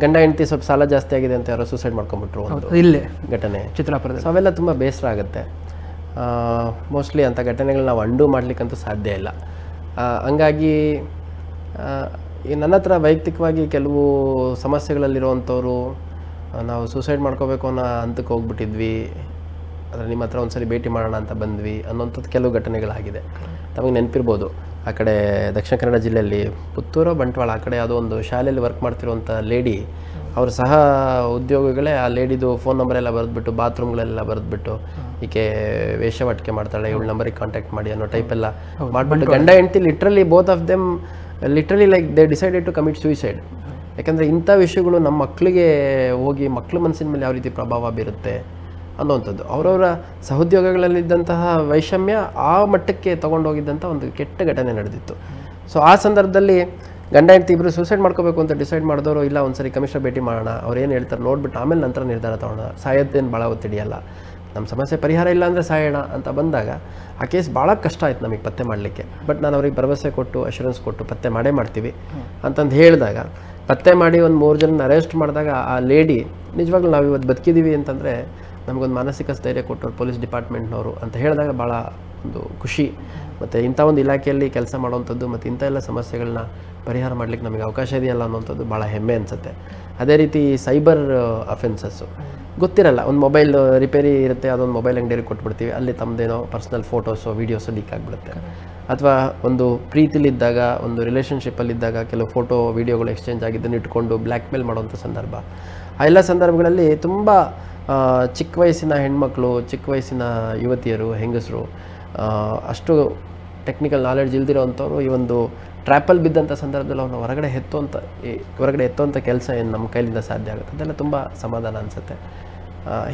[SPEAKER 2] ಗಂಡ ಹೆಂಡತಿ ಸ್ವಲ್ಪ ಸಾಲ ಜಾಸ್ತಿ ಆಗಿದೆ ಅಂತ ಯಾರೋ ಸೂಸೈಡ್ ಮಾಡ್ಕೊಂಬಿಟ್ರು ಒಂದು
[SPEAKER 1] ಇಲ್ಲೇ
[SPEAKER 2] ಘಟನೆ
[SPEAKER 1] ಚಿತ್ರಾಪುರ.
[SPEAKER 2] ಸೊ ಅವೆಲ್ಲ ತುಂಬ ಬೇಸರ ಆಗುತ್ತೆ. ಮೋಸ್ಟ್ಲಿ ಅಂಥ ಘಟನೆಗಳು ನಾವು ಅಂಡು ಮಾಡಲಿಕ್ಕಂತೂ ಸಾಧ್ಯ ಇಲ್ಲ. ಹಂಗಾಗಿ ನನ್ನ ಹತ್ರ ವೈಯಕ್ತಿಕವಾಗಿ ಕೆಲವು ಸಮಸ್ಯೆಗಳಲ್ಲಿರುವಂಥವ್ರು ನಾವು ಸೂಸೈಡ್ ಮಾಡ್ಕೋಬೇಕು ಅನ್ನೋ ಹಂತಕ್ಕೆ ಹೋಗ್ಬಿಟ್ಟಿದ್ವಿ, ಆದರೆ ನಿಮ್ಮ ಹತ್ರ ಒಂದು ಸರಿ ಭೇಟಿ ಮಾಡೋಣ ಅಂತ ಬಂದ್ವಿ ಅನ್ನೋಂಥದ್ದು ಕೆಲವು ಘಟನೆಗಳಾಗಿದೆ. ತಮಗೆ ನೆನಪಿರ್ಬೋದು, ಆ ಕಡೆ ದಕ್ಷಿಣ ಕನ್ನಡ ಜಿಲ್ಲೆಯಲ್ಲಿ ಪುತ್ತೂರು ಬಂಟ್ವಾಳ ಆ ಕಡೆ ಯಾವುದೋ ಒಂದು ಶಾಲೆಯಲ್ಲಿ ವರ್ಕ್ ಮಾಡ್ತಿರುವಂಥ ಲೇಡಿ, ಅವರು ಸಹ ಉದ್ಯೋಗಿಗಳೇ ಆ ಲೇಡಿದು ಫೋನ್ ನಂಬರ್ ಎಲ್ಲ ಬರೆದ್ಬಿಟ್ಟು, ಬಾತ್ರೂಮ್ಗಳೆಲ್ಲ ಬರೆದ್ಬಿಟ್ಟು, ಈಕೆ ವೇಷವಾಟಿಕೆ ಮಾಡ್ತಾಳೆ, ಇವಳ ನಂಬರಿಗೆ ಕಾಂಟ್ಯಾಕ್ಟ್ ಮಾಡಿ ಅನ್ನೋ ಟೈಪೆಲ್ಲ ಮಾಡಿಬಿಟ್ಟು ಗಂಡ ಹೆಂಡತಿ literally both of them literally like they decided to commit suicide. ಯಾಕಂದರೆ ಇಂಥ ವಿಷಯಗಳು ನಮ್ಮ ಮಕ್ಕಳಿಗೆ ಹೋಗಿ ಮಕ್ಕಳ ಮನಸ್ಸಿನ ಮೇಲೆ ಯಾವ ರೀತಿ ಪ್ರಭಾವ ಬೀರುತ್ತೆ ಅನ್ನೋವಂಥದ್ದು, ಅವರವರ ಸಹೋದ್ಯೋಗಗಳಲ್ಲಿದ್ದಂತಹ ವೈಷಮ್ಯ ಆ ಮಟ್ಟಕ್ಕೆ ತೊಗೊಂಡೋಗಿದ್ದಂಥ ಒಂದು ಕೆಟ್ಟ ಘಟನೆ ನಡೆದಿತ್ತು. ಸೊ ಆ ಸಂದರ್ಭದಲ್ಲಿ ಗಂಡ ಹೆಂಡತಿ ಇಬ್ಬರು ಸೂಸೈಡ್ ಮಾಡ್ಕೋಬೇಕು ಅಂತ ಡಿಸೈಡ್ ಮಾಡಿದವರು, ಇಲ್ಲ ಒಂದು ಸರಿ ಕಮಿಷನರ್ ಭೇಟಿ ಮಾಡೋಣ, ಅವ್ರು ಏನು ಹೇಳ್ತಾರೆ ನೋಡ್ಬಿಟ್ಟು ಆಮೇಲೆ ನಂತರ ನಿರ್ಧಾರ ತೊಗೊಳ್ಳೋಣ, ಸಾಯೋದೇನು ಭಾಳ ಒತ್ತಿಡಿಯಲ್ಲ, ನಮ್ಮ ಸಮಸ್ಯೆ ಪರಿಹಾರ ಇಲ್ಲ ಅಂದರೆ ಸಾಯೋಣ ಅಂತ ಬಂದಾಗ ಆ ಕೇಸ್ ಭಾಳ ಕಷ್ಟ ಆಯ್ತು ನಮಗೆ ಪತ್ತೆ ಮಾಡಲಿಕ್ಕೆ. ಬಟ್ ನಾನು ಅವ್ರಿಗೆ ಭರವಸೆ ಕೊಟ್ಟು ಅಶ್ಯೂರೆನ್ಸ್ ಕೊಟ್ಟು ಪತ್ತೆ ಮಾಡೇ ಮಾಡ್ತೀವಿ ಅಂತಂದು ಹೇಳಿದಾಗ, ಪತ್ತೆ ಮಾಡಿ ಒಂದು 3 ಜನ ಅರೆಸ್ಟ್ ಮಾಡಿದಾಗ ಆ ಲೇಡಿ ನಿಜವಾಗ್ಲೂ ನಾವು ಇವತ್ತು ಬದುಕಿದ್ದೀವಿ ಅಂತಂದರೆ ನಮಗೊಂದು ಮಾನಸಿಕ ಸ್ಥೈರ್ಯ ಕೊಟ್ಟರು ಪೊಲೀಸ್ ಡಿಪಾರ್ಟ್ಮೆಂಟ್ನವರು ಅಂತ ಹೇಳಿದಾಗ ಭಾಳ ಒಂದು ಖುಷಿ. ಮತ್ತು ಇಂಥ ಒಂದು ಇಲಾಖೆಯಲ್ಲಿ ಕೆಲಸ ಮಾಡುವಂಥದ್ದು ಮತ್ತು ಇಂಥ ಎಲ್ಲ ಸಮಸ್ಯೆಗಳನ್ನ ಪರಿಹಾರ ಮಾಡಲಿಕ್ಕೆ ನಮಗೆ ಅವಕಾಶ ಇದೆಯಲ್ಲ ಅನ್ನೋಂಥದ್ದು ಭಾಳ ಹೆಮ್ಮೆ ಅನಿಸುತ್ತೆ. ಅದೇ ರೀತಿ ಸೈಬರ್ ಅಫೆನ್ಸಸ್ಸು ಗೊತ್ತಿರಲ್ಲ, ಒಂದು ಮೊಬೈಲ್ ರಿಪೇರಿ ಇರುತ್ತೆ, ಅದೊಂದು ಮೊಬೈಲ್ ಅಂಗಡಿಯಲ್ಲಿ ಕೊಟ್ಬಿಡ್ತೀವಿ, ಅಲ್ಲಿ ತಮ್ಮದೇನೋ ಪರ್ಸ್ನಲ್ ಫೋಟೋಸು ವೀಡಿಯೋಸು ಲೀಕ್ ಆಗಿಬಿಡುತ್ತೆ. ಅಥವಾ ಒಂದು ಪ್ರೀತಿಲಿದ್ದಾಗ, ಒಂದು ರಿಲೇಷನ್ಶಿಪ್ಪಲ್ಲಿದ್ದಾಗ ಕೆಲವು ಫೋಟೋ ವೀಡಿಯೋಗಳು ಎಕ್ಸ್ಚೇಂಜ್ ಆಗಿದ್ದನ್ನು ಇಟ್ಕೊಂಡು ಬ್ಲ್ಯಾಕ್ ಮೇಲ್ ಮಾಡುವಂಥ ಸಂದರ್ಭ. ಆ ಎಲ್ಲ ಸಂದರ್ಭಗಳಲ್ಲಿ ತುಂಬ ಚಿಕ್ಕ ವಯಸ್ಸಿನ ಹೆಣ್ಮಕ್ಳು, ಚಿಕ್ಕ ವಯಸ್ಸಿನ ಯುವತಿಯರು, ಹೆಂಗಸರು ಅಷ್ಟು ಟೆಕ್ನಿಕಲ್ ನಾಲೆಡ್ಜ್ ಇಲ್ದಿರೋವಂಥವ್ರು ಈ ಒಂದು ಟ್ರ್ಯಾಪಲ್ಲಿ ಬಿದ್ದಂಥ ಸಂದರ್ಭದಲ್ಲಿ ಅವ್ರನ್ನ ಹೊರಗಡೆ ಎತ್ತುವಂಥ ಕೆಲಸ ಏನು ನಮ್ಮ ಕೈಲಿಂದ ಸಾಧ್ಯ ಆಗುತ್ತೆ ಅದೆಲ್ಲ ತುಂಬ ಸಮಾಧಾನ ಅನಿಸುತ್ತೆ.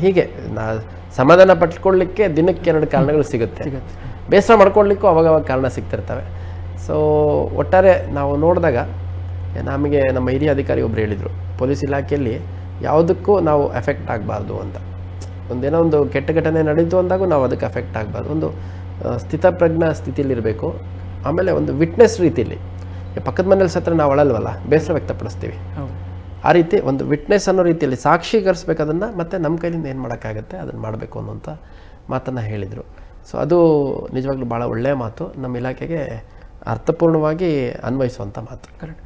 [SPEAKER 2] ಹೀಗೆ ಸಮಾಧಾನ ಪಟ್ಕೊಳ್ಳಿಕ್ಕೆ ದಿನಕ್ಕೆ 2 ಕಾರಣಗಳು ಸಿಗುತ್ತೆ, ಬೇಸರ ಮಾಡ್ಕೊಳ್ಳಿಕ್ಕೂ ಅವಾಗವಾಗ ಕಾರಣ ಸಿಗ್ತಿರ್ತವೆ. ಸೊ ಒಟ್ಟಾರೆ ನಾವು ನೋಡಿದಾಗ ನಮಗೆ ನಮ್ಮ ಹಿರಿಯ ಅಧಿಕಾರಿ ಒಬ್ಬರು ಹೇಳಿದರು, ಪೊಲೀಸ್ ಇಲಾಖೆಯಲ್ಲಿ ಯಾವುದಕ್ಕೂ ನಾವು ಎಫೆಕ್ಟ್ ಆಗಬಾರ್ದು ಅಂತ. ಒಂದೇನೋ ಒಂದು ಕೆಟ್ಟ ಘಟನೆ ನಡೀತು ಅಂದಾಗ ನಾವು ಅದಕ್ಕೆ ಎಫೆಕ್ಟ್ ಆಗಬಾರ್ದು, ಒಂದು ಸ್ಥಿತಪ್ರಜ್ಞ ಸ್ಥಿತಿಲಿರಬೇಕು. ಆಮೇಲೆ ಒಂದು ವಿಟ್ನೆಸ್ ರೀತಿಯಲ್ಲಿ, ಪಕ್ಕದ ಮನೇಲಿ ಸತ್ರ ನಾವು ಅಳಲ್ವಲ್ಲ, ಬೇಸರ ವ್ಯಕ್ತಪಡಿಸ್ತೀವಿ, ಆ ರೀತಿ ಒಂದು ವಿಟ್ನೆಸ್ ಅನ್ನೋ ರೀತಿಯಲ್ಲಿ ಸಾಕ್ಷೀಕರಿಸ್ಬೇಕು ಅದನ್ನು, ಮತ್ತು ನಮ್ಮ ಕೈಲಿಂದ ಏನು ಮಾಡೋಕ್ಕಾಗತ್ತೆ ಅದನ್ನು ಮಾಡಬೇಕು ಅನ್ನೋಂಥ ಮಾತನ್ನು ಹೇಳಿದರು. ಸೊ ಅದು ನಿಜವಾಗ್ಲೂ ಭಾಳ ಒಳ್ಳೆಯ ಮಾತು, ನಮ್ಮ ಇಲಾಖೆಗೆ ಅರ್ಥಪೂರ್ಣವಾಗಿ ಅನ್ವಯಿಸುವಂಥ ಮಾತು. ಕರೆಕ್ಟ್.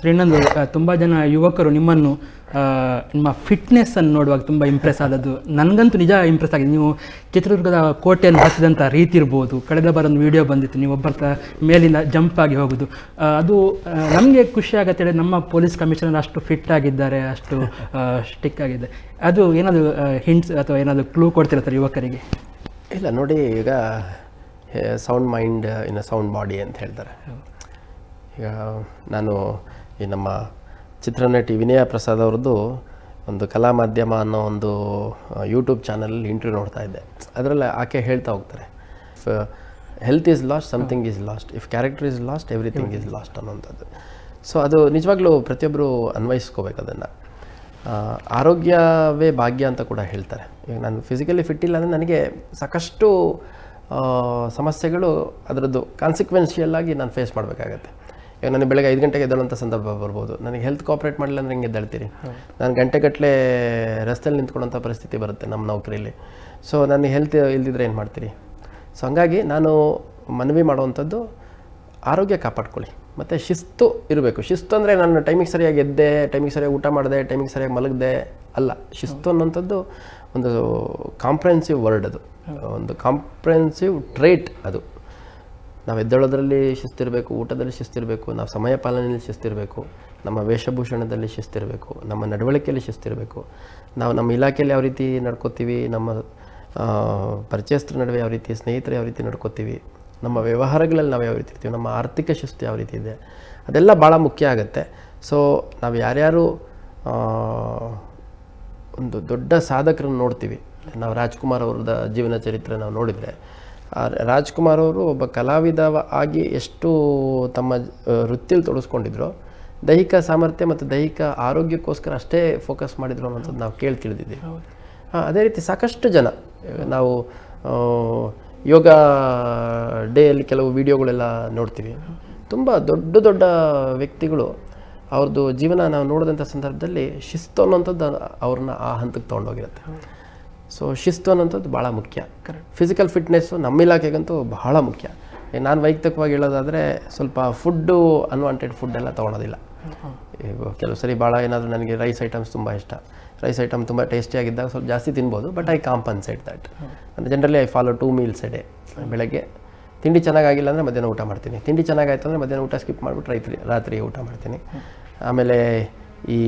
[SPEAKER 1] ಇನ್ನೊಂದು ತುಂಬ ಜನ ಯುವಕರು ನಿಮ್ಮ ಫಿಟ್ನೆಸ್ಸನ್ನು ನೋಡುವಾಗ ತುಂಬ ಇಂಪ್ರೆಸ್ ಆದದ್ದು, ನನಗಂತೂ ನಿಜ ಇಂಪ್ರೆಸ್ ಆಗಿದೆ. ನೀವು ಚಿತ್ರದುರ್ಗದ ಕೋಟೆಯನ್ನು ಹತ್ತಿದಂಥ ರೀತಿ ಇರ್ಬೋದು, ಕಳೆದ ಬಾರೊಂದು ವಿಡಿಯೋ ಬಂದಿತ್ತು, ನೀವು ಒಬ್ಬರ ಮೇಲಿಂದ ಜಂಪ್ ಆಗಿ ಹೋಗೋದು, ಅದು ನಮಗೆ ಖುಷಿ ಆಗತ್ತೆ. ನಮ್ಮ ಪೊಲೀಸ್ ಕಮಿಷನರ್ ಅಷ್ಟು ಫಿಟ್ ಆಗಿದ್ದಾರೆ, ಅಷ್ಟು ಸ್ಟಿಕ್ ಆಗಿದೆ. ಅದು ಏನಾದರೂ ಹಿಂಟ್ಸ್ ಅಥವಾ ಏನಾದರೂ ಕ್ಲೂ ಕೊಡ್ತಿರ್ತಾರೆ ಯುವಕರಿಗೆ?
[SPEAKER 2] ಇಲ್ಲ ನೋಡಿ, ಈಗ sound mind in a sound body ಅಂತ ಹೇಳ್ತಾರೆ. ಈಗ ನಾನು ಈ ನಮ್ಮ ಚಿತ್ರನಟಿ ವಿನಯ ಪ್ರಸಾದ್ ಅವ್ರದ್ದು ಒಂದು ಕಲಾ ಮಾಧ್ಯಮ ಅನ್ನೋ ಒಂದು ಯೂಟ್ಯೂಬ್ ಚಾನಲಲ್ಲಿ ಇಂಟರ್ವ್ಯೂ ನೋಡ್ತಾ ಇದ್ದೆ. ಅದರಲ್ಲಿ ಆಕೆ ಹೇಳ್ತಾ ಹೋಗ್ತಾರೆ, health is last, something is last, if character is last, everything is last ಅನ್ನೋಂಥದ್ದು. ಸೊ ಅದು ನಿಜವಾಗ್ಲೂ ಪ್ರತಿಯೊಬ್ಬರು ಅನ್ವಯಿಸ್ಕೋಬೇಕು ಅದನ್ನು. ಆರೋಗ್ಯವೇ ಭಾಗ್ಯ ಅಂತ ಕೂಡ ಹೇಳ್ತಾರೆ. ಈಗ ನಾನು ಫಿಸಿಕಲಿ ಫಿಟ್ ಇಲ್ಲ ಅಂದರೆ ನನಗೆ ಸಾಕಷ್ಟು ಸಮಸ್ಯೆಗಳು ಅದರದ್ದು ಕಾನ್ಸಿಕ್ವೆನ್ಷಿಯಲ್ ಆಗಿ ನಾನು ಫೇಸ್ ಮಾಡಬೇಕಾಗತ್ತೆ. ಈಗ ನನಗೆ ಬೆಳಗ್ಗೆ 5 ಗಂಟೆಗೆ ಎದ್ದೇಳುವಂಥ ಸಂದರ್ಭ ಬರ್ಬೋದು, ನನಗೆ ಹೆಲ್ತ್ ಕೋಆಪ್ರೇಟ್ ಮಾಡಿಲ್ಲ ಅಂದರೆ ಹಿಂಗೆ ಎದ್ದೇಳ್ತೀರಿ. ನಾನು ಗಂಟೆಗಟ್ಟಲೆ ರಸ್ತೆಯಲ್ಲಿ ನಿಂತ್ಕೊಳ್ಳೋಂಥ ಪರಿಸ್ಥಿತಿ ಬರುತ್ತೆ ನಮ್ಮ ನೌಕರಿಯಲ್ಲಿ. ಸೊ ನನಗೆ ಹೆಲ್ತ್ ಇಲ್ದಿದ್ರೆ ಏನು ಮಾಡ್ತೀರಿ? ಸೊ ಹಂಗಾಗಿ ನಾನು ಮನವಿ ಮಾಡುವಂಥದ್ದು, ಆರೋಗ್ಯ ಕಾಪಾಡ್ಕೊಳ್ಳಿ, ಮತ್ತು ಶಿಸ್ತು ಇರಬೇಕು. ಶಿಸ್ತು ಅಂದರೆ ನಾನು ಟೈಮಿಗೆ ಸರಿಯಾಗಿ ಎದ್ದೆ, ಟೈಮಿಗೆ ಸರಿಯಾಗಿ ಊಟ ಮಾಡಿದೆ, ಟೈಮಿಗೆ ಸರಿಯಾಗಿ ಮಲಗಿದೆ ಅಲ್ಲ. ಶಿಸ್ತು ಅನ್ನೋಂಥದ್ದು ಒಂದು ಕಾಂಪ್ರೆನ್ಸಿವ್ ವರ್ಡ್, ಅದು ಒಂದು ಕಾಂಪ್ರೆನ್ಸಿವ್ ಟ್ರೇಟ್. ಅದು ನಾವು ಎದ್ದೇಳೋದ್ರಲ್ಲಿ ಶಿಸ್ತಿರಬೇಕು, ಊಟದಲ್ಲಿ ಶಿಸ್ತಿರಬೇಕು, ನಾವು ಸಮಯ ಪಾಲನೆಯಲ್ಲಿ ಶಿಸ್ತಿರಬೇಕು, ನಮ್ಮ ವೇಷಭೂಷಣದಲ್ಲಿ ಶಿಸ್ತಿರಬೇಕು, ನಮ್ಮ ನಡವಳಿಕೆಯಲ್ಲಿ ಶಿಸ್ತಿರಬೇಕು, ನಾವು ನಮ್ಮ ಇಲಾಖೆಯಲ್ಲಿ ಯಾವ ರೀತಿ ನಡ್ಕೋತೀವಿ, ನಮ್ಮ ಪರಿಚಯಸ್ಥರ ನಡುವೆ ಯಾವ ರೀತಿ, ಸ್ನೇಹಿತರು ಯಾವ ರೀತಿ ನಡ್ಕೋತೀವಿ, ನಮ್ಮ ವ್ಯವಹಾರಗಳಲ್ಲಿ ನಾವು ಯಾವ ರೀತಿ ಇರ್ತೀವಿ, ನಮ್ಮ ಆರ್ಥಿಕ ಶಿಸ್ತು ಯಾವ ರೀತಿ ಇದೆ, ಅದೆಲ್ಲ ಭಾಳ ಮುಖ್ಯ ಆಗುತ್ತೆ. ಸೊ ನಾವು ಯಾರ್ಯಾರು ಒಂದು ದೊಡ್ಡ ಸಾಧಕರನ್ನು ನೋಡ್ತೀವಿ, ನಾವು ರಾಜ್ಕುಮಾರ್ ಅವ್ರದ್ದು ಜೀವನ ಚರಿತ್ರೆ ನಾವು ನೋಡಿದರೆ, ರಾಜ್ಕುಮಾರ್ ಅವರು ಒಬ್ಬ ಕಲಾವಿದ ಆಗಿ ಎಷ್ಟು ತಮ್ಮ ವೃತ್ತಿಯಲ್ಲಿ ತೊಡಗಿಸ್ಕೊಂಡಿದ್ರು, ದೈಹಿಕ ಸಾಮರ್ಥ್ಯ ಮತ್ತು ದೈಹಿಕ ಆರೋಗ್ಯಕ್ಕೋಸ್ಕರ ಅಷ್ಟೇ ಫೋಕಸ್ ಮಾಡಿದ್ರು ಅನ್ನೋಂಥದ್ದು ನಾವು ತಿಳಿದಿದ್ದೀವಿ. ಅದೇ ರೀತಿ ಸಾಕಷ್ಟು ಜನ, ನಾವು ಯೋಗ ಡೇಯಲ್ಲಿ ಕೆಲವು ವಿಡಿಯೋಗಳೆಲ್ಲ ನೋಡ್ತೀವಿ, ತುಂಬ ದೊಡ್ಡ ದೊಡ್ಡ ವ್ಯಕ್ತಿಗಳು ಅವ್ರದ್ದು ಜೀವನ ನಾವು ನೋಡಿದಂಥ ಸಂದರ್ಭದಲ್ಲಿ ಶಿಸ್ತು ಅನ್ನೋಂಥದ್ದು ಅವ್ರನ್ನ ಆ ಹಂತಕ್ಕೆ ತೊಗೊಂಡೋಗಿರುತ್ತೆ. ಸೊ ಶಿಸ್ತು ಅನ್ನೋಂಥದ್ದು ಭಾಳ ಮುಖ್ಯ. ಫಿಸಿಕಲ್ ಫಿಟ್ನೆಸ್ಸು ನಮ್ಮ ಇಲಾಖೆಗಂತೂ ಬಹಳ ಮುಖ್ಯ. ನಾನು ವೈಯಕ್ತಿಕವಾಗಿ ಹೇಳೋದಾದರೆ ಸ್ವಲ್ಪ ಫುಡ್ಡು ಅನ್ವಾಂಟೆಡ್ ಫುಡ್ಡೆಲ್ಲ ತೊಗೊಳೋದಿಲ್ಲ. ಈಗ ಕೆಲವು ಸರಿ ಭಾಳ ಏನಾದರೂ ನನಗೆ ರೈಸ್ ಐಟಮ್ಸ್ ತುಂಬ ಇಷ್ಟ, ರೈಸ್ ಐಟಮ್ ತುಂಬ ಟೇಸ್ಟಿಯಾಗಿದ್ದಾಗ ಸ್ವಲ್ಪ ಜಾಸ್ತಿ ತಿನ್ಬೋದು, ಬಟ್ ಐ ಕಾಂಪನ್ಸೇಟ್ ದ್ಯಾಟ್. ಅಂದರೆ generally I follow 2 meals a day. ಬೆಳಗ್ಗೆ ತಿಂಡಿ ಚೆನ್ನಾಗಿಲ್ಲ ಅಂದರೆ ಮಧ್ಯಾಹ್ನ ಊಟ ಮಾಡ್ತೀನಿ, ತಿಂಡಿ ಚೆನ್ನಾಗಾಯ್ತು ಅಂದರೆ ಮಧ್ಯಾಹ್ನ ಊಟ ಸ್ಕಿಪ್ ಮಾಡಿಬಿಟ್ಟು ರಾತ್ರಿ ಊಟ ಮಾಡ್ತೀನಿ. ಆಮೇಲೆ ಈ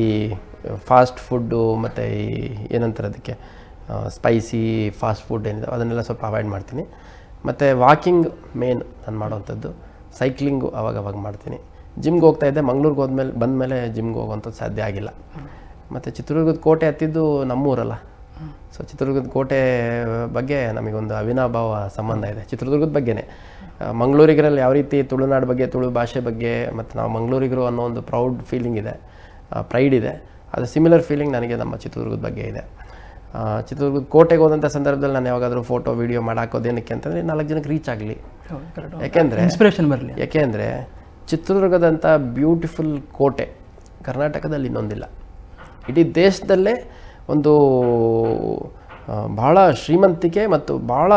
[SPEAKER 2] ಫಾಸ್ಟ್ ಫುಡ್ಡು ಮತ್ತು ಈ ಏನಂತಾರೆ ಅದಕ್ಕೆ ಸ್ಪೈಸಿ ಫಾಸ್ಟ್ ಫುಡ್ ಏನಿದೆ ಅದನ್ನೆಲ್ಲ ಸ್ವಲ್ಪ ಅವಾಯ್ಡ್ ಮಾಡ್ತೀನಿ. ಮತ್ತು ವಾಕಿಂಗ್ ಮೇನ್ ನಾನು ಮಾಡೋವಂಥದ್ದು, ಸೈಕ್ಲಿಂಗು ಅವಾಗವಾಗ ಮಾಡ್ತೀನಿ. ಜಿಮ್ಗೆ ಹೋಗ್ತಾಯಿದ್ದೆ, ಮಂಗ್ಳೂರಿಗೆ ಹೋದ್ಮೇಲೆ ಬಂದಮೇಲೆ ಜಿಮ್ಗೆ ಹೋಗುವಂಥದ್ದು ಸಾಧ್ಯ ಆಗಿಲ್ಲ. ಮತ್ತು ಚಿತ್ರದುರ್ಗದ ಕೋಟೆ ಹತ್ತಿದ್ದು ನಮ್ಮೂರಲ್ಲ, ಸೊ ಚಿತ್ರದುರ್ಗದ ಕೋಟೆ ಬಗ್ಗೆ ನಮಗೊಂದು ಅವಿನಾಭಾವ ಸಂಬಂಧ ಇದೆ. ಚಿತ್ರದುರ್ಗದ ಬಗ್ಗೆನೇ ಮಂಗಳೂರಿಗರಲ್ಲಿ ಯಾವ ರೀತಿ ತುಳುನಾಡು ಬಗ್ಗೆ, ತುಳು ಭಾಷೆ ಬಗ್ಗೆ ಮತ್ತು ನಾವು ಮಂಗಳೂರಿಗರು ಅನ್ನೋ ಒಂದು ಪ್ರೌಡ್ ಫೀಲಿಂಗ್ ಇದೆ, ಪ್ರೈಡ್ ಇದೆ, ಅದು ಸಿಮಿಲರ್ ಫೀಲಿಂಗ್ ನನಗೆ ನಮ್ಮ ಚಿತ್ರದುರ್ಗದ ಬಗ್ಗೆ ಇದೆ. ಚಿತ್ರದುರ್ಗದ ಕೋಟೆಗೆ ಹೋದಂಥ ಸಂದರ್ಭದಲ್ಲಿ ನಾನು ಯಾವಾಗಾದರೂ ಫೋಟೋ ವೀಡಿಯೋ ಮಾಡಾಕೋದೇನಕ್ಕೆ ಅಂತಂದರೆ 4 ಜನಕ್ಕೆ ರೀಚ್ ಆಗಲಿ, ಯಾಕೆಂದರೆ ಇನ್ಸ್ಪಿರೇಷನ್ ಬರಲಿ. ಯಾಕೆಂದರೆ ಚಿತ್ರದುರ್ಗದಂಥ ಬ್ಯೂಟಿಫುಲ್ ಕೋಟೆ ಕರ್ನಾಟಕದಲ್ಲಿ ಇನ್ನೊಂದಿಲ್ಲ, ಇಡೀ ದೇಶದಲ್ಲೇ ಒಂದು ಭಾಳ ಶ್ರೀಮಂತಿಕೆ ಮತ್ತು ಭಾಳ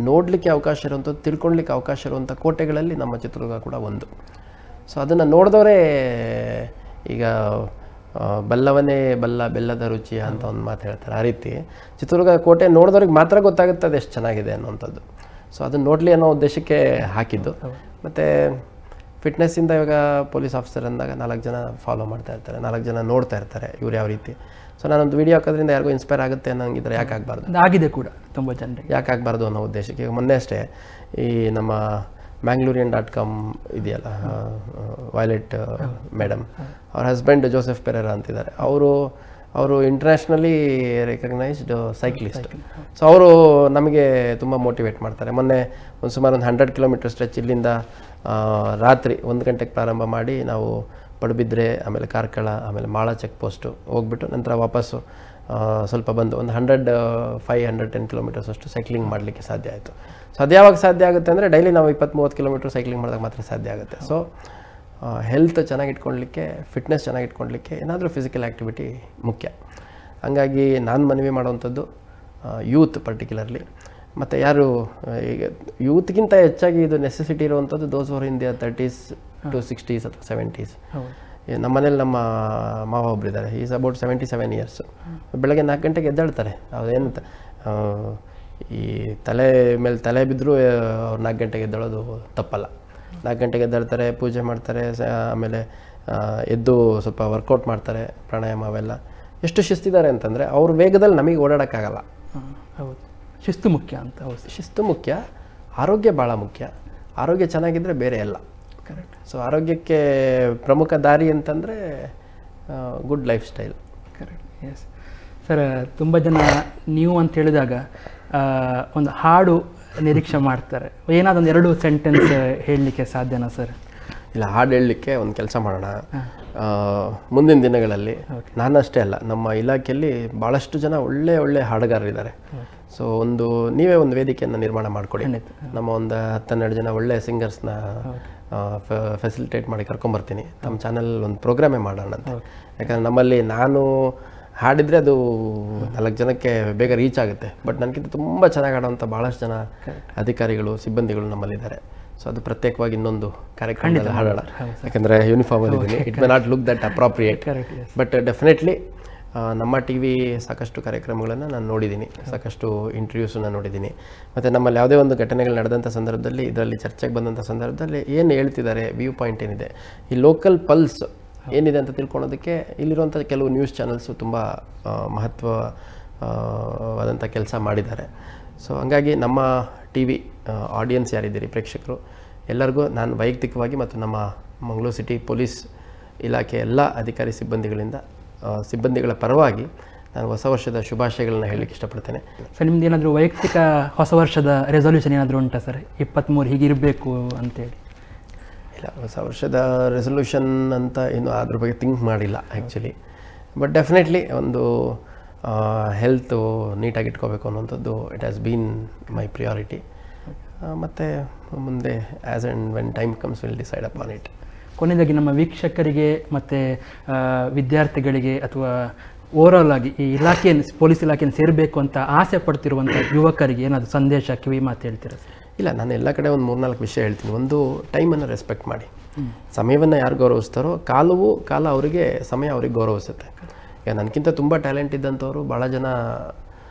[SPEAKER 2] ನೋಡಲಿಕ್ಕೆ ಅವಕಾಶ ಇರುವಂಥದ್ದು, ತಿಳ್ಕೊಳ್ಲಿಕ್ಕೆ ಅವಕಾಶ ಇರುವಂಥ ಕೋಟೆಗಳಲ್ಲಿ ನಮ್ಮ ಚಿತ್ರದುರ್ಗ ಕೂಡ ಒಂದು. ಸೊ ಅದನ್ನು ನೋಡಿದವರೇ, ಈಗ ಬಲ್ಲವನೇ ಬಲ್ಲ ಬೆಲ್ಲದ ರುಚಿ ಅಂತ ಒಂದು ಮಾತು ಹೇಳ್ತಾರೆ, ಆ ರೀತಿ ಚಿತ್ರದುರ್ಗ ಕೋಟೆ ನೋಡಿದವ್ರಿಗೆ ಮಾತ್ರ ಗೊತ್ತಾಗುತ್ತೆ ಅದು ಎಷ್ಟು ಚೆನ್ನಾಗಿದೆ ಅನ್ನೋಂಥದ್ದು. ಸೊ ಅದನ್ನು ನೋಡಲಿ ಅನ್ನೋ ಉದ್ದೇಶಕ್ಕೆ ಹಾಕಿದ್ದು. ಮತ್ತು ಫಿಟ್ನೆಸ್ಸಿಂದ ಇವಾಗ ಪೊಲೀಸ್ ಆಫೀಸರ್ ಅಂದಾಗ 4 ಜನ ಫಾಲೋ ಮಾಡ್ತಾ ಇರ್ತಾರೆ, 4 ಜನ ನೋಡ್ತಾ ಇರ್ತಾರೆ ಇವ್ರು ಯಾವ ರೀತಿ. ಸೊ ನಾನೊಂದು ವೀಡಿಯೋ ಹಾಕೋದ್ರಿಂದ ಯಾರಿಗೂ ಇನ್ಸ್ಪೈರ್ ಆಗುತ್ತೆ ಅನ್ನೋಂಗಿದ್ರೆ ಯಾಕೆ ಆಗಬಾರ್ದು,
[SPEAKER 1] ಆಗಿದೆ ಕೂಡ ತುಂಬ ಜನರಿಗೆ,
[SPEAKER 2] ಯಾಕೆ ಆಗಬಾರ್ದು ಅನ್ನೋ ಉದ್ದೇಶಕ್ಕೆ. ಈಗ ಮೊನ್ನೆ ಅಷ್ಟೇ ಈ ನಮ್ಮ Mangalorian.com ಇದೆಯಲ್ಲ, ವೈಲೆಟ್ ಮೇಡಮ್, ಅವ್ರ ಹಸ್ಬೆಂಡ್ ಜೋಸೆಫ್ ಪೆರೇರಾ ಅಂತಿದ್ದಾರೆ. ಅವರು ಇಂಟರ್ನ್ಯಾಷನಲಿ ರೆಕಗ್ನೈಸ್ಡ್ ಸೈಕ್ಲಿಸ್ಟ್. ಸೊ ಅವರು ನಮಗೆ ತುಂಬ ಮೋಟಿವೇಟ್ ಮಾಡ್ತಾರೆ. ಮೊನ್ನೆ ಸುಮಾರು ಒಂದು 100 ಕಿಲೋಮೀಟರ್ ಸ್ಟ್ರೆಚ್ ಇಲ್ಲಿಂದ ರಾತ್ರಿ 1 ಗಂಟೆಗೆ ಪ್ರಾರಂಭ ಮಾಡಿ ನಾವು ಪಡುಬಿದ್ರೆ, ಆಮೇಲೆ ಕಾರ್ಕಳ, ಆಮೇಲೆ ಮಾಳ ಚೆಕ್ ಪೋಸ್ಟು ಹೋಗ್ಬಿಟ್ಟು ನಂತರ ವಾಪಸ್ಸು ಸ್ವಲ್ಪ ಬಂದು ಒಂದು 105-110 ಕಿಲೋಮೀಟರ್ಸ್ ಅಷ್ಟು ಸೈಕ್ಲಿಂಗ್ ಮಾಡಲಿಕ್ಕೆ ಸಾಧ್ಯ ಆಯಿತು. ಸೊ ಅದು ಯಾವಾಗ ಸಾಧ್ಯ ಆಗುತ್ತೆ ಅಂದರೆ ಡೈಲಿ ನಾವು 20-30 ಕಿಲೋಮೀಟರ್ ಸೈಕ್ಲಿಂಗ್ ಮಾಡಿದಾಗ ಮಾತ್ರ ಸಾಧ್ಯ ಆಗುತ್ತೆ. ಸೊ ಹೆಲ್ತ್ ಚೆನ್ನಾಗಿಟ್ಕೊಳ್ಳಲಿಕ್ಕೆ, ಫಿಟ್ನೆಸ್ ಚೆನ್ನಾಗಿಟ್ಕೊಳ್ಳಲಿಕ್ಕೆ ಏನಾದರೂ ಫಿಸಿಕಲ್ ಆ್ಯಕ್ಟಿವಿಟಿ ಮುಖ್ಯ. ಹಂಗಾಗಿ ನಾನು ಮನವಿ ಮಾಡುವಂಥದ್ದು ಯೂತ್ ಪರ್ಟಿಕ್ಯುಲರ್ಲಿ, ಮತ್ತು ಯಾರು ಈಗ ಯೂತ್ಗಿಂತ ಹೆಚ್ಚಾಗಿ ಇದು ನೆಸೆಸಿಟಿ ಇರುವಂಥದ್ದು those for in their 30s to 60s ಅಥವಾ 70s. ನಮ್ಮ ಮನೇಲಿ ನಮ್ಮ ಮಾವ ಒಬ್ಬರಿದ್ದಾರೆ, ಈಸ್ ಅಬೌಟ್ 77 years. ಬೆಳಗ್ಗೆ 4 ಗಂಟೆಗೆ ಎದ್ದಾಳ್ತಾರೆ. ಅದೇನು ಈ ತಲೆ ಮೇಲೆ ತಲೆ ಬಿದ್ದರೂ ಅವ್ರು 4 ಗಂಟೆಗೆ ಎದ್ದೇಳೋದು ತಪ್ಪಲ್ಲ. 4 ಗಂಟೆಗೆ ಎದ್ದಾಳ್ತಾರೆ, ಪೂಜೆ ಮಾಡ್ತಾರೆ, ಆಮೇಲೆ ಎದ್ದು ಸ್ವಲ್ಪ ವರ್ಕೌಟ್ ಮಾಡ್ತಾರೆ, ಪ್ರಾಣಾಯಾಮ ಅವೆಲ್ಲ. ಎಷ್ಟು ಶಿಸ್ತಿದ್ದಾರೆ ಅಂತಂದರೆ ಅವ್ರ ವೇಗದಲ್ಲಿ ನಮಗೆ ಓಡಾಡೋಕ್ಕಾಗಲ್ಲ.
[SPEAKER 1] ಹೌದು, ಶಿಸ್ತು ಮುಖ್ಯ ಅಂತ. ಹೌದು,
[SPEAKER 2] ಶಿಸ್ತು ಮುಖ್ಯ, ಆರೋಗ್ಯ ಭಾಳ ಮುಖ್ಯ. ಆರೋಗ್ಯ ಚೆನ್ನಾಗಿದ್ದರೆ ಬೇರೆ ಎಲ್ಲ.
[SPEAKER 1] ಕರೆಕ್ಟ್.
[SPEAKER 2] ಸೊ ಆರೋಗ್ಯಕ್ಕೆ ಪ್ರಮುಖ ದಾರಿ ಅಂತಂದರೆ good life style.
[SPEAKER 1] Correct. Yes sir, ತುಂಬ ಜನ ನೀವು ಅಂತ ಹೇಳಿದಾಗ ಒಂದು ಹಾಡು ನಿರೀಕ್ಷೆ ಮಾಡ್ತಾರೆ. ಏನಾದರೂ ಒಂದು 2 ಸೆಂಟೆನ್ಸ್ ಹೇಳಲಿಕ್ಕೆ ಸಾಧ್ಯನಾ ಸರ್?
[SPEAKER 2] ಇಲ್ಲ, ಹಾಡು ಹೇಳಲಿಕ್ಕೆ ಒಂದು ಕೆಲಸ ಮಾಡೋಣ. ಮುಂದಿನ ದಿನಗಳಲ್ಲಿ ನಾನಷ್ಟೇ ಅಲ್ಲ, ನಮ್ಮ ಇಲಾಖೆಯಲ್ಲಿ ಭಾಳಷ್ಟು ಜನ ಒಳ್ಳೆ ಹಾಡುಗಾರರಿದ್ದಾರೆ. ಸೊ ನೀವೇ ಒಂದು ವೇದಿಕೆಯನ್ನು ನಿರ್ಮಾಣ ಮಾಡಿಕೊಡಿ. ನಮ್ಮ ಒಂದು 10-12 ಜನ ಒಳ್ಳೆ ಸಿಂಗರ್ಸ್ನ ಫೆಸಿಲಿಟೇಟ್ ಮಾಡಿ ಕರ್ಕೊಂಬರ್ತೀನಿ. ನಮ್ಮ ಚಾನಲ್ ಒಂದು ಪ್ರೋಗ್ರಾಮೇ ಮಾಡೋಣ ಅಂತ. ಯಾಕಂದರೆ ನಮ್ಮಲ್ಲಿ ನಾನು ಹಾಡಿದರೆ ಅದು 4 ಜನಕ್ಕೆ ಬೇಗ ರೀಚ್ ಆಗುತ್ತೆ. ಬಟ್ ನನಗಿಂತ ತುಂಬ ಚೆನ್ನಾಗಿ ಹಾಡೋಂಥ ಭಾಳಷ್ಟು ಜನ ಅಧಿಕಾರಿಗಳು, ಸಿಬ್ಬಂದಿಗಳು ನಮ್ಮಲ್ಲಿದ್ದಾರೆ. ಸೊ ಅದು ಪ್ರತ್ಯೇಕವಾಗಿ ಇನ್ನೊಂದು ಕಾರ್ಯಕ್ರಮ ಹಾಡೋಣ. ಯಾಕಂದರೆ ಯೂನಿಫಾರ್ಮಲ್ಲಿ ಇದ್ದೀನಿ, it may not look that appropriate. But definitely ನಮ್ಮ ಟಿ ವಿ ಸಾಕಷ್ಟು ಕಾರ್ಯಕ್ರಮಗಳನ್ನು ನಾನು ನೋಡಿದ್ದೀನಿ, ಸಾಕಷ್ಟು ಇಂಟರ್ವ್ಯೂಸನ್ನು ನೋಡಿದ್ದೀನಿ. ಮತ್ತು ನಮ್ಮಲ್ಲಿ ಯಾವುದೇ ಒಂದು ಘಟನೆಗಳು ನಡೆದಂಥ ಸಂದರ್ಭದಲ್ಲಿ, ಇದರಲ್ಲಿ ಚರ್ಚೆಗೆ ಬಂದಂಥ ಸಂದರ್ಭದಲ್ಲಿ ಏನು ಹೇಳ್ತಿದ್ದಾರೆ, ವ್ಯೂ ಪಾಯಿಂಟ್ ಏನಿದೆ, ಈ ಲೋಕಲ್ ಪಲ್ಸ್ ಏನಿದೆ ಅಂತ ತಿಳ್ಕೊಳೋದಕ್ಕೆ ಇಲ್ಲಿರುವಂಥ ಕೆಲವು ನ್ಯೂಸ್ ಚಾನಲ್ಸು ತುಂಬ ಮಹತ್ವವಾದಂಥ ಕೆಲಸ ಮಾಡಿದ್ದಾರೆ. ಸೊ ಹಂಗಾಗಿ ನಮ್ಮ ಟಿ ವಿ ಆಡಿಯನ್ಸ್ ಯಾರಿದ್ದೀರಿ, ಪ್ರೇಕ್ಷಕರು ಎಲ್ಲರಿಗೂ ನಾನು ವೈಯಕ್ತಿಕವಾಗಿ ಮತ್ತು ನಮ್ಮ ಮಂಗಳೂರು ಸಿಟಿ ಪೊಲೀಸ್ ಇಲಾಖೆ ಎಲ್ಲ ಅಧಿಕಾರಿ ಸಿಬ್ಬಂದಿಗಳ ಪರವಾಗಿ ನಾನು ಹೊಸ ವರ್ಷದ ಶುಭಾಶಯಗಳನ್ನ ಹೇಳಲಿಕ್ಕೆ ಇಷ್ಟಪಡ್ತೇನೆ.
[SPEAKER 1] ಸರ್, ನಿಮ್ದು ಏನಾದರೂ ವೈಯಕ್ತಿಕ ಹೊಸ ವರ್ಷದ ರೆಸೊಲ್ಯೂಷನ್ ಏನಾದರೂ ಉಂಟಾ ಸರ್? 23 ಹೀಗಿರಬೇಕು ಅಂತೇಳಿ?
[SPEAKER 2] ಇಲ್ಲ, ಹೊಸ ವರ್ಷದ ರೆಸೊಲ್ಯೂಷನ್ ಅಂತ ಏನು ಅದ್ರ ಬಗ್ಗೆ ಥಿಂಕ್ ಮಾಡಿಲ್ಲ ಆ್ಯಕ್ಚುಲಿ. ಬಟ್ ಡೆಫಿನೆಟ್ಲಿ ಒಂದು ಹೆಲ್ತು ನೀಟಾಗಿ ಇಟ್ಕೋಬೇಕು ಅನ್ನೋಂಥದ್ದು it has been my priority. ಮತ್ತು ಮುಂದೆ as and when time comes will decide upon it.
[SPEAKER 1] ಕೊನೆಯದಾಗಿ ನಮ್ಮ ವೀಕ್ಷಕರಿಗೆ ಮತ್ತು ವಿದ್ಯಾರ್ಥಿಗಳಿಗೆ ಅಥವಾ ಓವರಾಲ್ ಆಗಿ ಈ ಇಲಾಖೆಯನ್ನು, ಪೊಲೀಸ್ ಇಲಾಖೆಯನ್ನು ಸೇರಬೇಕು ಅಂತ ಆಸೆ ಪಡ್ತಿರುವಂಥ ಯುವಕರಿಗೆ ಏನಾದರೂ ಸಂದೇಶ, ಕಿವಿ ಮಾತು ಹೇಳ್ತೀರಾ ಸರ್?
[SPEAKER 2] ಇಲ್ಲ, ನಾನು ಎಲ್ಲ ಕಡೆ ಒಂದು 3-4 ವಿಷಯ ಹೇಳ್ತೀನಿ. ಒಂದು, ಟೈಮನ್ನು ರೆಸ್ಪೆಕ್ಟ್ ಮಾಡಿ. ಸಮಯವನ್ನು ಯಾರು ಗೌರವಿಸ್ತಾರೋ ಕಾಲ ಅವರಿಗೆ, ಸಮಯ ಅವ್ರಿಗೆ ಗೌರವಿಸುತ್ತೆ. ಈಗ ನನಗಿಂತ ತುಂಬ ಟ್ಯಾಲೆಂಟ್ ಇದ್ದಂಥವ್ರು ಭಾಳ ಜನ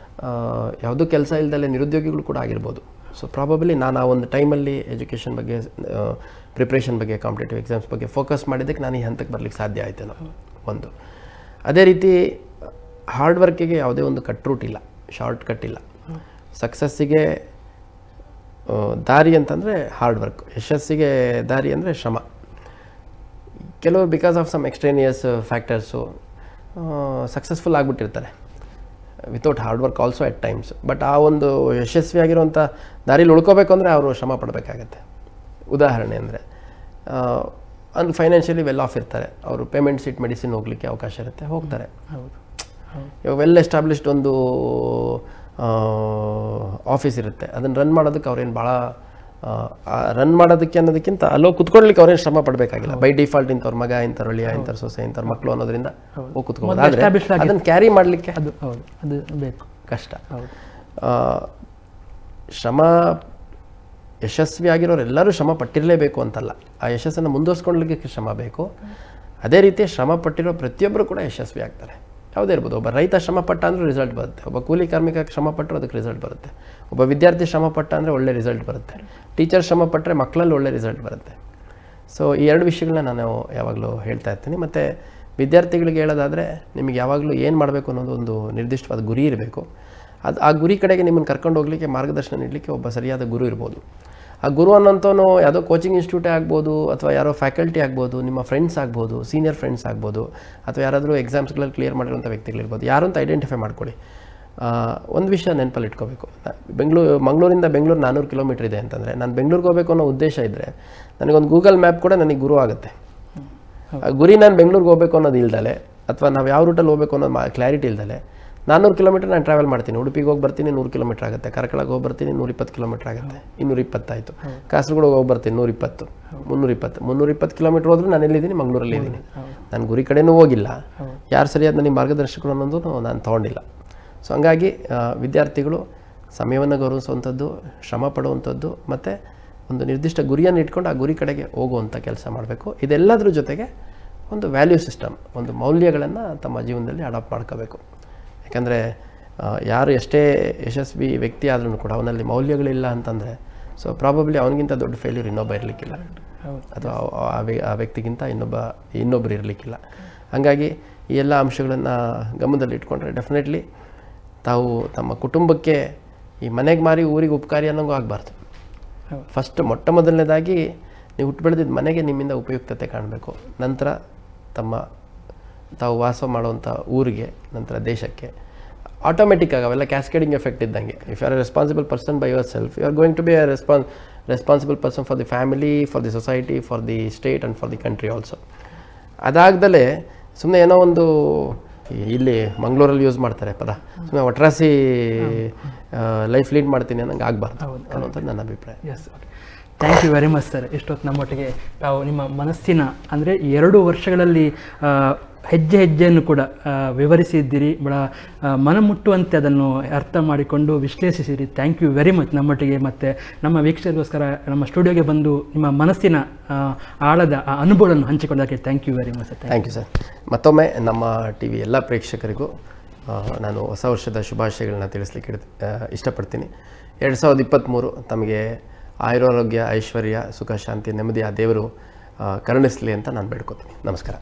[SPEAKER 2] ಯಾವುದೂ ಕೆಲಸ ಇಲ್ಲದಲ್ಲೇ ನಿರುದ್ಯೋಗಿಗಳು ಕೂಡ ಆಗಿರ್ಬೋದು. ಸೊ ಪ್ರಾಬಬ್ಲಿ ನಾನು ಆ ಒಂದು ಟೈಮಲ್ಲಿ ಎಜುಕೇಷನ್ ಬಗ್ಗೆ, ಪ್ರಿಪ್ರೇಷನ್ ಬಗ್ಗೆ, ಕಾಂಪಿಟೇಟಿವ್ ಎಕ್ಸಾಮ್ಸ್ ಬಗ್ಗೆ ಫೋಕಸ್ ಮಾಡಿದ್ದಕ್ಕೆ ನಾನು ಈ ಹಂತಕ್ಕೆ ಬರಲಿಕ್ಕೆ ಸಾಧ್ಯ ಆಯಿತು ಒಂದು. ಅದೇ ರೀತಿ ಹಾರ್ಡ್ ವರ್ಕಿಗೆ ಯಾವುದೇ ಒಂದು ಕಟ್ ರೂಟ್ ಇಲ್ಲ, ಶಾರ್ಟ್ ಕಟ್ ಇಲ್ಲ. ಸಕ್ಸಸ್ಸಿಗೆ ದಾರಿ ಅಂತಂದರೆ ಹಾರ್ಡ್ ವರ್ಕ್, ಯಶಸ್ಸಿಗೆ ದಾರಿ ಅಂದರೆ ಶ್ರಮ. ಕೆಲವರು because of some extraneous factors successful ಆಗಿಬಿಟ್ಟಿರ್ತಾರೆ without hard work also at times. But ಆ ಒಂದು ಯಶಸ್ವಿಯಾಗಿರುವಂಥ ದಾರಿಲಿ ಉಳ್ಕೋಬೇಕು ಅಂದರೆ ಅವರು ಶ್ರಮ ಪಡಬೇಕಾಗತ್ತೆ. ಉದಾಹರಣೆ ಅಂದರೆ ಒಂದು ಫೈನಾನ್ಷಿಯಲಿ ವೆಲ್ ಆಫ್ ಇರ್ತಾರೆ, ಅವರು ಪೇಮೆಂಟ್ ಸೀಟ್ ಮೆಡಿಸಿನ್ ಹೋಗಲಿಕ್ಕೆ ಅವಕಾಶ ಇರುತ್ತೆ, ಹೋಗ್ತಾರೆ. ಇವಾಗ ವೆಲ್ ಎಸ್ಟಾಬ್ಲಿಷ್ಡ್ ಒಂದು ಆಫೀಸ್ ಇರುತ್ತೆ, ಅದನ್ನು ರನ್ ಮಾಡೋದಕ್ಕೆ ಅವ್ರೇನು ಭಾಳ ರನ್ ಮಾಡೋದಕ್ಕೆ ಅನ್ನೋದಕ್ಕಿಂತ ಅಲ್ಲೋ ಕುತ್ಕೊಳ್ಳಿಕ್ಕೆ ಅವ್ರೇನು ಶ್ರಮ ಪಡಬೇಕಾಗಿಲ್ಲ. ಬೈ ಡಿಫಾಲ್ಟ್ ಇಂಥವ್ರ ಮಗ, ಇಂಥವ್ರ ಅಳಿಯ, ಇಂಥವ್ರ ಸೊಸೆ, ಇಂಥವ್ರ ಮಕ್ಕಳು ಅನ್ನೋದ್ರಿಂದ ಹೋಗಿ ಕುತ್ಕೊಂಡು, ಆದರೆ ಅದನ್ನು ಕ್ಯಾರಿ ಮಾಡಲಿಕ್ಕೆ ಅದು ಬೇಕು, ಕಷ್ಟ. ಶ್ರಮ ಯಶಸ್ವಿಯಾಗಿರೋರೆಲ್ಲರೂ ಶ್ರಮ ಪಟ್ಟಿರಲೇಬೇಕು ಅಂತಲ್ಲ, ಆ ಯಶಸ್ಸನ್ನು ಮುಂದುವರ್ಸ್ಕೊಳ್ಳಲಿಕ್ಕೆ ಶ್ರಮ ಬೇಕು. ಅದೇ ರೀತಿ ಶ್ರಮ ಪಟ್ಟಿರೋ ಪ್ರತಿಯೊಬ್ಬರು ಕೂಡ ಯಶಸ್ವಿ ಆಗ್ತಾರೆ. ಯಾವುದೇ ಇರ್ಬೋದು. ಒಬ್ಬ ರೈತ ಶ್ರಮಪಟ್ಟ ಅಂದರೆ ರಿಸಲ್ಟ್ ಬರುತ್ತೆ, ಒಬ್ಬ ಕೂಲಿ ಕಾರ್ಮಿಕ ಶ್ರಮಪಟ್ಟರು ಅದಕ್ಕೆ ರಿಸಲ್ಟ್ ಬರುತ್ತೆ, ಒಬ್ಬ ವಿದ್ಯಾರ್ಥಿ ಶ್ರಮಪಟ್ಟ ಅಂದರೆ ಒಳ್ಳೆ ರಿಸಲ್ಟ್ ಬರುತ್ತೆ, ಟೀಚರ್ ಶ್ರಮಪಟ್ಟರೆ ಮಕ್ಕಳಲ್ಲಿ ಒಳ್ಳೆ ರಿಸಲ್ಟ್ ಬರುತ್ತೆ. ಸೊ ಈ 2 ವಿಷಯಗಳನ್ನ ನಾನು ಯಾವಾಗಲೂ ಹೇಳ್ತಾ ಇರ್ತೀನಿ. ಮತ್ತು ವಿದ್ಯಾರ್ಥಿಗಳಿಗೆ ಹೇಳೋದಾದರೆ ನಿಮಗೆ ಯಾವಾಗಲೂ ಏನು ಮಾಡಬೇಕು ಅನ್ನೋದು ಒಂದು ನಿರ್ದಿಷ್ಟವಾದ ಗುರಿ ಇರಬೇಕು. ಆ ಗುರಿ ಕಡೆಗೆ ನಿಮ್ಮನ್ನು ಕರ್ಕೊಂಡು ಹೋಗಲಿಕ್ಕೆ ಮಾರ್ಗದರ್ಶನ ನೀಡಲಿಕ್ಕೆ ಒಬ್ಬ ಸರಿಯಾದ ಗುರು ಇರ್ಬೋದು. ಆ ಗುರು ಅನ್ನೋಂಥವನು ಯಾವುದೋ ಕೋಚಿಂಗ್ ಇನ್ಸ್ಟಿಟ್ಯೂಟೇ ಆಗ್ಬೋದು, ಅಥವಾ ಯಾರೋ ಫ್ಯಾಕಲ್ಟಿ ಆಗ್ಬೋದು, ನಿಮ್ಮ ಫ್ರೆಂಡ್ಸ್ ಆಗ್ಬೋದು, ಸೀನಿಯರ್ ಫ್ರೆಂಡ್ಸ್ ಆಗ್ಬೋದು, ಅಥವಾ ಯಾರಾದರೂ ಎಕ್ಸಾಮ್ಸ್ಗಳಲ್ಲಿ ಕ್ಲಿಯರ್ ಮಾಡಿರೋಂಥ ವ್ಯಕ್ತಿಗಳಿರ್ಬೋದು. ಯಾರು ಅಂತ ಐಡೆಂಟಿಫೈ ಮಾಡ್ಕೊಳ್ಳಿ. ಒಂದು ವಿಷಯ ನೆನಪಲ್ಲಿ ಇಟ್ಕೋಬೇಕು, ಮಂಗಳೂರಿಂದ ಬೆಂಗಳೂರು 400 ಕಿಲೋಮೀಟ್ರ್ ಇದೆ ಅಂತಂದರೆ ನಾನು ಬೆಂಗಳೂರಿಗೆ ಹೋಗಬೇಕು ಅನ್ನೋ ಉದ್ದೇಶ ಇದ್ದರೆ ನನಗೊಂದು ಗೂಗಲ್ ಮ್ಯಾಪ್ ಕೂಡ ನನಗೆ ಗುರು ಆಗುತ್ತೆ. ಆ ಗುರಿ ನಾನು ಬೆಂಗಳೂರಿಗೆ ಹೋಗಬೇಕು ಅನ್ನೋದು ಇಲ್ದಲೆ, ಅಥವಾ ನಾವು ಯಾವ ರೂಟಲ್ಲಿ ಹೋಗಬೇಕು ಅನ್ನೋದು ಕ್ಲಾರಿಟಿ ಇಲ್ದಲೆ 400 ಕಿಲೋಮೀಟ್ರ್ ನಾನು ಟ್ರಾವೆಲ್ ಮಾಡ್ತೀನಿ. ಉಡುಪಿಗೆ ಹೋಗಿ ಬರ್ತೀನಿ 100 ಕಿಲೋಮೀಟ್ರ್ ಆಗುತ್ತೆ, ಕಾರ್ಕಳಕ್ಕೆ ಹೋಗಿ ಬರ್ತೀನಿ 120 ಕಿಲೋಮೀಟ್ರ್ ಆಗುತ್ತೆ, 220 ಆಯಿತು. ಕಾಸರಗೋಡಿಗೆ ಹೋಗಿ ಬರ್ತೀನಿ 120, 320 ಕಿಲೋಮೀಟ್ರ್ ಹೋದ್ರೂ ನಾನು ಎಲ್ಲಿದ್ದೀನಿ, ಮಂಗಳೂರಲ್ಲಿ ಇದ್ದೀನಿ. ನಾನು ಗುರಿ ಕಡೆನೂ ಹೋಗಿಲ್ಲ, ಯಾರು ಸರಿಯಾದ ನನಗೆ ಮಾರ್ಗದರ್ಶಕರು ಅನ್ನೋದು ನಾನು ತೊಗೊಂಡಿಲ್ಲ. ಸೊ ಹಂಗಾಗಿ ವಿದ್ಯಾರ್ಥಿಗಳು ಸಮಯವನ್ನು ಗೌರವಿಸುವಂಥದ್ದು, ಶ್ರಮ ಪಡುವಂಥದ್ದು, ಮತ್ತು ಒಂದು ನಿರ್ದಿಷ್ಟ ಗುರಿಯನ್ನು ಇಟ್ಕೊಂಡು ಆ ಗುರಿ ಕಡೆಗೆ ಹೋಗುವಂಥ ಕೆಲಸ ಮಾಡಬೇಕು. ಇದೆಲ್ಲದರ ಜೊತೆಗೆ ಒಂದು ವ್ಯಾಲ್ಯೂ ಸಿಸ್ಟಮ್, ಒಂದು ಮೌಲ್ಯಗಳನ್ನು ತಮ್ಮ ಜೀವನದಲ್ಲಿ ಅಡಾಪ್ಟ್ ಮಾಡ್ಕೋಬೇಕು. ಯಾಕಂದರೆ ಯಾರು ಎಷ್ಟೇ ಯಶಸ್ವಿ ವ್ಯಕ್ತಿ ಆದ್ರೂ ಕೂಡ ಅವನಲ್ಲಿ ಮೌಲ್ಯಗಳಿಲ್ಲ ಅಂತಂದರೆ ಸೊ ಪ್ರಾಬಬ್ಲಿ ಅವನಿಗಿಂತ ದೊಡ್ಡ ಫೇಲ್ಯೂರ್ ಇನ್ನೊಬ್ಬ ಇರಲಿಕ್ಕಿಲ್ಲ, ಅಥವಾ ಆ ವ್ಯಕ್ತಿಗಿಂತ ಇನ್ನೊಬ್ಬರು ಇರಲಿಕ್ಕಿಲ್ಲ. ಹಾಗಾಗಿ ಈ ಎಲ್ಲ ಅಂಶಗಳನ್ನು ಗಮನದಲ್ಲಿ ಇಟ್ಕೊಂಡ್ರೆ ಡೆಫಿನೆಟ್ಲಿ ತಾವು ತಮ್ಮ ಕುಟುಂಬಕ್ಕೆ ಈ ಮನೆಗೆ ಮಾರಿ ಊರಿಗೆ ಉಪಕಾರಿ ಅನ್ನೋಂಗೂ ಆಗಬಾರ್ದು. ಫಸ್ಟ್ ಮೊಟ್ಟ ಮೊದಲನೇದಾಗಿ ನೀವು ಹುಟ್ಟು ಬೆಳೆದಿದ್ದ ಮನೆಗೆ ನಿಮ್ಮಿಂದ ಉಪಯುಕ್ತತೆ ಕಾಣಬೇಕು, ನಂತರ ತಾವು ವಾಸ ಮಾಡುವಂಥ ಊರಿಗೆ, ನಂತರ ದೇಶಕ್ಕೆ. ಆಟೋಮೆಟಿಕ್ಕಾಗಿ ಅವೆಲ್ಲ ಕ್ಯಾಸ್ಕೇಡಿಂಗ್ ಎಫೆಕ್ಟ್ ಇದ್ದಂಗೆ. If you are a responsible person by yourself, you are going to be a responsible person for the family, for the society, for the state and for the country also. ಅದಾಗದಲೇ ಸುಮ್ಮನೆ ಏನೋ ಒಂದು ಇಲ್ಲಿ ಮಂಗಳೂರಲ್ಲಿ use ಮಾಡ್ತಾರೆ ಪದ, ಸುಮ್ಮನೆ ಒಟ್ರಾಸಿ life lead ಮಾಡ್ತೀನಿ ಅನ್ನಂಗೆ ಆಗಬಾರ್ದು ಅನ್ನೋದು ನನ್ನ ಅಭಿಪ್ರಾಯ.
[SPEAKER 1] Yes, okay, thank you very much sir. ಇಷ್ಟೊತ್ತು ನಮ್ಮೊಟ್ಟಿಗೆ ತಾವು ನಿಮ್ಮ ಮನಸ್ಸಿನ ಅಂದರೆ 2 ವರ್ಷಗಳಲ್ಲಿ ಹೆಜ್ಜೆ ಹೆಜ್ಜೆಯನ್ನು ಕೂಡ ವಿವರಿಸಿದ್ದೀರಿ, ಬಹಳ ಮನಮುಟ್ಟುವಂತೆ ಅದನ್ನು ಅರ್ಥ ಮಾಡಿಕೊಂಡು ವಿಶ್ಲೇಷಿಸಿರಿ. ಥ್ಯಾಂಕ್ ಯು ವೆರಿ ಮಚ್ ನಮ್ಮೊಟ್ಟಿಗೆ ಮತ್ತು ನಮ್ಮ ವೀಕ್ಷಕರಿಗೋಸ್ಕರ ನಮ್ಮ ಸ್ಟುಡಿಯೋಗೆ ಬಂದು ನಿಮ್ಮ ಮನಸ್ಸಿನ ಆಳದ ಅನುಭವಗಳನ್ನು ಹಂಚಿಕೊಳ್ಳೋಕ್ಕೆ thank you very much sir.
[SPEAKER 2] Thank you sir. ಮತ್ತೊಮ್ಮೆ ನಮ್ಮ ಟಿ ವಿ ಎಲ್ಲ ಪ್ರೇಕ್ಷಕರಿಗೂ ನಾನು ಹೊಸ ವರ್ಷದ ಶುಭಾಶಯಗಳನ್ನ ತಿಳಿಸ್ಲಿಕ್ಕೆ ಇಷ್ಟಪಡ್ತೀನಿ. 2023 ತಮಗೆ ಆಯುರಾರೋಗ್ಯ, ಐಶ್ವರ್ಯ, ಸುಖ, ಶಾಂತಿ, ನೆಮ್ಮದಿ ಆ ದೇವರು ಕರುಣಿಸಲಿ ಅಂತ ನಾನು ಬೇಡ್ಕೊತೀನಿ. ನಮಸ್ಕಾರ.